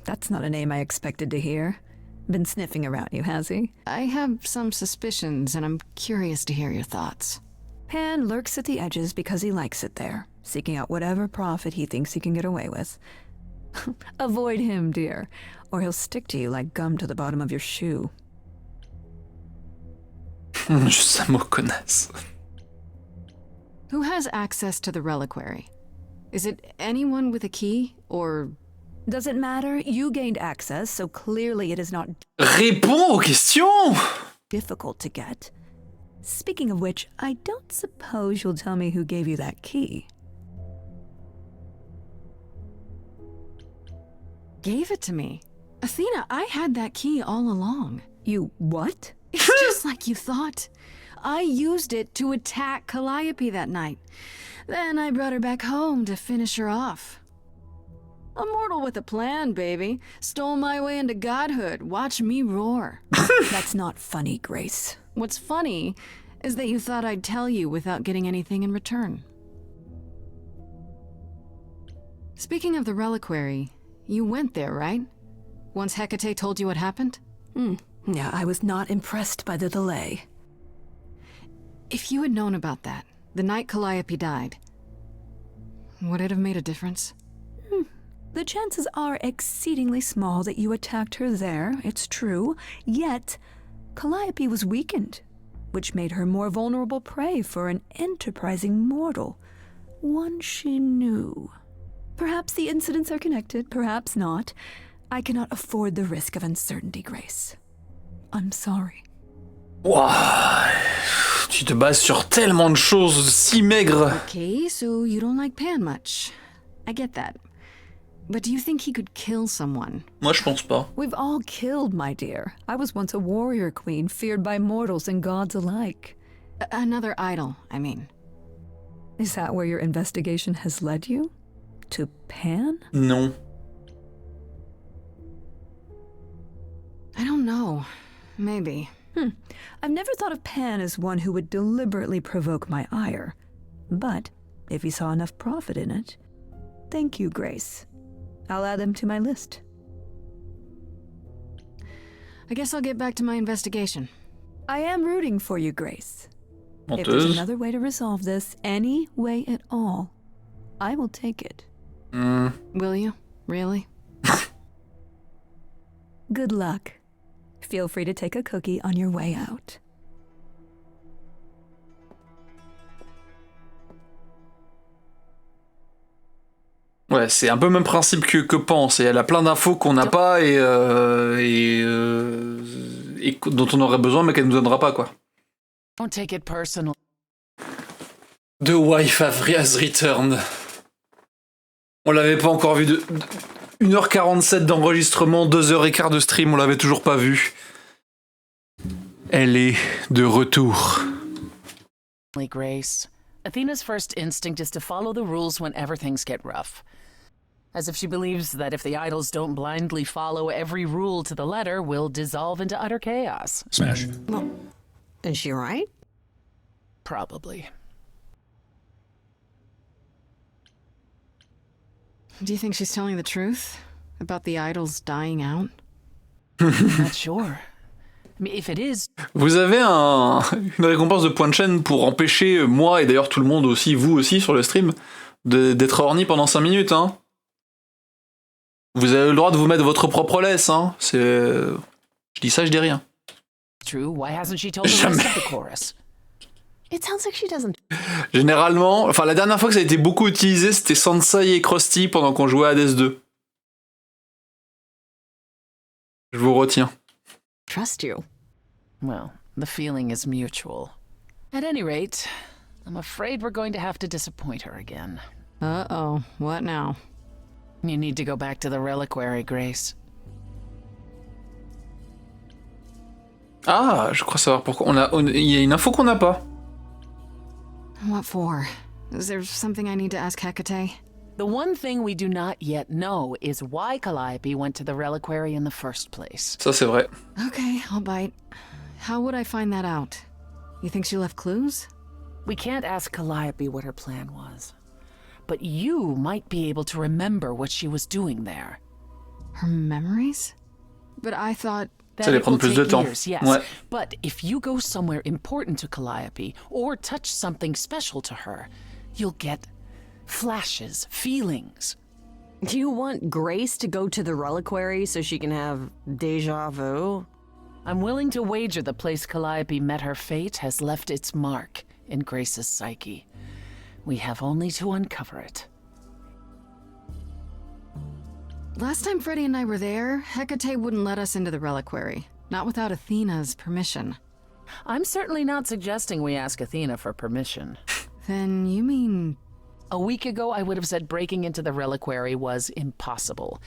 Speaker 16: That's not a name I expected to hear. Been sniffing around you, has he?
Speaker 12: I have some suspicions, and I'm curious to hear your thoughts.
Speaker 16: Pan lurks at the edges because he likes it there, seeking out whatever profit he thinks he can get away with. Avoid him, dear, or he'll stick to you like gum to the bottom of your shoe.
Speaker 1: Juste un mot connasse.
Speaker 12: Who has access to the reliquary? Is it anyone with a key, or...
Speaker 16: Doesn't matter, you gained access, so clearly it is not
Speaker 1: Réponds aux questions.
Speaker 16: difficult to get. Speaking of which, I don't suppose you'll tell me who gave you that key.
Speaker 12: Gave it to me. Athena, I had that key all along.
Speaker 16: You what?
Speaker 12: It's just like you thought. I used it to attack Calliope that night. Then I brought her back home to finish her off. A mortal with a plan, baby. Stole my way into godhood. Watch me roar.
Speaker 16: That's not funny, Grace.
Speaker 12: What's funny is that you thought I'd tell you without getting anything in return. Speaking of the reliquary, you went there, right? Once Hecate told you what happened?
Speaker 16: Yeah, I was not impressed by the delay.
Speaker 12: If you had known about that, the night Calliope died, would it have made a difference?
Speaker 16: The chances are exceedingly small that you attacked her there, it's true. Yet, Calliope was weakened, which made her more vulnerable prey for an enterprising mortal, one she knew. Perhaps the incidents are connected, perhaps not. I cannot afford the risk of uncertainty, Grace. I'm sorry.
Speaker 1: Wow. Tu te bases sur tellement de choses si maigres.
Speaker 12: Okay, so you don't like Pan much. I get that. But do you think he could kill someone?
Speaker 1: Moi, je pense pas.
Speaker 16: We've all killed, my dear. I was once a warrior queen, feared by mortals and gods alike.
Speaker 12: Another idol, I mean.
Speaker 16: Is that where your investigation has led you? To Pan?
Speaker 1: Non.
Speaker 12: I don't know. Maybe.
Speaker 16: I've never thought of Pan as one who would deliberately provoke my ire. But if he saw enough profit in it, thank you, Grace. I'll add them to my list.
Speaker 12: I guess I'll get back to my investigation.
Speaker 16: I am rooting for you, Grace. If
Speaker 1: Menteuse.
Speaker 16: there's another way to resolve this, any way at all, I will take it.
Speaker 12: Will you? Really?
Speaker 16: Good luck. Feel free to take a cookie on your way out.
Speaker 1: Ouais, c'est un peu le même principe que pense. Et elle a plein d'infos qu'on n'a pas et dont on aurait besoin mais qu'elle nous donnera pas, quoi.
Speaker 17: Don't take it personal.
Speaker 1: The Wife has Returned. On l'avait pas encore vu de 1h47 d'enregistrement, 2h15 de stream, on l'avait toujours pas vu. Elle est de retour.
Speaker 17: Grace, Athena's first instinct is to follow the rules whenever things get rough. As if she believes that if the idols don't blindly follow every rule to the letter, we'll dissolve into utter chaos.
Speaker 4: Smash.
Speaker 15: Well, is she right?
Speaker 17: Probably.
Speaker 12: Do you think she's telling the truth? About the idols dying out?
Speaker 17: Not sure. I mean, if it is...
Speaker 1: Vous avez une récompense de points de chaîne pour empêcher moi, et d'ailleurs tout le monde aussi, vous aussi sur le stream, d'être horny pendant 5 minutes, hein. Vous avez le droit de vous mettre votre propre laisse, hein. C'est... Je dis ça, je dis rien.
Speaker 17: True, why hasn't she told the rest of the chorus?
Speaker 7: It sounds like she doesn't.
Speaker 1: Généralement, enfin la dernière fois que ça a été beaucoup utilisé, c'était Sansai et Krusty pendant qu'on jouait à Hades 2. Je vous retiens.
Speaker 15: Trust you.
Speaker 17: Well, the feeling is mutual. At any rate, I'm afraid we're going to have to disappoint her again.
Speaker 12: Uh-oh, what now?
Speaker 17: You need to go back to the reliquary, Grace.
Speaker 1: Ah, je crois savoir pourquoi. Il y a une info qu'on n'a pas.
Speaker 12: What for? Is there something I need to ask Hecate?
Speaker 17: The one thing we do not yet know is why Calliope went to the reliquary in the first place.
Speaker 1: Ça, c'est vrai.
Speaker 12: Okay, I'll bite. How would I find that out? You think she left clues?
Speaker 17: We can't ask Calliope what her plan was. But you might be able to remember what she was doing there.
Speaker 12: Her memories? But I thought...
Speaker 1: Ça allait prendre plus de temps.
Speaker 17: Years, yes.
Speaker 1: Ouais.
Speaker 17: But if you go somewhere important to Calliope, or touch something special to her, you'll get flashes, feelings.
Speaker 15: Do you want Grace to go to the reliquary so she can have déjà vu?
Speaker 17: I'm willing to wager the place Calliope met her fate has left its mark in Grace's psyche. We have only to uncover it.
Speaker 12: Last time Freddy and I were there, Hecate wouldn't let us into the reliquary. Not without Athena's permission.
Speaker 17: I'm certainly not suggesting we ask Athena for permission.
Speaker 12: Then you mean...
Speaker 17: A week ago, I would have said breaking into the reliquary was impossible.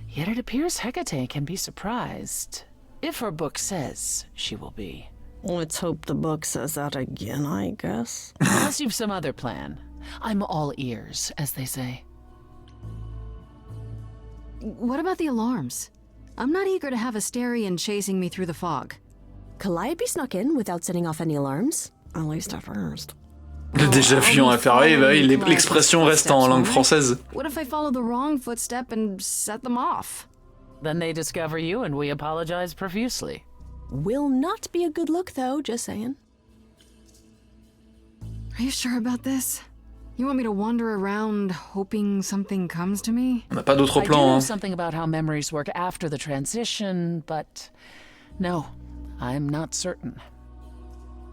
Speaker 17: Yet it appears Hecate can be surprised. If her book says she will be.
Speaker 15: Let's hope the book says that again, I guess.
Speaker 17: Unless you've some other plan. I'm all ears, as they say.
Speaker 12: What about the alarms? I'm not eager to have Asterion chasing me through the fog.
Speaker 7: Calliope snuck in without setting off any alarms.
Speaker 15: At least at first.
Speaker 1: Le déjà vu en inférieur, bah oui, l'expression reste en langue française.
Speaker 12: What if I follow the wrong footstep and set them off?
Speaker 17: Then they discover you and we apologize profusely.
Speaker 7: Will not be a good look, though, just saying.
Speaker 12: Are you sure about this? You want me to wander around hoping something comes to me?
Speaker 1: On n'a pas d'autre
Speaker 17: I do
Speaker 1: plan,
Speaker 17: know
Speaker 1: hein.
Speaker 17: something about how memories work after the transition, but no, I'm not certain.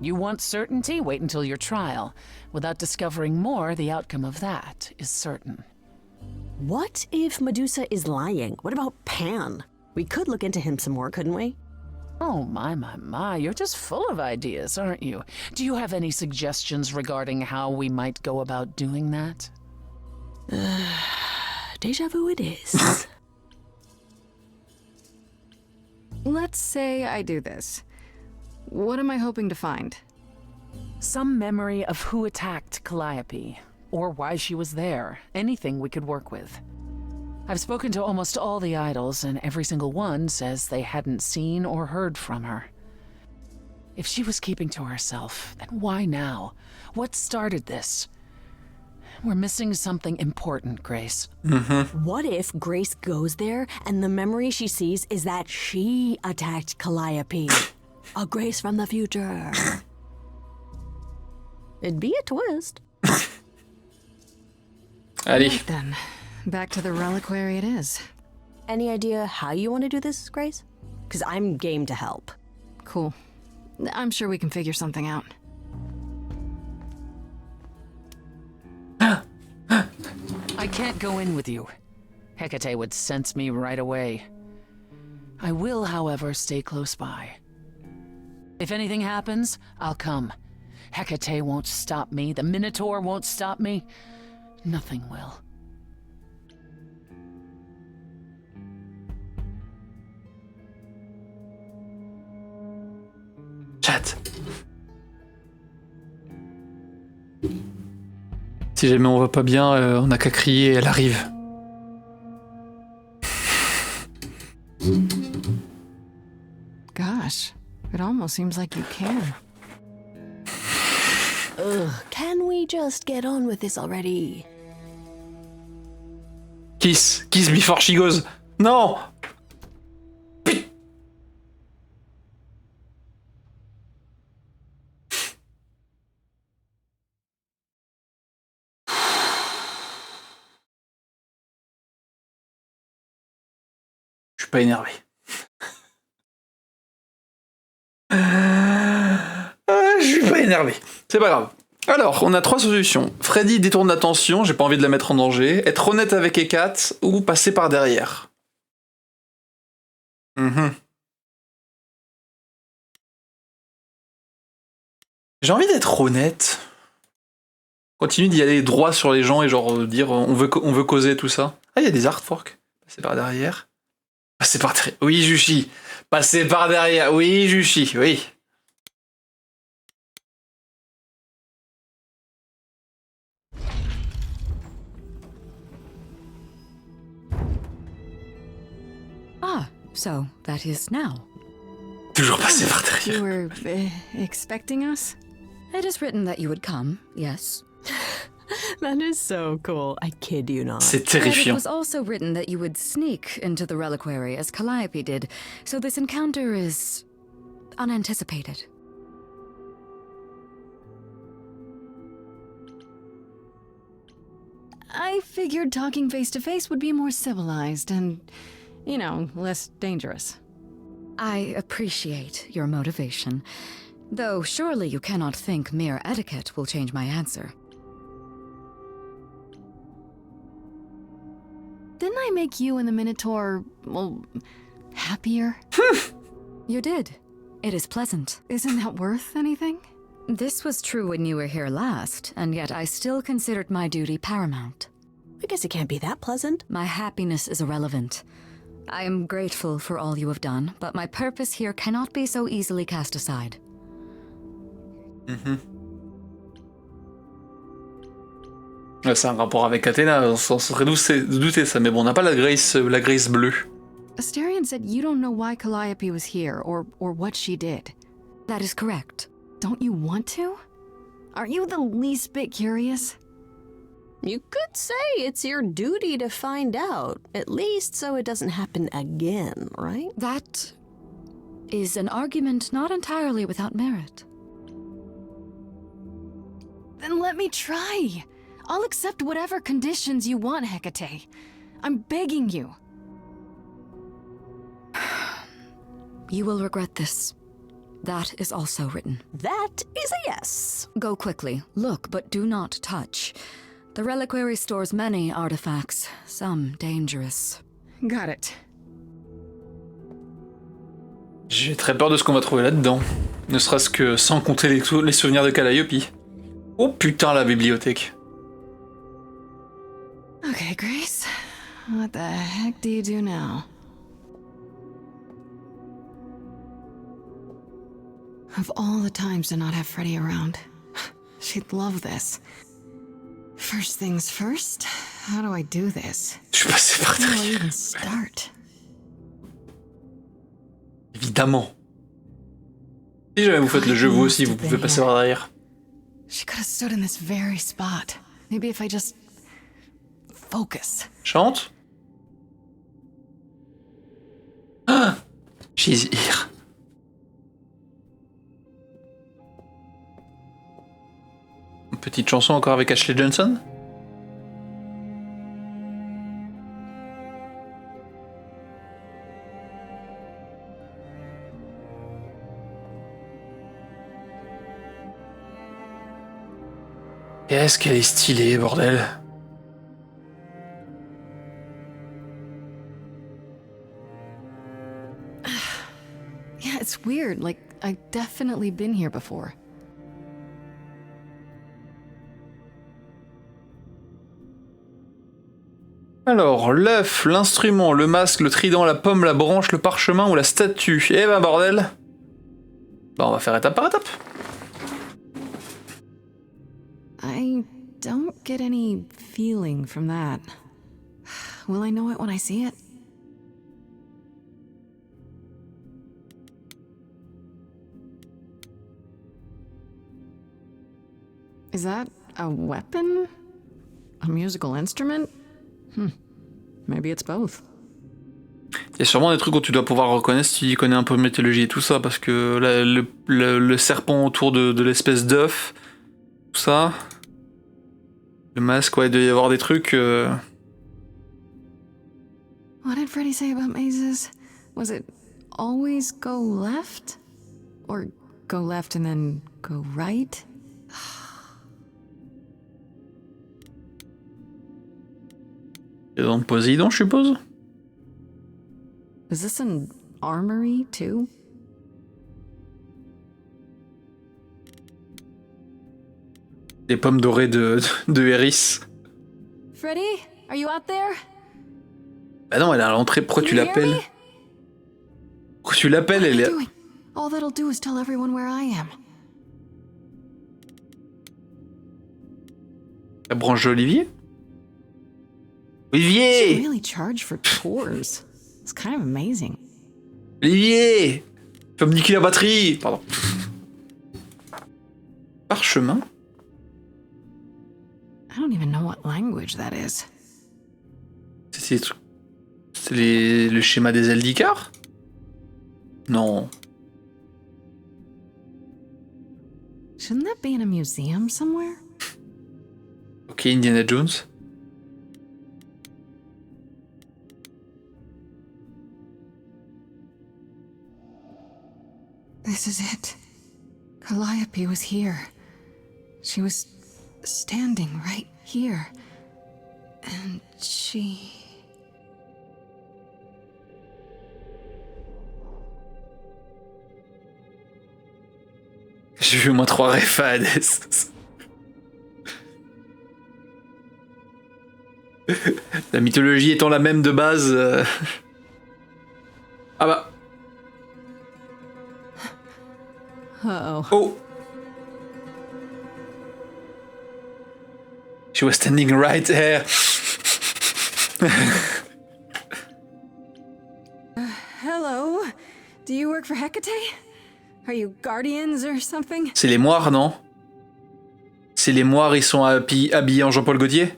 Speaker 17: You want certainty? Wait until your trial. Without discovering more, the outcome of that is certain.
Speaker 7: What if Medusa is lying? What about Pan? We could look into him some more, couldn't we?
Speaker 17: Oh, my, you're just full of ideas, aren't you? Do you have any suggestions regarding how we might go about doing that?
Speaker 7: Deja vu it is.
Speaker 12: Let's say I do this. What am I hoping to find?
Speaker 17: Some memory of who attacked Calliope, or why she was there. Anything we could work with. I've spoken to almost all the idols, and every single one says they hadn't seen or heard from her. If she was keeping to herself, then why now? What started this? We're missing something important, Grace.
Speaker 1: Mm-hmm.
Speaker 7: What if Grace goes there and the memory she sees is that she attacked Calliope? A Grace from the future. It'd be a twist.
Speaker 1: Allez.
Speaker 12: Right then, back to the reliquary it is.
Speaker 7: Any idea how you want to do this, Grace? Because I'm game to help.
Speaker 12: Cool. I'm sure we can figure something out.
Speaker 17: I can't go in with you. Hecate would sense me right away. I will, however, stay close by. If anything happens, I'll come. Hecate won't stop me. The Minotaur won't stop me. Nothing will.
Speaker 1: Chat. Si jamais on va pas bien, on n'a qu'à crier, elle arrive.
Speaker 12: Gosh, it almost seems like you care.
Speaker 7: Ugh, can we just get on with this already?
Speaker 1: Kiss before she goes. Non. Je suis pas énervé. Je suis pas énervé. C'est pas grave. Alors, on a 3 solutions. Freddy détourne l'attention, j'ai pas envie de la mettre en danger. Être honnête avec Hécat ou passer par derrière. J'ai envie d'être honnête. Continue d'y aller droit sur les gens et genre dire on veut causer tout ça. Ah, il y a des artworks. Passer par derrière. Passer par derrière. Oui, Jushi. Passer par derrière. Oui, Jushi. Oui.
Speaker 9: Ah, so that is now.
Speaker 1: Toujours passer par derrière.
Speaker 12: You were expecting us?
Speaker 9: It is written that you would come, yes.
Speaker 7: That is so cool. I kid you not.
Speaker 1: C'est
Speaker 9: But it
Speaker 1: terrifiant.
Speaker 9: was also written that you would sneak into the reliquary as Calliope did, so this encounter is unanticipated.
Speaker 12: I figured talking face to face would be more civilized and, you know, less dangerous.
Speaker 9: I appreciate your motivation, though surely you cannot think mere etiquette will change my answer.
Speaker 12: Didn't I make you and the Minotaur, well, happier?
Speaker 9: You did. It is pleasant.
Speaker 12: Isn't that worth anything?
Speaker 9: This was true when you were here last, and yet I still considered my duty paramount.
Speaker 7: I guess it can't be that pleasant.
Speaker 9: My happiness is irrelevant. I am grateful for all you have done, but my purpose here cannot be so easily cast aside.
Speaker 1: Ouais, c'est un rapport avec Athéna, on s'en serait douté ça, mais bon, on n'a pas la grace bleue.
Speaker 12: Asterion said you don't know why Calliope was here, or what she did.
Speaker 9: That is correct.
Speaker 12: Don't you want to? Aren't you the least bit curious?
Speaker 7: You could say it's your duty to find out, at least so it doesn't happen again, right?
Speaker 9: That is an argument not entirely without merit.
Speaker 12: Then let me try. I'll accept whatever conditions you want, Hecate. I'm begging you.
Speaker 9: You will regret this. That is also written.
Speaker 7: That is a yes.
Speaker 9: Go quickly. Look, but do not touch. The reliquary stores many artifacts, some dangerous.
Speaker 12: Got it.
Speaker 1: J'ai très peur de ce qu'on va trouver là-dedans. Ne serait-ce que sans compter les souvenirs de Calliope. Oh putain, la bibliothèque.
Speaker 12: Okay, Grace. What the heck do you do now? Of all the times to not have Freddy around, she'd love this. First things first, how do I do this?
Speaker 1: Je suis passé par
Speaker 12: How do I
Speaker 1: derrière.
Speaker 12: even start?
Speaker 1: Évidemment. Si jamais vous faites le jeu vous aussi, vous pouvez passer par derrière.
Speaker 12: She could have stood in this very spot. Maybe if I just focus.
Speaker 1: Chante. Ah, she's here. Une petite chanson encore avec Ashley Johnson. Qu'est-ce qu'elle est stylée, bordel.
Speaker 12: Yeah, it's weird. Like, I've definitely been here before.
Speaker 1: Alors, l'œuf, l'instrument, le masque, le trident, la pomme, la branche, le parchemin ou la statue. Eh ben bordel. Bah on va faire étape par étape.
Speaker 12: I don't get any feeling from that. Will I know it when I see it? Is that a weapon? A musical instrument? Maybe it's both.
Speaker 1: Il y a sûrement des trucs où tu dois pouvoir reconnaître si tu connais un peu de mythologie et tout ça, parce que là, le serpent autour de l'espèce d'œuf, tout ça, le masque, ouais, il doit y avoir des trucs...
Speaker 12: What did Freddy say about mazes? Was it always go left? Or go left and then go right?
Speaker 1: C'est dans Poséidon, je suppose?
Speaker 12: Is this an armory, too?
Speaker 1: Les pommes dorées de Eris.
Speaker 12: Freddy, are you out there?
Speaker 1: Bah non, elle est à l'entrée, pourquoi tu l'appelles? Pourquoi tu l'appelles, elle est...
Speaker 12: All that'll do is tell everyone where I am.
Speaker 1: La branche d'Olivier? Olivier!
Speaker 12: She really charge for tours. It's kind of amazing.
Speaker 1: Olivier! Tu vas me niquer la batterie! Pardon. Parchemin?
Speaker 12: I don't even know what language that is.
Speaker 1: C'est les trucs... C'est le schéma des ailes d'Icar? Non.
Speaker 12: Shouldn't that be in a museum somewhere?
Speaker 1: Ok, Indiana Jones.
Speaker 12: This is it. Calliope was here. She was standing right here. And she...
Speaker 1: J'ai vu au moins 3 refs à Hades. La mythologie étant la même de base... Ah bah...
Speaker 12: Uh-oh.
Speaker 1: Oh! She was standing right here.
Speaker 12: Hello? Do you work for Hecate? Are you guardians or something?
Speaker 1: C'est les moires, non? C'est les moires, ils sont habillés en Jean-Paul Gaultier?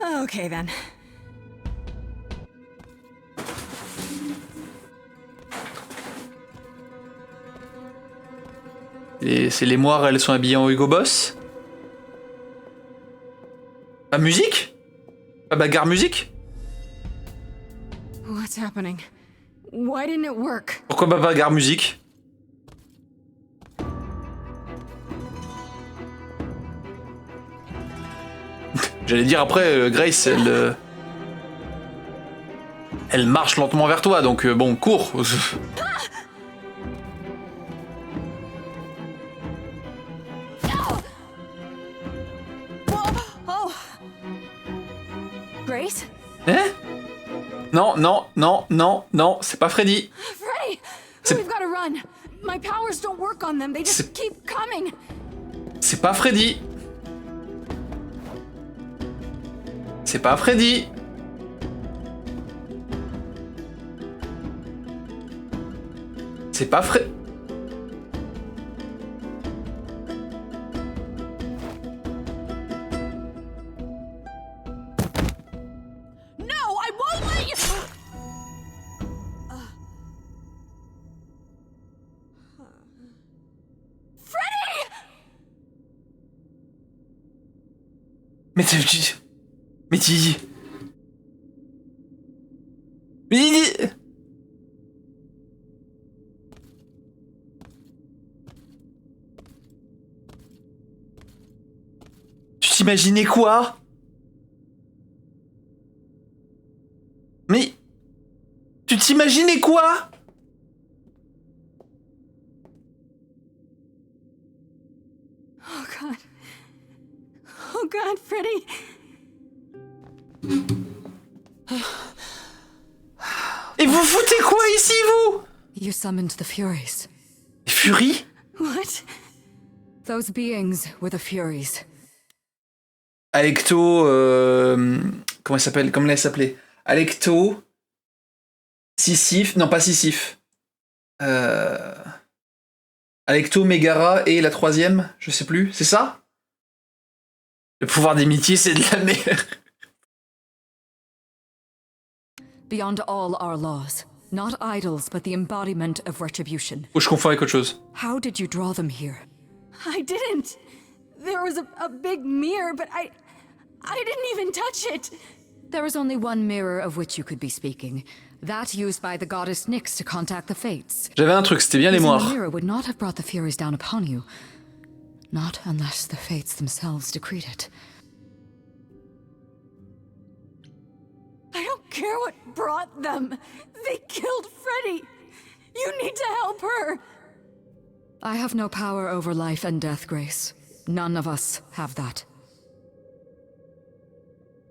Speaker 12: Okay then.
Speaker 1: Et c'est les moires, elles sont habillées en Hugo Boss? Pas musique? Pas bagarre musique?
Speaker 12: What's happening? Why didn't it work?
Speaker 1: Pourquoi pas bagarre musique? J'allais dire après, Grace, elle marche lentement vers toi, donc bon, cours.
Speaker 12: Oh. Grace?
Speaker 1: Hein? Non, non, non, non, non, c'est pas Freddy.
Speaker 12: Freddy! We've got to run. My powers don't work on them. They just keep coming.
Speaker 1: C'est pas Freddy. C'est pas Freddy. C'est pas Freddy. Tu t'imaginais quoi? Mais... Tu t'imaginais quoi?
Speaker 12: Oh God. Oh God, Freddy.
Speaker 1: Et vous foutez quoi ici, vous?
Speaker 9: You summoned the Furies.
Speaker 1: Les Furies?
Speaker 12: What?
Speaker 6: What?
Speaker 9: Those beings were the Furies.
Speaker 1: Alecto, comment elle s'appelait? Alecto, Sisyphe, non pas Sisyphe. Alecto, Megara et la troisième, je sais plus, c'est ça? Le pouvoir d'amitié, c'est de la merde.
Speaker 9: Beyond all our laws. Not idols, but the embodiment of retribution.
Speaker 1: Ou je confonds avec autre chose.
Speaker 9: How did you draw them here?
Speaker 6: I didn't. There was a big mirror, but I didn't even touch it.
Speaker 9: There is only one mirror of which you could be speaking. That used by the goddess Nyx to contact the fates.
Speaker 1: J'avais un truc, c'était bien les moires.
Speaker 9: The mirror would not have brought the Furies down upon you. Not unless the fates themselves decreed it.
Speaker 6: I don't care what brought them. They killed Freddy. You need to help her.
Speaker 9: I have no power over life and death, Grace. None of us have that.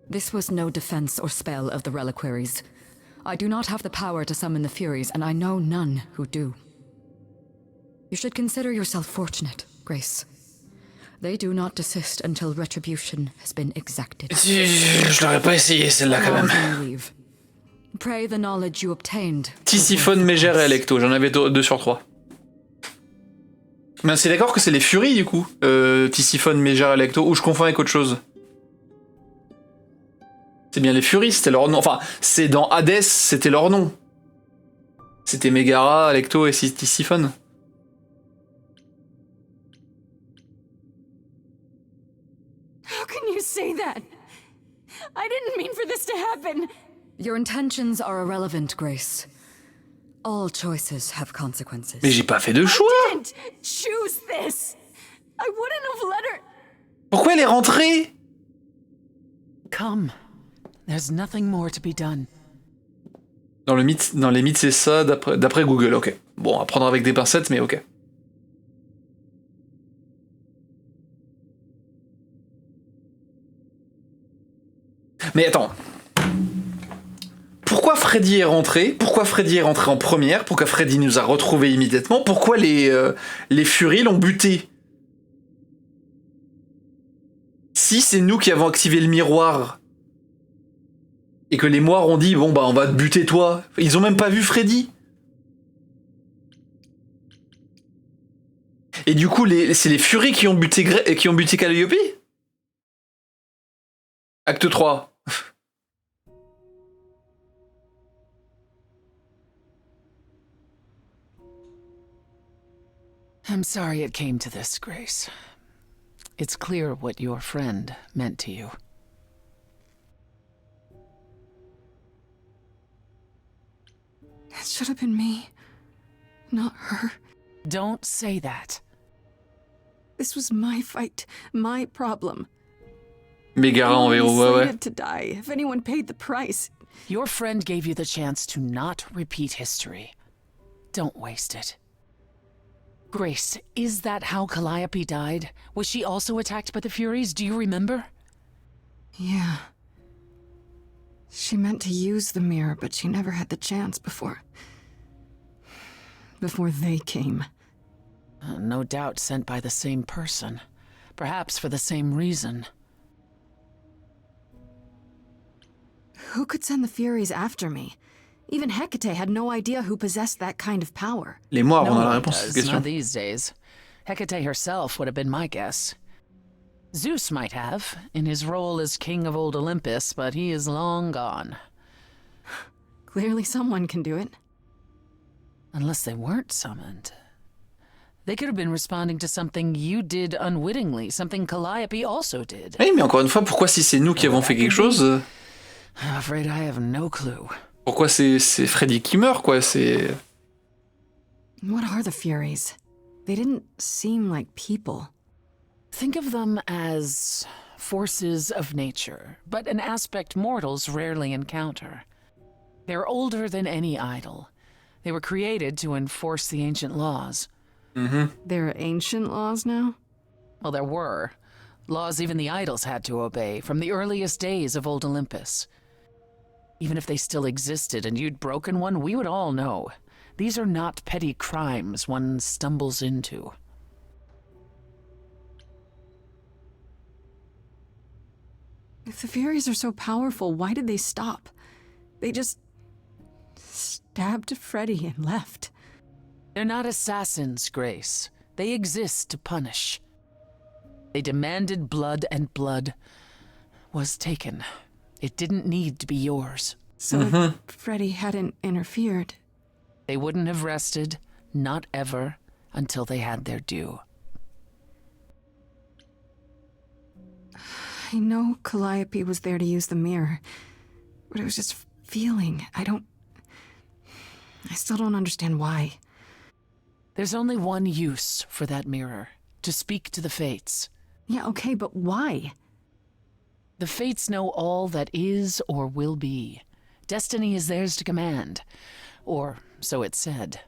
Speaker 9: This was no defense or spell of the reliquaries. I do not have the power to summon the Furies, and I know none who do. You should consider yourself fortunate, Grace. They do not desist until retribution has been exacted.
Speaker 1: Je l'aurais pas essayé celle-là quand même.
Speaker 9: Pray the knowledge you obtained.
Speaker 1: Tisiphone, Mégère et Alecto, j'en avais 2 sur 3. Mais c'est d'accord que c'est les Furies du coup, Tisiphone, Mégère et Alecto, ou je confonds avec autre chose. C'est bien les Furies, c'était leur nom. Enfin, c'est dans Hades, c'était leur nom. C'était Megara, Alecto et Tisiphone.
Speaker 6: How can you say that? I didn't mean for this to happen.
Speaker 9: Your intentions are irrelevant, Grace. All choices have consequences.
Speaker 1: Mais j'ai pas fait de choix.
Speaker 6: I didn't choose this. I wouldn't have let her.
Speaker 1: Pourquoi elle est rentrée?
Speaker 17: Come. There's nothing more to be done.
Speaker 1: Dans les mythes, c'est ça, d'après Google, ok. Bon, à prendre avec des pincettes, mais ok. Mais attends. Pourquoi Freddy est rentré? Pourquoi Freddy est rentré en première? Pourquoi Freddy nous a retrouvés immédiatement? Pourquoi les Furies l'ont buté? Si c'est nous qui avons activé le miroir et que les moires ont dit bon bah on va te buter toi, ils ont même pas vu Freddy. Et du coup c'est les Furies qui ont buté Calliope? Acte 3.
Speaker 17: I'm sorry it came to this, Grace. It's clear what your friend meant to you.
Speaker 6: It should have been me, not her.
Speaker 17: Don't say that.
Speaker 6: This was my fight, my problem.
Speaker 1: Megara en verrou, ouais, ouais.
Speaker 6: To die if anyone paid the price.
Speaker 17: Your friend gave you the chance to not repeat history. Don't waste it. Grace, is that how Calliope died? Was she also attacked by the Furies? Do you remember?
Speaker 6: Yeah. She meant to use the mirror, but she never had the chance before they came.
Speaker 17: No doubt sent by the same person. Perhaps for the same reason.
Speaker 6: Who could send the Furies after me? Even Hecate had no idea who possessed that kind of power.
Speaker 1: Les moires,
Speaker 17: No
Speaker 1: on a la
Speaker 17: one
Speaker 1: réponse à
Speaker 17: does,
Speaker 1: cette question.
Speaker 17: not these days. Hecate herself would have been my guess. Zeus might have, in his role as king of old Olympus, but he is long gone.
Speaker 6: Clearly someone can do it.
Speaker 17: Unless they weren't summoned. They could have been responding to something you did unwittingly, something Calliope also did.
Speaker 1: Oui, mais encore une fois, pourquoi si c'est nous qui avons fait quelque chose
Speaker 17: I'm afraid I have no clue.
Speaker 1: Pourquoi c'est Freddy qui meurt, quoi? C'est...
Speaker 6: What are the Furies? They didn't seem like people.
Speaker 17: Think of them as forces of nature, but an aspect mortals rarely encounter. They're older than any idol. They were created to enforce the ancient laws.
Speaker 1: Mm-hmm.
Speaker 6: There are ancient laws now?
Speaker 17: Well, there were. Laws even the idols had to obey from the earliest days of old Olympus. Even if they still existed and you'd broken one, we would all know. These are not petty crimes one stumbles into.
Speaker 12: If the fairies are so powerful, why did they stop? They just stabbed Freddy and left.
Speaker 17: They're not assassins, Grace. They exist to punish. They demanded blood, and blood was taken. It didn't need to be yours.
Speaker 12: So if Freddy hadn't interfered,
Speaker 17: they wouldn't have rested, not ever, until they had their due.
Speaker 12: I know Calliope was there to use the mirror, but it was just feeling. I still don't understand why.
Speaker 17: There's only one use for that mirror, to speak to the Fates.
Speaker 12: Yeah, okay, but why?
Speaker 17: The Fates know all that is or will be. Destiny is theirs to command, or so it's said.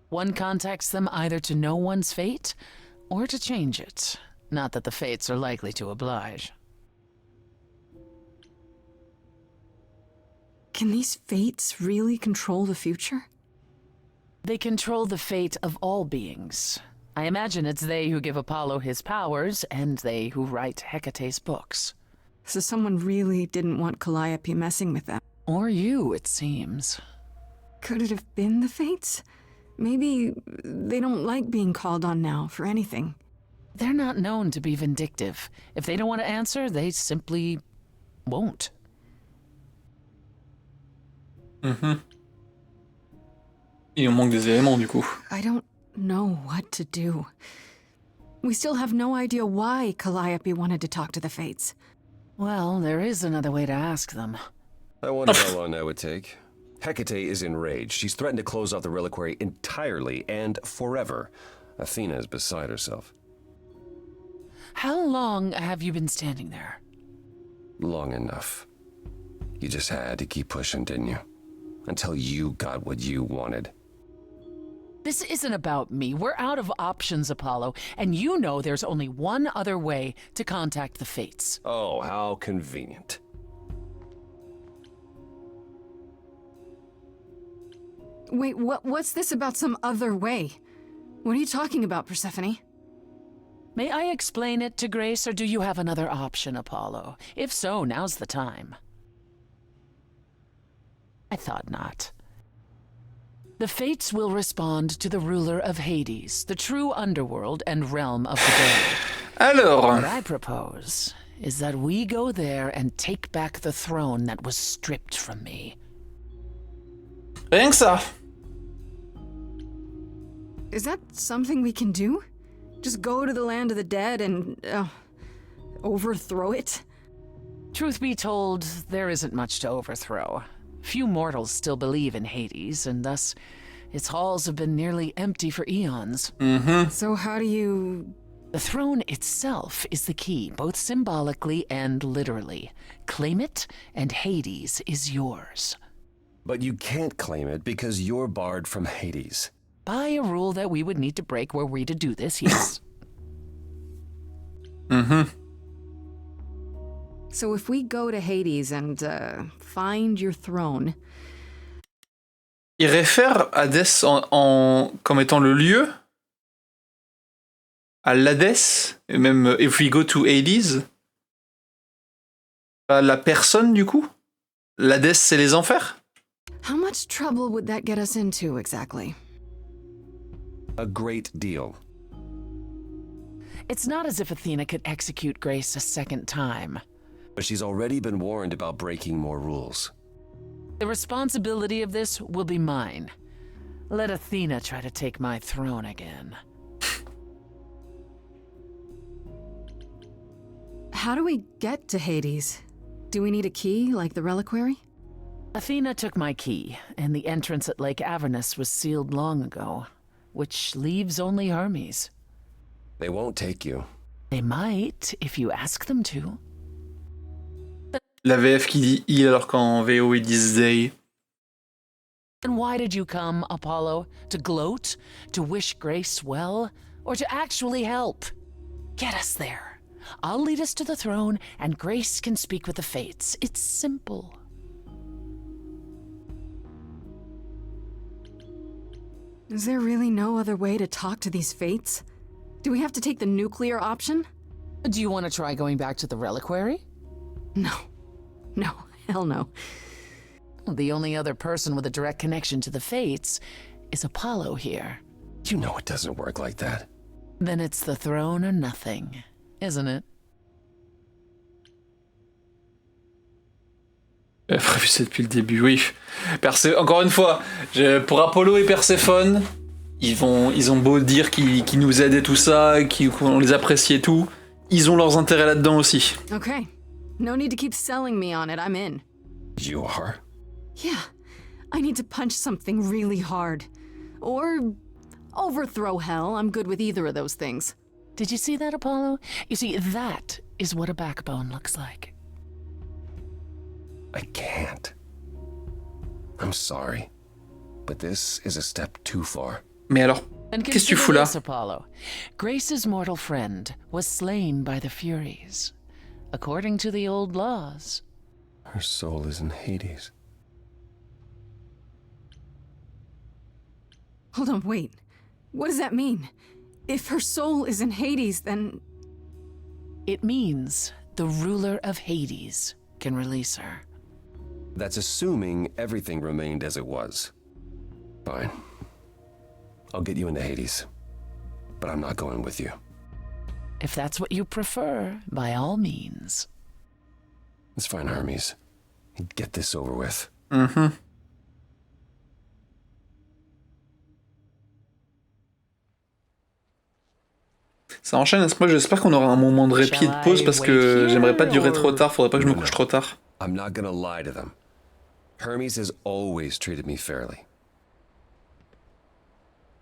Speaker 17: One contacts them either to know one's fate, or to change it. Not that the Fates are likely to oblige.
Speaker 12: Can these Fates really control the future?
Speaker 17: They control the fate of all beings. I imagine it's they who give Apollo his powers, and they who write Hecate's books.
Speaker 12: So someone really didn't want Calliope messing with them.
Speaker 17: Or you, it seems.
Speaker 12: Could it have been the Fates? Maybe they don't like being called on now for anything.
Speaker 17: They're not known to be vindictive. If they don't want to answer, they simply won't.
Speaker 1: Il nous manque des éléments, du coup.
Speaker 12: I don't know what to do. We still have no idea why Calliope wanted to talk to the Fates.
Speaker 17: Well, there is another way to ask them.
Speaker 18: I wonder how long that would take. Hecate is enraged. She's threatened to close off the reliquary entirely and forever. Athena is beside herself.
Speaker 17: How long have you been standing there?
Speaker 18: Long enough. You just had to keep pushing, didn't you? Until you got what you wanted.
Speaker 17: This isn't about me. We're out of options, Apollo, and you know there's only one other way to contact the Fates.
Speaker 18: Oh, how convenient.
Speaker 12: Wait, what's this about some other way? What are you talking about, Persephone?
Speaker 17: May I explain it to Grace, or do you have another option, Apollo? If so, now's the time. I thought not. The Fates will respond to the ruler of Hades, the true underworld and realm of the dead.
Speaker 1: Alors.
Speaker 17: What I propose is that we go there and take back the throne that was stripped from me.
Speaker 1: Rien que ça.
Speaker 12: Is that something we can do? Just go to the land of the dead and overthrow it?
Speaker 17: Truth be told, there isn't much to overthrow. Few mortals still believe in Hades, and thus its halls have been nearly empty for eons.
Speaker 12: So how do you...
Speaker 17: The throne itself is the key, both symbolically and literally. Claim it, and Hades is yours.
Speaker 18: But you can't claim it because you're barred from Hades.
Speaker 17: By a rule that we would need to break were we to do this, yes.
Speaker 12: So if we go to Hades and find your throne...
Speaker 1: Il réfère Hadès comme étant le lieu, à l'Hadès, et même if we go to Hades, à la personne du coup. L'Hadès, c'est les enfers.
Speaker 12: How much trouble would that get us into exactly?
Speaker 18: A great deal.
Speaker 17: It's not as if Athena could execute Grace a second time.
Speaker 18: But she's already been warned about breaking more rules.
Speaker 17: The responsibility of this will be mine. Let Athena try to take my throne again.
Speaker 12: How do we get to Hades? Do we need a key, like the reliquary?
Speaker 17: Athena took my key, and the entrance at Lake Avernus was sealed long ago, which leaves only Hermes.
Speaker 18: They won't take you.
Speaker 17: They might, if you ask them to.
Speaker 1: La VF qui dit il alors qu'en VO ils disent they.
Speaker 17: And why did you come, Apollo? To gloat? To wish Grace well? Or to actually help? Get us there. I'll lead us to the throne, and Grace can speak with the Fates. It's simple.
Speaker 12: Is there really no other way to talk to these Fates? Do we have to take the nuclear option?
Speaker 17: Do you want to try going back to the reliquary?
Speaker 12: No. No, hell no.
Speaker 17: The only other person with a direct connection to the Fates is Apollo here.
Speaker 18: You know it doesn't work like that.
Speaker 17: Then it's the throne or nothing, isn't it?
Speaker 1: J'ai prévu ça depuis le début, oui. Encore une fois, pour Apollo et Perséphone, ils ont beau dire qu'ils nous aident et tout ça, qu'on les apprécie et tout, ils ont leurs intérêts là-dedans aussi.
Speaker 12: Okay. No need to keep selling me on it, I'm in.
Speaker 18: You are?
Speaker 12: Yeah. I need to punch something really hard. Or overthrow hell. I'm good with either of those things.
Speaker 17: Did you see that, Apollo? You see, that is what a backbone looks like.
Speaker 18: I can't. I'm sorry, but this is a step too far.
Speaker 1: Mais alors, qu'est-ce que tu fous là?
Speaker 17: Apollo. Grace's mortal friend was slain by the Furies. According to the old laws.
Speaker 18: Her soul is in Hades.
Speaker 12: Hold on, wait. What does that mean? If her soul is in Hades, then...
Speaker 17: It means the ruler of Hades can release her.
Speaker 18: That's assuming everything remained as it was. Fine. I'll get you into Hades. But I'm not going with you.
Speaker 17: If that's what you prefer, by all means.
Speaker 18: It's fine, Hermes. Get this over with.
Speaker 1: Mm-hmm. Ça enchaîne à ce point, j'espère qu'on aura un moment de répit et de pause parce que j'aimerais pas durer trop tard, faudrait pas que je me couche trop tard.
Speaker 18: I'm not gonna lie to them. Hermes has always treated me fairly.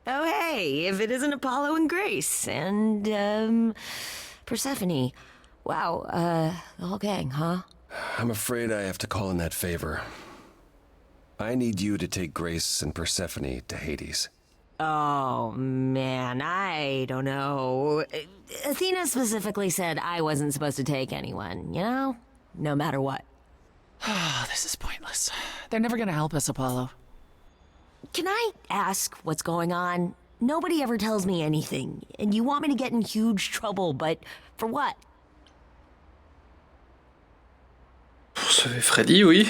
Speaker 15: Oh, hey, if it isn't Apollo and Grace and, Persephone. Wow, the whole gang, huh?
Speaker 18: I'm afraid I have to call in that favor. I need you to take Grace and Persephone to Hades.
Speaker 15: Oh, man, I don't know. Athena specifically said I wasn't supposed to take anyone, you know? No matter what.
Speaker 17: This is pointless. They're never gonna help us, Apollo.
Speaker 15: Can I ask what's going on? Nobody ever tells me anything, and you want me to get in huge trouble, but for what?
Speaker 1: Pour sauver Freddy, oui.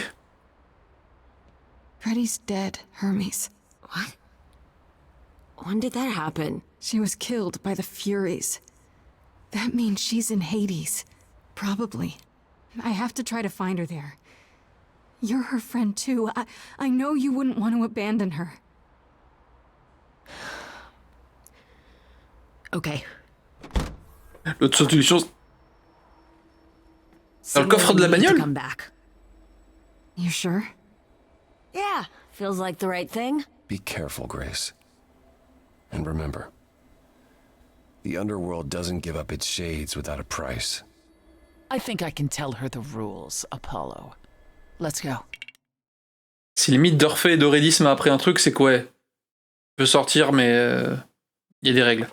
Speaker 12: Freddy's dead, Hermes.
Speaker 15: What? When did that happen?
Speaker 12: She was killed by the Furies. That means she's in Hades. Probably. I have to try to find her there. You're her friend too. I know you wouldn't want to abandon her.
Speaker 15: Okay.
Speaker 1: L'autre solution... Dans le coffre de la bagnole?
Speaker 15: Come back.
Speaker 12: You sure?
Speaker 15: Yeah, feels like the right thing.
Speaker 18: Be careful, Grace. And remember, the underworld doesn't give up its shades without a price.
Speaker 17: I think I can tell her the rules, Apollo. Let's go.
Speaker 1: Si le mythe d'Orphée et d'Eurydice m'a appris un truc, c'est quoi? Je peux sortir, mais y a des règles.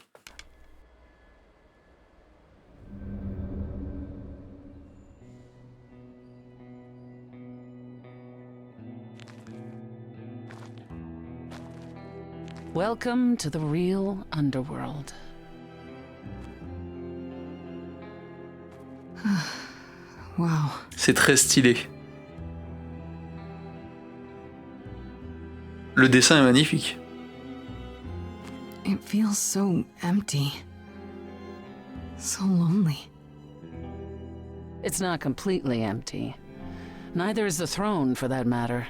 Speaker 17: Welcome to the real underworld.
Speaker 12: Wow.
Speaker 1: C'est très stylé. Le dessin est magnifique.
Speaker 12: It feels so empty. So lonely.
Speaker 17: It's not completely empty. Neither is the throne, for that matter.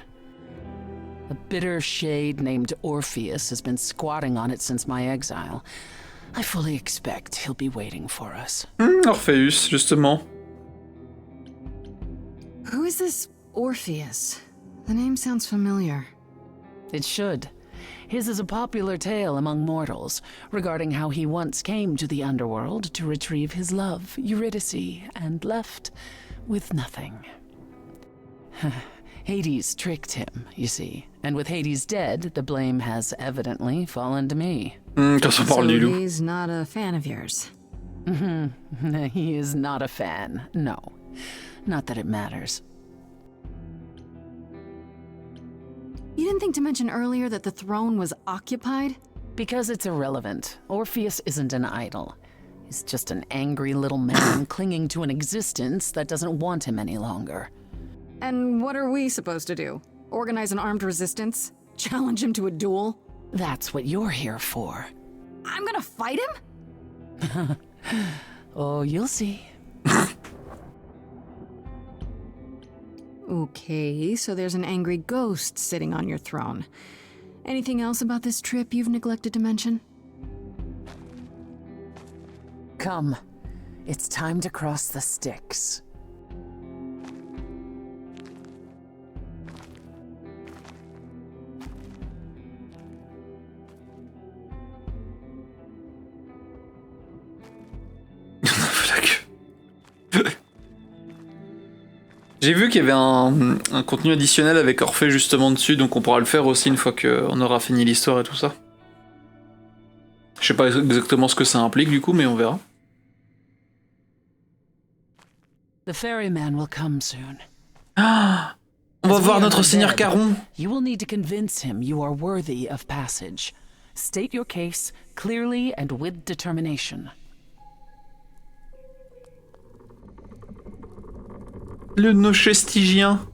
Speaker 17: A bitter shade named Orpheus has been squatting on it since my exile. I fully expect he'll be waiting for us.
Speaker 1: Orpheus, justement.
Speaker 12: Who is this Orpheus? The name sounds familiar.
Speaker 17: It should. His is a popular tale among mortals regarding how he once came to the underworld to retrieve his love, Eurydice, and left with nothing. Hades tricked him, you see, and with Hades dead, the blame has evidently fallen to me.
Speaker 12: So he's not a fan of yours?
Speaker 17: He is not a fan, no. Not that it matters.
Speaker 12: You didn't think to mention earlier that the throne was occupied?
Speaker 17: Because it's irrelevant. Orpheus isn't an idol. He's just an angry little man clinging to an existence that doesn't want him any longer.
Speaker 12: And what are we supposed to do? Organize an armed resistance? Challenge him to a duel?
Speaker 17: That's what you're here for.
Speaker 12: I'm gonna fight him?
Speaker 17: Oh, you'll see.
Speaker 12: Okay, so there's an angry ghost sitting on your throne. Anything else about this trip you've neglected to mention?
Speaker 17: Come. It's time to cross the Styx.
Speaker 1: J'ai vu qu'il y avait un contenu additionnel avec Orphée justement dessus, donc on pourra le faire aussi une fois qu'on aura fini l'histoire et tout ça. Je sais pas exactement ce que ça implique du coup, mais on verra.
Speaker 17: The ferryman will come soon.
Speaker 1: Ah, on va voir notre seigneur Caron.
Speaker 17: You will need to convince him you are worthy of passage. State your case clearly and with determination.
Speaker 1: Le Nochestigien.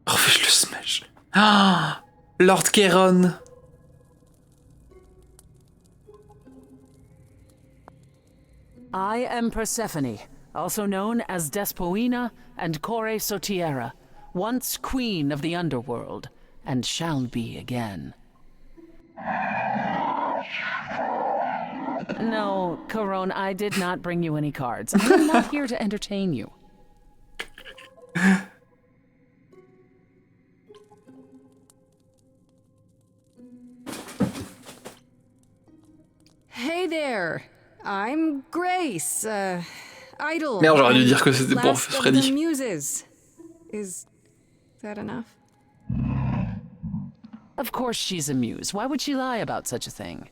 Speaker 1: Oh, je le smash. Ah, Lord Kéron.
Speaker 17: I am Persephone, also known as Despoina and Kore Sotiera, once queen of the underworld, and shall be again. No, Caron, I did not bring you any cards. I am not here to entertain you.
Speaker 12: Hey there! I'm Grace, idol.
Speaker 1: Merde, j'aurais dû dire que c'était pour
Speaker 12: Last of
Speaker 1: Freddy.
Speaker 12: the Muses. Is that enough?
Speaker 17: Of course she's a muse. Why would she lie about such a thing?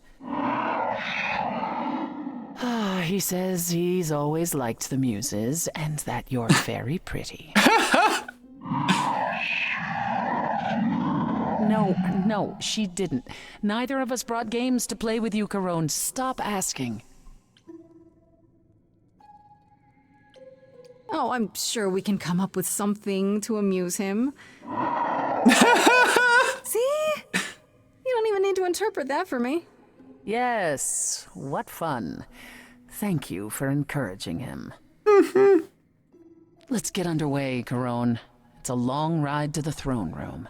Speaker 17: He says he's always liked the Muses, and that you're very pretty. No, she didn't. Neither of us brought games to play with you, Caron. Stop asking.
Speaker 12: Oh, I'm sure we can come up with something to amuse him. See? You don't even need to interpret that for me.
Speaker 17: Yes, what fun. Thank you for encouraging him. Let's get underway, Caron. It's a long ride to the throne room.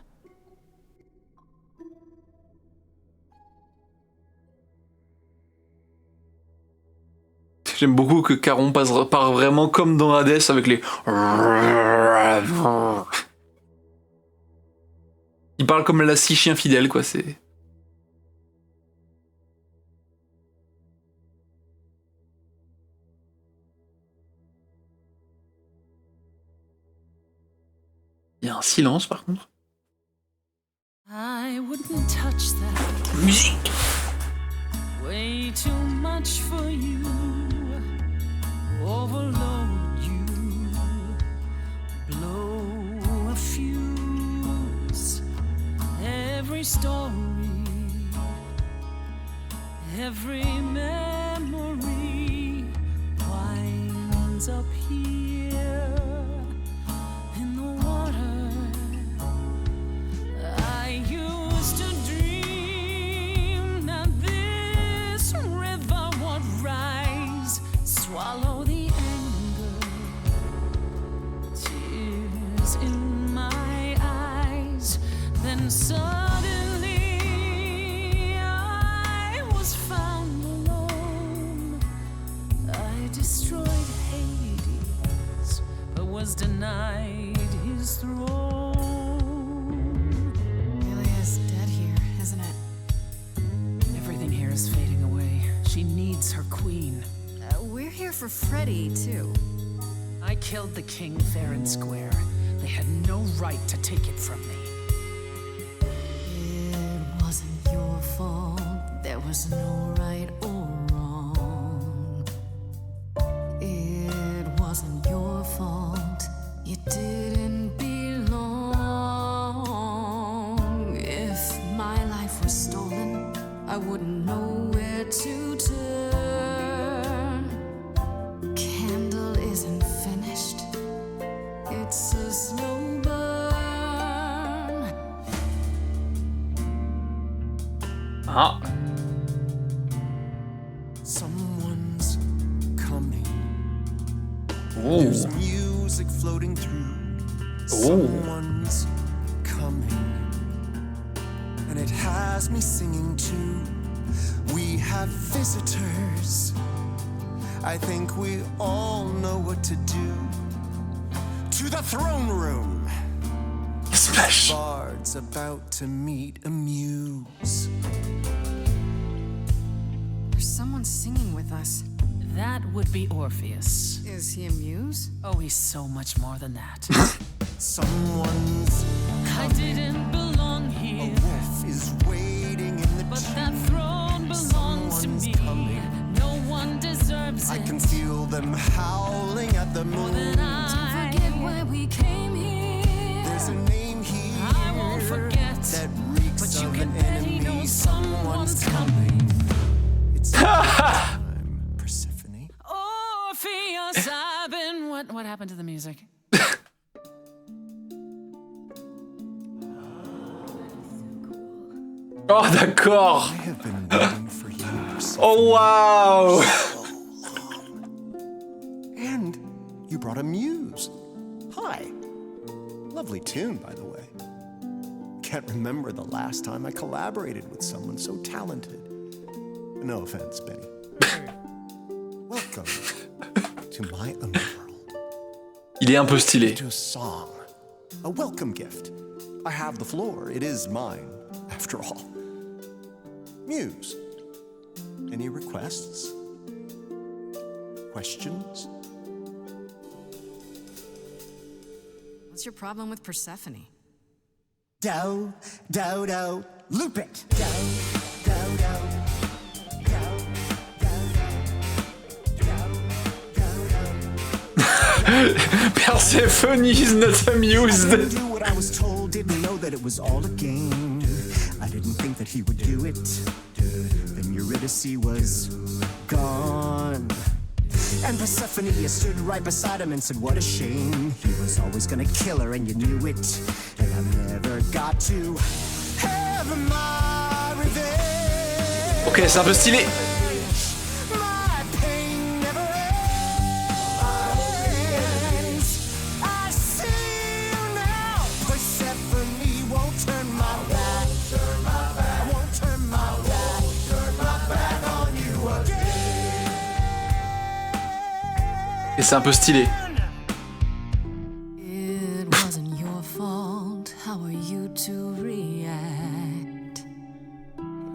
Speaker 1: J'aime beaucoup que Caron part vraiment comme dans Hades avec les... Il parle comme la scie chien fidèle, quoi, c'est... Il y a un silence, par contre.
Speaker 6: I wouldn't touch that.
Speaker 1: Musique.
Speaker 6: Way too much for you. Overload you. Blow a fuse. Every story. Every memory winds up here in the water. I used to dream that this river would rise, swallow the anger, tears in my eyes. Then suddenly I was found alone. I destroyed Hades, but was denied his throne.
Speaker 12: Ilia's dead here, isn't it?
Speaker 17: Everything here is fading away. She needs her queen.
Speaker 12: We're here for Freddy, too.
Speaker 17: I killed the king fair and square. They had no right to take it from me.
Speaker 6: It wasn't your fault. There was no right or wrong. It wasn't your fault. You didn't belong. If my life was stolen, I to turn. Candle isn't finished. It's a slow burn.
Speaker 1: Ah.
Speaker 19: Someone's coming.
Speaker 1: Ooh.
Speaker 19: There's music floating through. Someone's coming. And it has me singing too. We have visitors. I think we all know what to do. To the throne room.
Speaker 1: Splash.
Speaker 19: Bard's about to meet a muse.
Speaker 12: There's someone singing with us.
Speaker 17: That would be Orpheus.
Speaker 12: Is he a muse?
Speaker 17: Oh, he's so much more than that.
Speaker 19: Someone's
Speaker 17: I didn't belong here.
Speaker 19: A wolf is waiting in the
Speaker 17: But
Speaker 19: tomb.
Speaker 17: that throne belongs to me. No one deserves it.
Speaker 19: I can feel them howling at the moon.
Speaker 6: Don't forget why we came here.
Speaker 19: There's a name here
Speaker 17: I won't forget.
Speaker 19: that reeks
Speaker 17: But you
Speaker 19: of
Speaker 17: can
Speaker 19: an
Speaker 17: bet he
Speaker 19: enemy.
Speaker 17: knows someone's coming.
Speaker 19: It's time, Persephone.
Speaker 17: Orpheus, I've been. What happened to the music?
Speaker 1: Oh, d'accord.
Speaker 19: I have been waiting for you, Persephone.
Speaker 1: Oh, wow.
Speaker 19: And you brought a muse. Hi. Lovely tune, by the way. Can't remember the last time I collaborated with someone so talented. No offense, Benny. Welcome to my underworld.
Speaker 1: Il est un peu stylé.
Speaker 19: To a song. A welcome gift. I have the floor. It is mine, after all. Muse. Any requests? Questions?
Speaker 12: What's your problem with Persephone?
Speaker 19: Do, do, do, loop it. Do, do, do.
Speaker 1: Persephone is not amused.
Speaker 19: I didn't do what I was told, didn't know that it was all a game. I didn't think that he would do it. Then Eurydice was gone. And Persephone stood right beside him and said, what a shame. He was always gonna kill her and you knew it. And I never got to have my revenge.
Speaker 1: Ok, c'est un peu stylé.
Speaker 19: My pain never ends. I see you now. Persephone won't turn my back. I won't turn my back on you again.
Speaker 1: Et c'est un peu stylé.
Speaker 6: It wasn't your fault. How are you to react?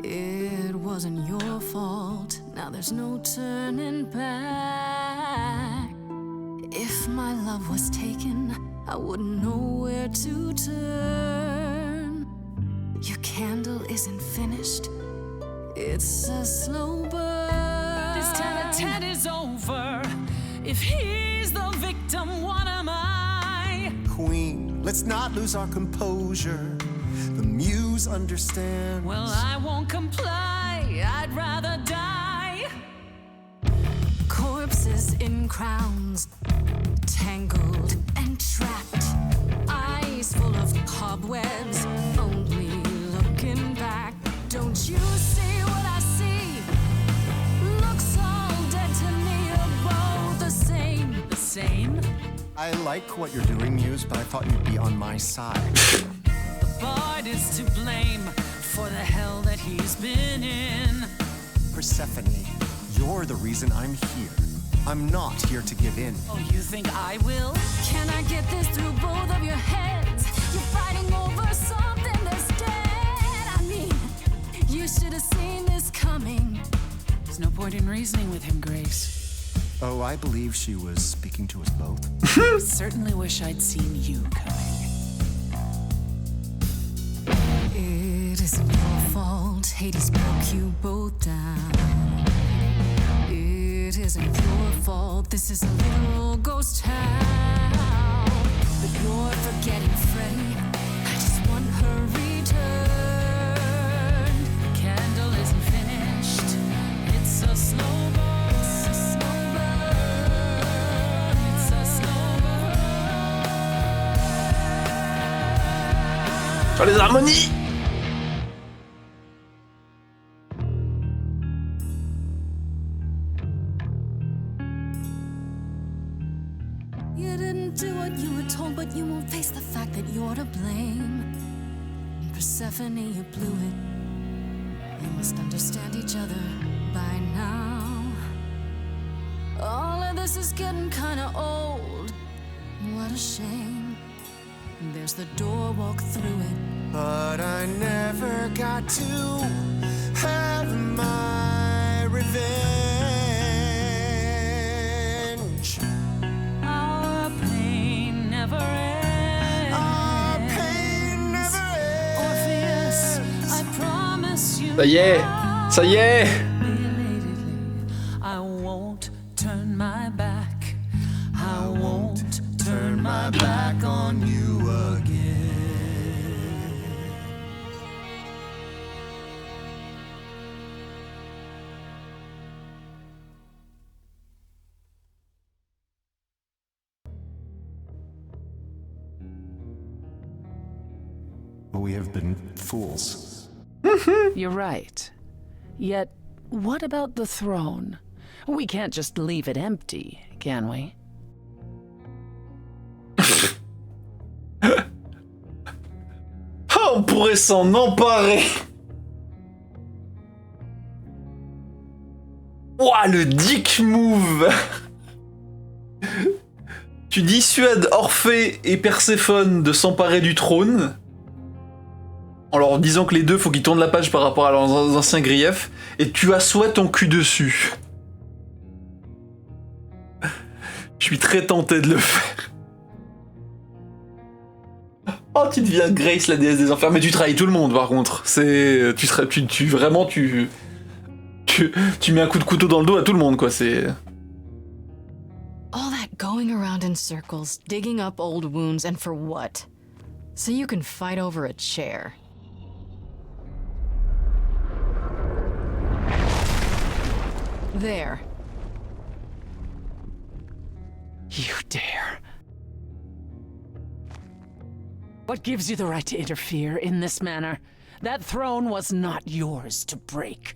Speaker 6: It wasn't your fault. Now there's no turning back. If my love was taken, I wouldn't know where to turn. Your candle isn't finished. It's a slow burn.
Speaker 17: This tete-a-tete is over. If he's the victim, what am I?
Speaker 19: Queen, let's not lose our composure. The muse understands.
Speaker 17: Well, I won't comply. I'd rather die.
Speaker 6: Corpses in crowns, tangled and trapped. Eyes full of cobwebs, only looking back. Don't you see what I see? Looks all dead to me, you're both the same.
Speaker 17: The same?
Speaker 19: I like what you're doing, Muse, but I thought you'd be on my side.
Speaker 17: The bard is to blame for the hell that he's been in.
Speaker 19: Persephone, you're the reason I'm here. I'm not here to give in.
Speaker 17: Oh, you think I will?
Speaker 6: Can I get this through both of your heads? You're fighting over something that's dead. I mean, you should have seen this coming.
Speaker 17: There's no point in reasoning with him, Grace.
Speaker 19: Oh, I believe she was speaking to us both.
Speaker 17: Certainly wish I'd seen you coming.
Speaker 6: It isn't your fault. Hades broke you both down. It isn't your fault. This is a little ghost town. But you're forgetting Freddie. I just want her returned.
Speaker 17: The candle isn't finished.
Speaker 1: Oh, les harmonies!
Speaker 6: You didn't do what you were told, but you won't face the fact that you're to blame. In Persephone, you blew it. You must understand each other by now. All of this is getting kinda old. What a shame. There's the door, walk through it.
Speaker 19: But I never got to have my revenge.
Speaker 6: Our pain never ends.
Speaker 19: Our pain never ends.
Speaker 6: Orpheus, I promise you.
Speaker 1: Ça y est! Ça y est!
Speaker 6: I won't turn my back. I won't turn my back on you again.
Speaker 19: We have been fools.
Speaker 17: You're right. Yet, what about the throne? We can't just leave it empty, can we?
Speaker 1: Ah, on pourrait s'en emparer! Ouah, le dick move! Tu dissuades Orphée et Perséphone de s'emparer du trône, en leur disant que les deux, faut qu'ils tournent la page par rapport à leurs anciens griefs, et tu assois ton cul dessus. Je suis très tenté de le faire. Oh, tu deviens Grace, la déesse des enfers, mais tu trahis tout le monde par contre. C'est... Tu mets un coup de couteau dans le dos à tout le monde, quoi, c'est...
Speaker 12: All that going around in circles, digging up old wounds, and for what? So you can fight over a chair. There.
Speaker 17: You dare. What gives you the right to interfere in this manner? That throne was not yours to break.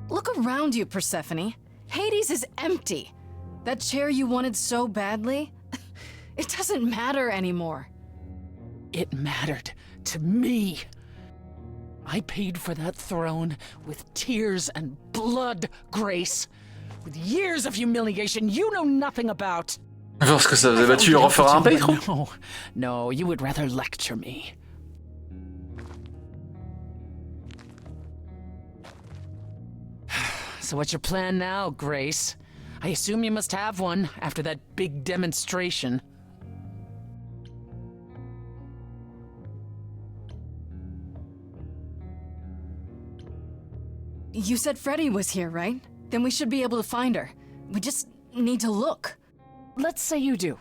Speaker 12: Look around you, Persephone. Hades is empty. That chair you wanted so badly, it doesn't matter anymore.
Speaker 17: It mattered to me. I paid for that throne with tears and blood, Grace. With years of humiliation you know nothing about.
Speaker 1: Parce que ça faisait battu, il refera un paycro.
Speaker 17: No, you would rather lecture me. So what's your plan now, Grace? I assume you must have one after that big demonstration.
Speaker 12: You said Freddy was here, right? Then we should be able to find her. We just need to look.
Speaker 17: Let's say you do.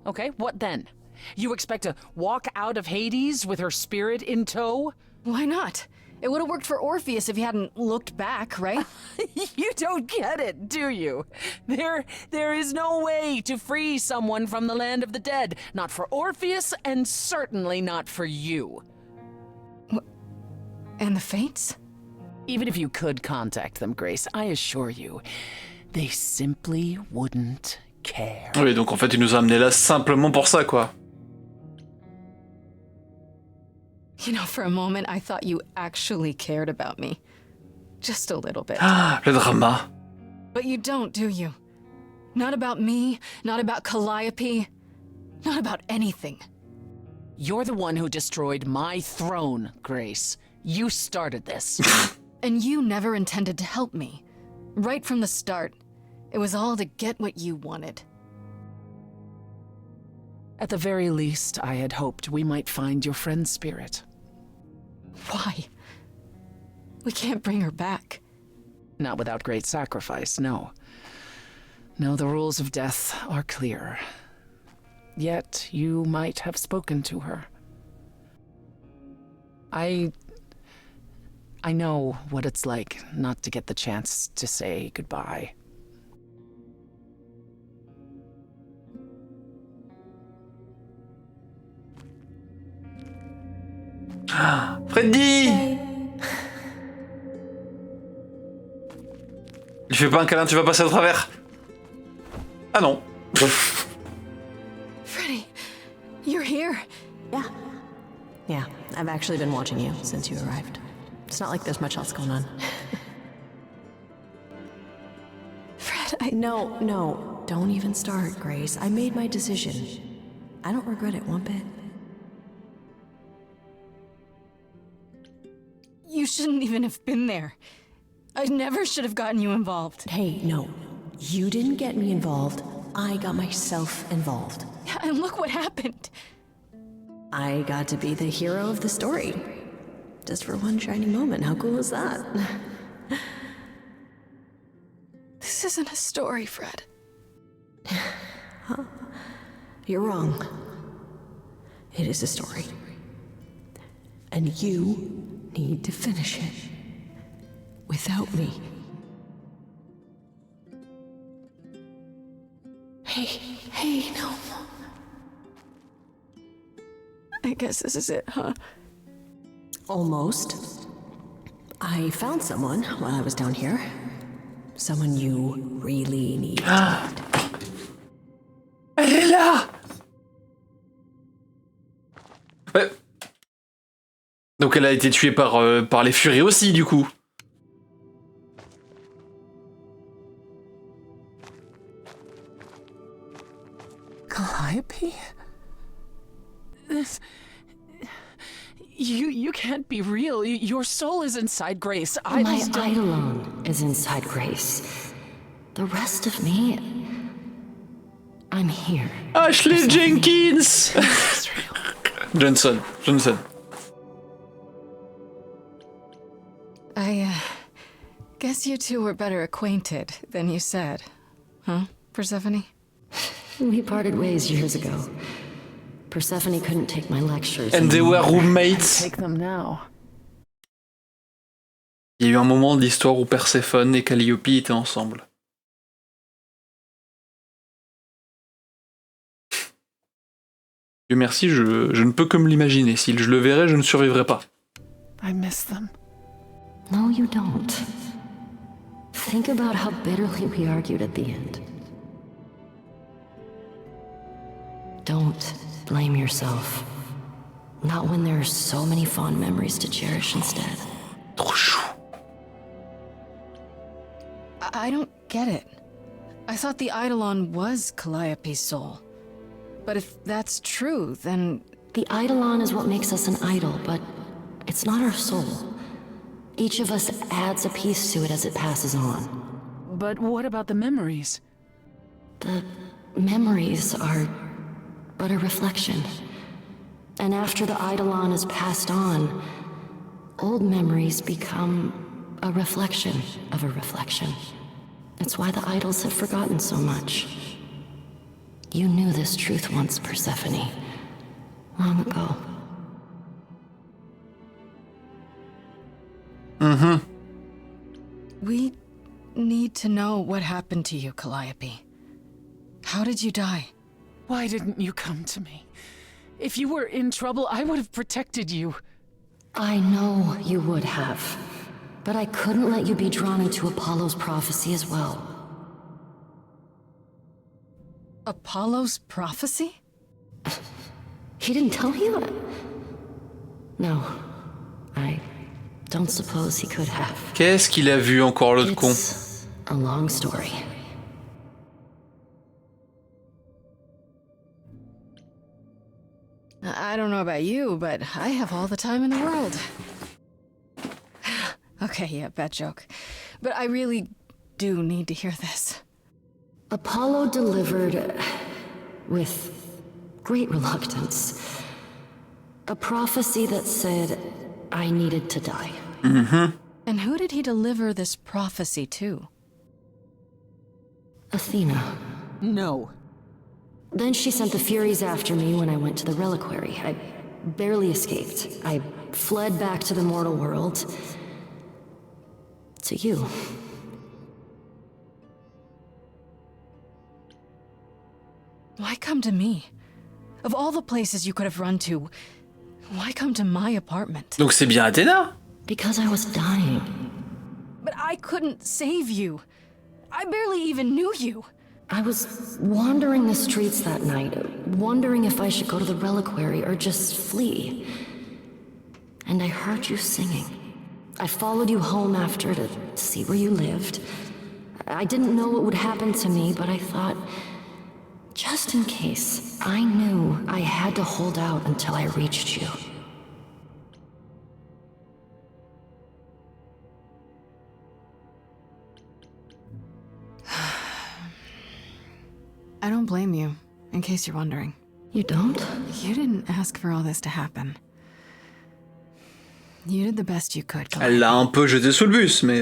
Speaker 17: Okay, what then? You expect to walk out of Hades with her spirit in tow?
Speaker 12: Why not? It would have worked for Orpheus if he hadn't looked back, right?
Speaker 17: You don't get it, do you? There is no way to free someone from the land of the dead. Not for Orpheus, and certainly not for you.
Speaker 12: And the Fates?
Speaker 17: Even if you could contact them, Grace, I assure you, they simply wouldn't care.
Speaker 1: Oui, donc en fait, il nous a amené là simplement pour ça, quoi.
Speaker 12: You know, for a moment, I thought you actually cared about me. Just a little bit.
Speaker 1: Ah, le drama.
Speaker 12: But you don't, do you? Not about me, not about Calliope, not about anything.
Speaker 17: You're the one who destroyed my throne, Grace. You started this.
Speaker 12: And you never intended to help me. Right from the start. It was all to get what you wanted.
Speaker 17: At the very least, I had hoped we might find your friend's spirit.
Speaker 12: Why? We can't bring her back.
Speaker 17: Not without great sacrifice, no. No, the rules of death are clear. Yet, you might have spoken to her. I know what it's like not to get the chance to say goodbye.
Speaker 1: Freddy! Lui fais pas un câlin, tu vas passer au travers. Ah non.
Speaker 12: Freddy, you're here.
Speaker 7: Yeah, I've actually been watching you since you arrived. It's not like there's much else going on.
Speaker 12: Fred,
Speaker 7: No, don't even start, Grace. I made my decision. I don't regret it one bit.
Speaker 12: You shouldn't even have been there. I never should have gotten you involved.
Speaker 7: Hey, no. You didn't get me involved. I got myself involved.
Speaker 12: Yeah, and look what happened.
Speaker 7: I got to be the hero of the story. Just for one shining moment. How cool is that?
Speaker 12: This isn't a story, Fred.
Speaker 7: Huh? You're wrong. It is a story. And you need to finish it. Without me. Hey, no.
Speaker 12: I guess this is it, huh?
Speaker 7: Almost. I found someone while I was down here. Someone you really need to meet.
Speaker 1: Elle est là! Ouais. Donc elle a été tuée par les furies aussi, du coup.
Speaker 17: Calliope? This... You can't be real. Your soul is inside Grace.
Speaker 15: My Eidolon is inside Grace. The rest of me... I'm here.
Speaker 1: Ashley Jenkins! Johnson.
Speaker 12: I guess you two were better acquainted than you said. Huh, Persephone?
Speaker 15: We parted ways years ago. Persephone couldn't take my lectures.
Speaker 1: And they were roommates.
Speaker 17: Take them now.
Speaker 1: Il y a eu un moment de l'histoire où Perséphone et Calliope étaient ensemble. Dieu merci, je ne peux que me l'imaginer. Si je le verrais, je ne survivrais pas.
Speaker 17: I miss them.
Speaker 15: No, you don't. Think about how bitterly we argued at the end. Don't blame yourself. Not when there are so many fond memories to cherish instead.
Speaker 1: Trop chou.
Speaker 12: I don't get it. I thought the Eidolon was Calliope's soul. But if that's true, then...
Speaker 15: The Eidolon is what makes us an idol, but it's not our soul. Each of us adds a piece to it as it passes on.
Speaker 17: But what about the memories?
Speaker 15: The memories are but a reflection. And after the Eidolon is passed on, old memories become a reflection of a reflection. It's why the idols have forgotten so much. You knew this truth once, Persephone. Long ago.
Speaker 12: Mm-hmm. We need to know what happened to you, Calliope. How did you die?
Speaker 17: Why didn't you come to me? If you were in trouble, I would have protected you.
Speaker 15: I know you would have. But I couldn't let you be drawn into Apollo's prophecy as well.
Speaker 12: Apollo's prophecy?
Speaker 15: He didn't tell you? No. I don't suppose he could have.
Speaker 1: Qu'est-ce qu'il a vu encore, l'autre con?
Speaker 15: A long story.
Speaker 12: I don't know about you, but I have all the time in the world. Okay, yeah, bad joke. But I really do need to hear this.
Speaker 15: Apollo delivered, with great reluctance, a prophecy that said I needed to die.
Speaker 1: Mm-hmm.
Speaker 12: And who did he deliver this prophecy to?
Speaker 15: Athena.
Speaker 17: No.
Speaker 15: Then she sent the Furies after me when I went to the reliquary. I barely escaped. I fled back to the mortal world. To you.
Speaker 12: Why come to me? Of all the places you could have run to, Why come to my apartment?
Speaker 1: Donc c'est bien Athéna.
Speaker 15: Because I was dying.
Speaker 12: But I couldn't save you. I barely even knew you.
Speaker 15: I was wandering the streets that night, wondering if I should go to the reliquary or just flee. And I heard you singing. I followed you home after to see where you lived. I didn't know what would happen to me, but I thought, just in case, I knew I had to hold out until I reached you.
Speaker 12: I don't blame you, in case you're wondering.
Speaker 15: You don't?
Speaker 12: You didn't ask for all this to happen. You did the best you could, Calliope.
Speaker 1: Elle l'a un peu jeté sous le bus, mais...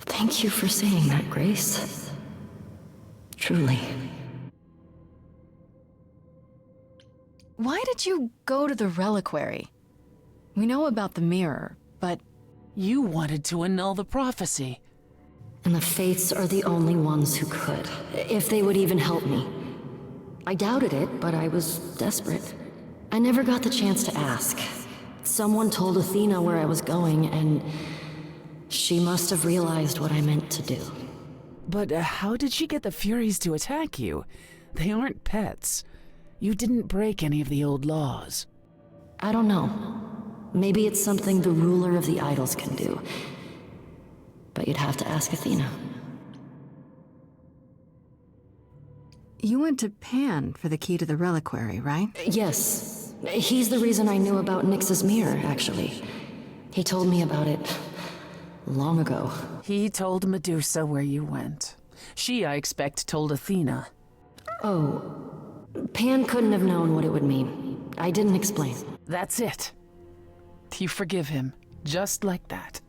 Speaker 15: Thank you for saying that, Grace. Truly.
Speaker 12: Why did you go to the reliquary? We know about the mirror, but...
Speaker 17: You wanted to annul the prophecy.
Speaker 15: And the Fates are the only ones who could, if they would even help me. I doubted it, but I was desperate. I never got the chance to ask. Someone told Athena where I was going, and she must have realized what I meant to do.
Speaker 17: But how did she get the Furies to attack you? They aren't pets. You didn't break any of the old laws.
Speaker 15: I don't know. Maybe it's something the ruler of the idols can do. But you'd have to ask Athena.
Speaker 12: You went to Pan for the key to the reliquary, right?
Speaker 15: Yes. He's the reason I knew about Nyx's mirror, actually. He told me about it long ago.
Speaker 17: He told Medusa where you went. She, I expect, told Athena.
Speaker 15: Oh. Pan couldn't have known what it would mean. I didn't explain.
Speaker 17: That's it. You forgive him, just like that.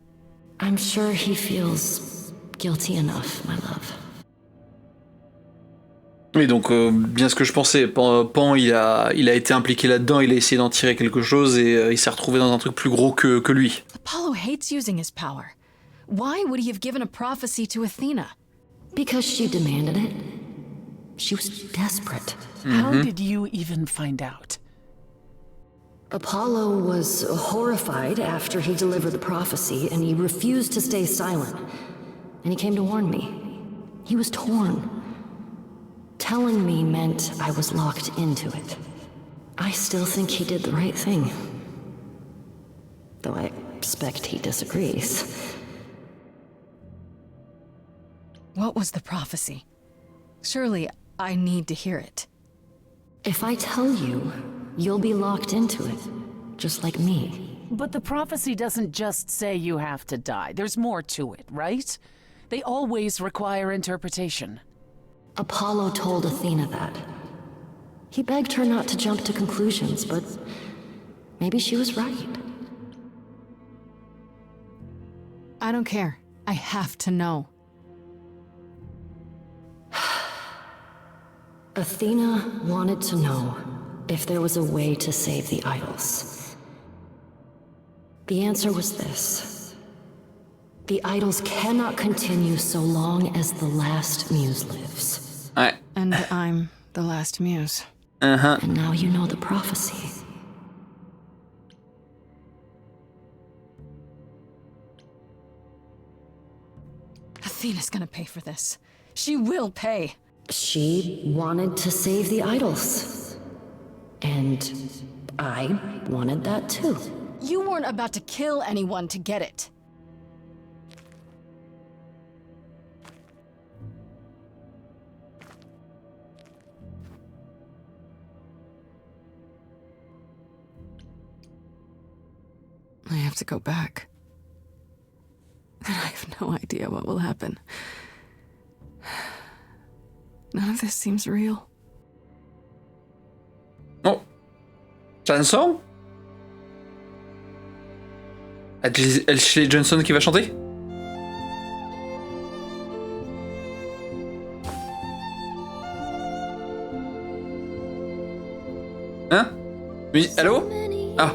Speaker 15: I'm sure he feels guilty enough, my love.
Speaker 1: Oui, donc bien ce que je pensais. Pan, il a été impliqué là-dedans, il a essayé d'en tirer quelque chose et il s'est retrouvé dans un truc plus gros que lui.
Speaker 12: Apollo hates using his power. Why would he have given a prophecy to Athena?
Speaker 15: Because she demanded it. She was desperate.
Speaker 17: How did you even find out?
Speaker 15: Apollo was horrified after he delivered the prophecy, and he refused to stay silent. And he came to warn me. He was torn. Telling me meant I was locked into it. I still think he did the right thing. Though I expect he disagrees.
Speaker 12: What was the prophecy? Surely I need to hear it.
Speaker 15: If I tell you, you'll be locked into it, just like me.
Speaker 17: But the prophecy doesn't just say you have to die. There's more to it, right? They always require interpretation.
Speaker 15: Apollo told Athena that. He begged her not to jump to conclusions, but maybe she was right.
Speaker 12: I don't care. I have to know.
Speaker 15: Athena wanted to know if there was a way to save the idols. The answer was this. The idols cannot continue so long as the last muse lives.
Speaker 1: Ouais.
Speaker 12: And I'm the last muse.
Speaker 15: And now you know the prophecy.
Speaker 12: Athena's gonna pay for this. She will pay.
Speaker 15: She wanted to save the idols. And I wanted that too.
Speaker 12: You weren't about to kill anyone to get it. I have to go back. And I have no idea what will happen. None of this seems real.
Speaker 1: Oh. Chanson? Ashley Johnson qui va chanter? Hein? Oui, allô? Ah.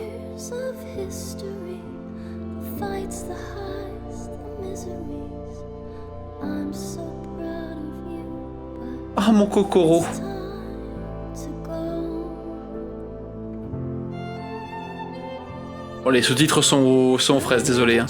Speaker 1: Ah, mon Kokoro. Oh, les sous-titres sont aux fraises, désolé. Hein.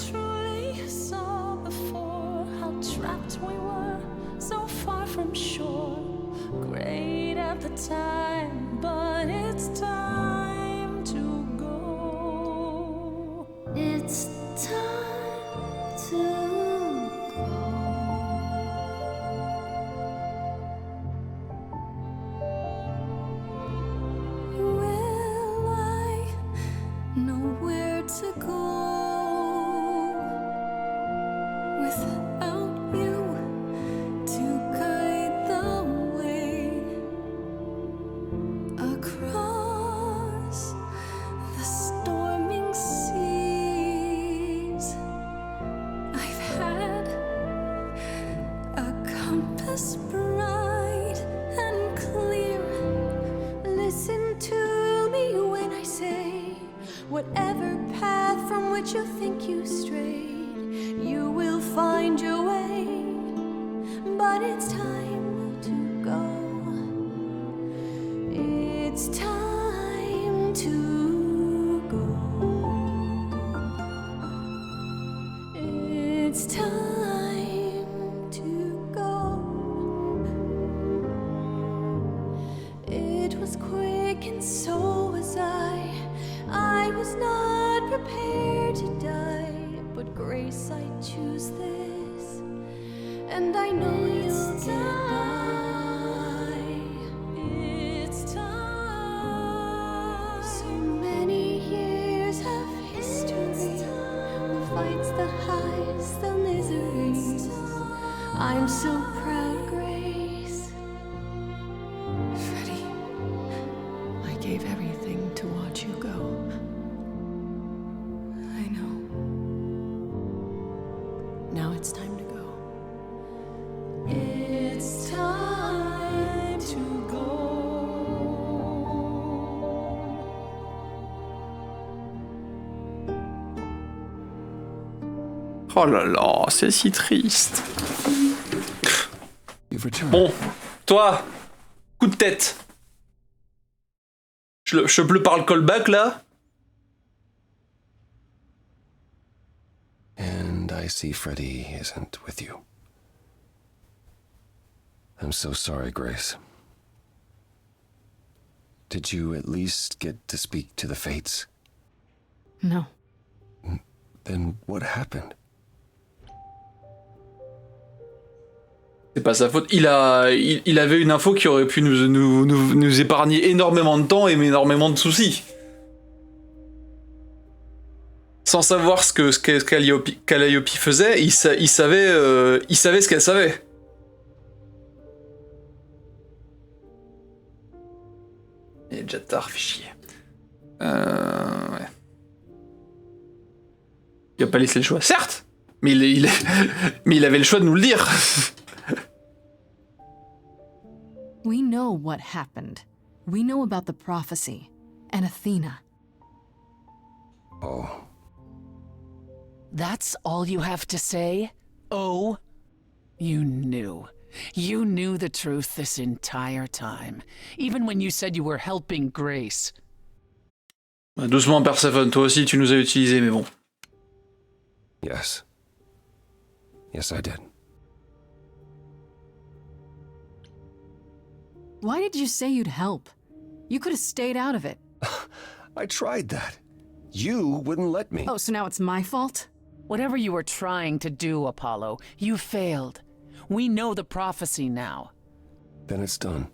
Speaker 6: Whatever path from which you think you strayed, you will find your way. But it's time to go. It's time to go. It's time to go. It was quick and so was I was not prepared to die, but Grace, I choose this, and I know you'll get by. It's time. So many years of history, the fights, the highs, the miseries. I'm so proud, Grace.
Speaker 16: Freddie, I gave everything to watch you go.
Speaker 6: Now it's time to go. It's time to go.
Speaker 1: Oh là là, c'est si triste. Bon, toi, coup de tête. Je pleure par le callback là.
Speaker 18: And I see Freddy isn't with you. I'm so sorry, Grace. Did you at least get to speak to the Fates?
Speaker 12: No.
Speaker 18: Then what happened?
Speaker 1: C'est pas sa faute. Il avait une info qui aurait pu nous épargner énormément de temps et énormément de soucis. Sans savoir ce que Calliope faisait, il savait ce qu'elle savait. Il est déjà tard, fait chier. Ouais. Il a pas laissé le choix, certes, mais il avait le choix de nous le dire.
Speaker 12: We know what happened. We know about the prophecy and Athena.
Speaker 18: Oh.
Speaker 17: That's all you have to say? Oh? You knew. You knew the truth this entire time. Even when you said you were helping Grace.
Speaker 1: Doucement, Perséphone, toi aussi tu nous as utilisés, mais bon.
Speaker 18: Yes. Yes, I did.
Speaker 12: Why did you say you'd help? You could have stayed out of it.
Speaker 18: I tried that. You wouldn't let me.
Speaker 12: Oh, so now it's my fault?
Speaker 17: Whatever you were trying to do, Apollo, you failed. We know the prophecy now.
Speaker 18: Then it's done.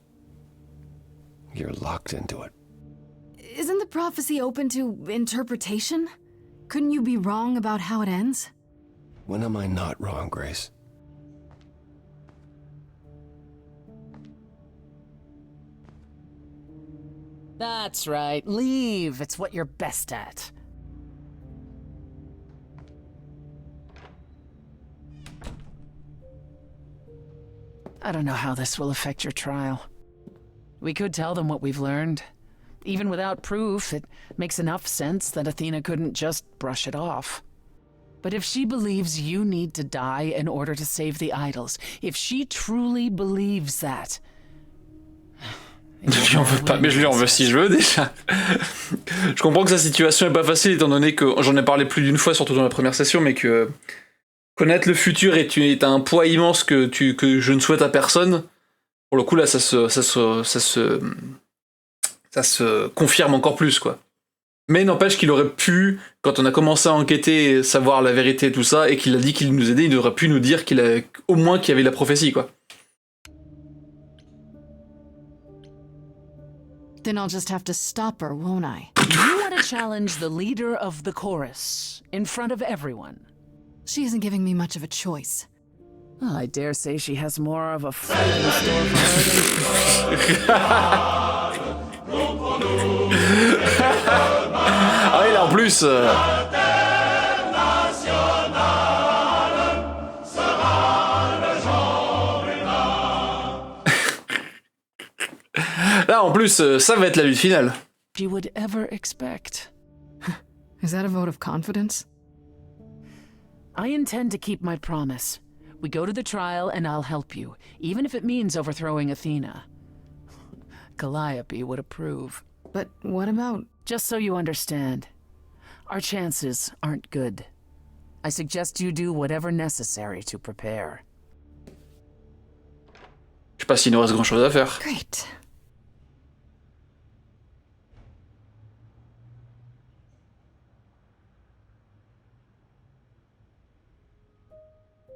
Speaker 18: You're locked into it.
Speaker 12: Isn't the prophecy open to interpretation? Couldn't you be wrong about how it ends?
Speaker 18: When am I not wrong, Grace?
Speaker 17: That's right. Leave. It's what you're best at. I don't know how this will affect your trial. We could tell them what we've learned. Even without proof, it makes enough sense that Athena couldn't just brush it off. But if she believes you need to die in order to save the idols, if she truly believes that,
Speaker 1: Je lui en veux pas, mais je lui en veux si je veux déjà. Je comprends que sa situation est pas facile étant donné que j'en ai parlé plus d'une fois, surtout dans la première session, mais que connaître le futur est un poids immense que je ne souhaite à personne. Pour le coup là, ça se confirme encore plus quoi. Mais n'empêche qu'il aurait pu, quand on a commencé à enquêter, savoir la vérité et tout ça, et qu'il a dit qu'il nous aidait, il aurait pu nous dire au moins qu'il y avait la prophétie quoi.
Speaker 12: Then I'll just have to stop her, won't I?
Speaker 17: You want to challenge the leader of the chorus in front of everyone.
Speaker 12: She isn't giving me much of a choice.
Speaker 17: Oh, I dare say she has more of a fight in store for her
Speaker 1: Ah oui, là en plus. Là en plus, ça va être la lutte finale.
Speaker 17: she would ever expect.
Speaker 12: Is that a vote of confidence?
Speaker 17: I intend to keep my promise. We go to the trial and I'll help you, even if it means overthrowing Athena. Calliope would approve.
Speaker 12: But what about...
Speaker 17: Just so you understand, our chances aren't good. I suggest you do whatever necessary to prepare.
Speaker 1: Je sais pas s'il nous reste grand chose à faire.
Speaker 12: Great.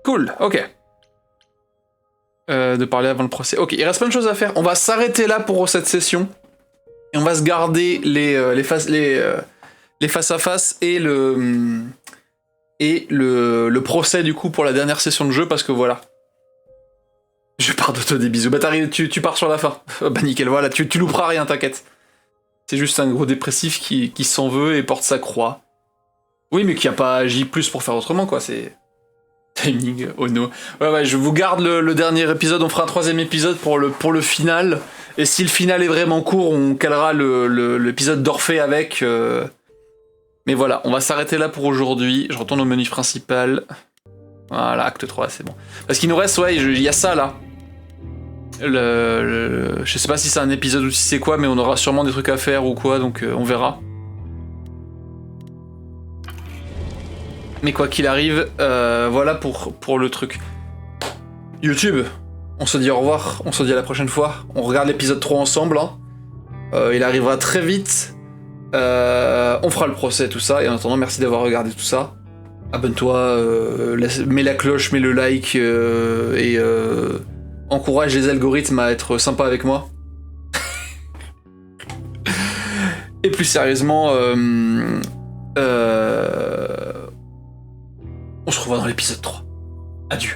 Speaker 1: Cool, ok. De parler avant le procès. Ok, il reste plein de choses à faire. On va s'arrêter là pour cette session. Et on va se garder les face-à-face et le procès du coup pour la dernière session de jeu parce que voilà. Je pars de te des bisous. Bah tu pars sur la fin. Bah nickel, voilà, tu louperas rien, t'inquiète. C'est juste un gros dépressif qui s'en veut et porte sa croix. Oui, mais qui a pas agi plus pour faire autrement, quoi, c'est... Timing, oh no. Ouais, je vous garde le dernier épisode, on fera un 3e épisode pour le final. Et si le final est vraiment court, on calera l'épisode d'Orphée avec... Mais voilà, on va s'arrêter là pour aujourd'hui. Je retourne au menu principal. Voilà, acte 3, c'est bon. Parce qu'il nous reste, ouais, il y a ça, là. Je sais pas si c'est un épisode ou si c'est quoi, mais on aura sûrement des trucs à faire ou quoi, donc on verra. Mais quoi qu'il arrive, voilà pour le truc. YouTube, on se dit au revoir, on se dit à la prochaine fois. On regarde l'épisode 3 ensemble, hein. Il arrivera très vite. On fera le procès, tout ça. Et en attendant, merci d'avoir regardé tout ça. Abonne-toi, mets la cloche, mets le like et encourage les algorithmes à être sympas avec moi. Et plus sérieusement, on se revoit dans l'épisode 3. Adieu.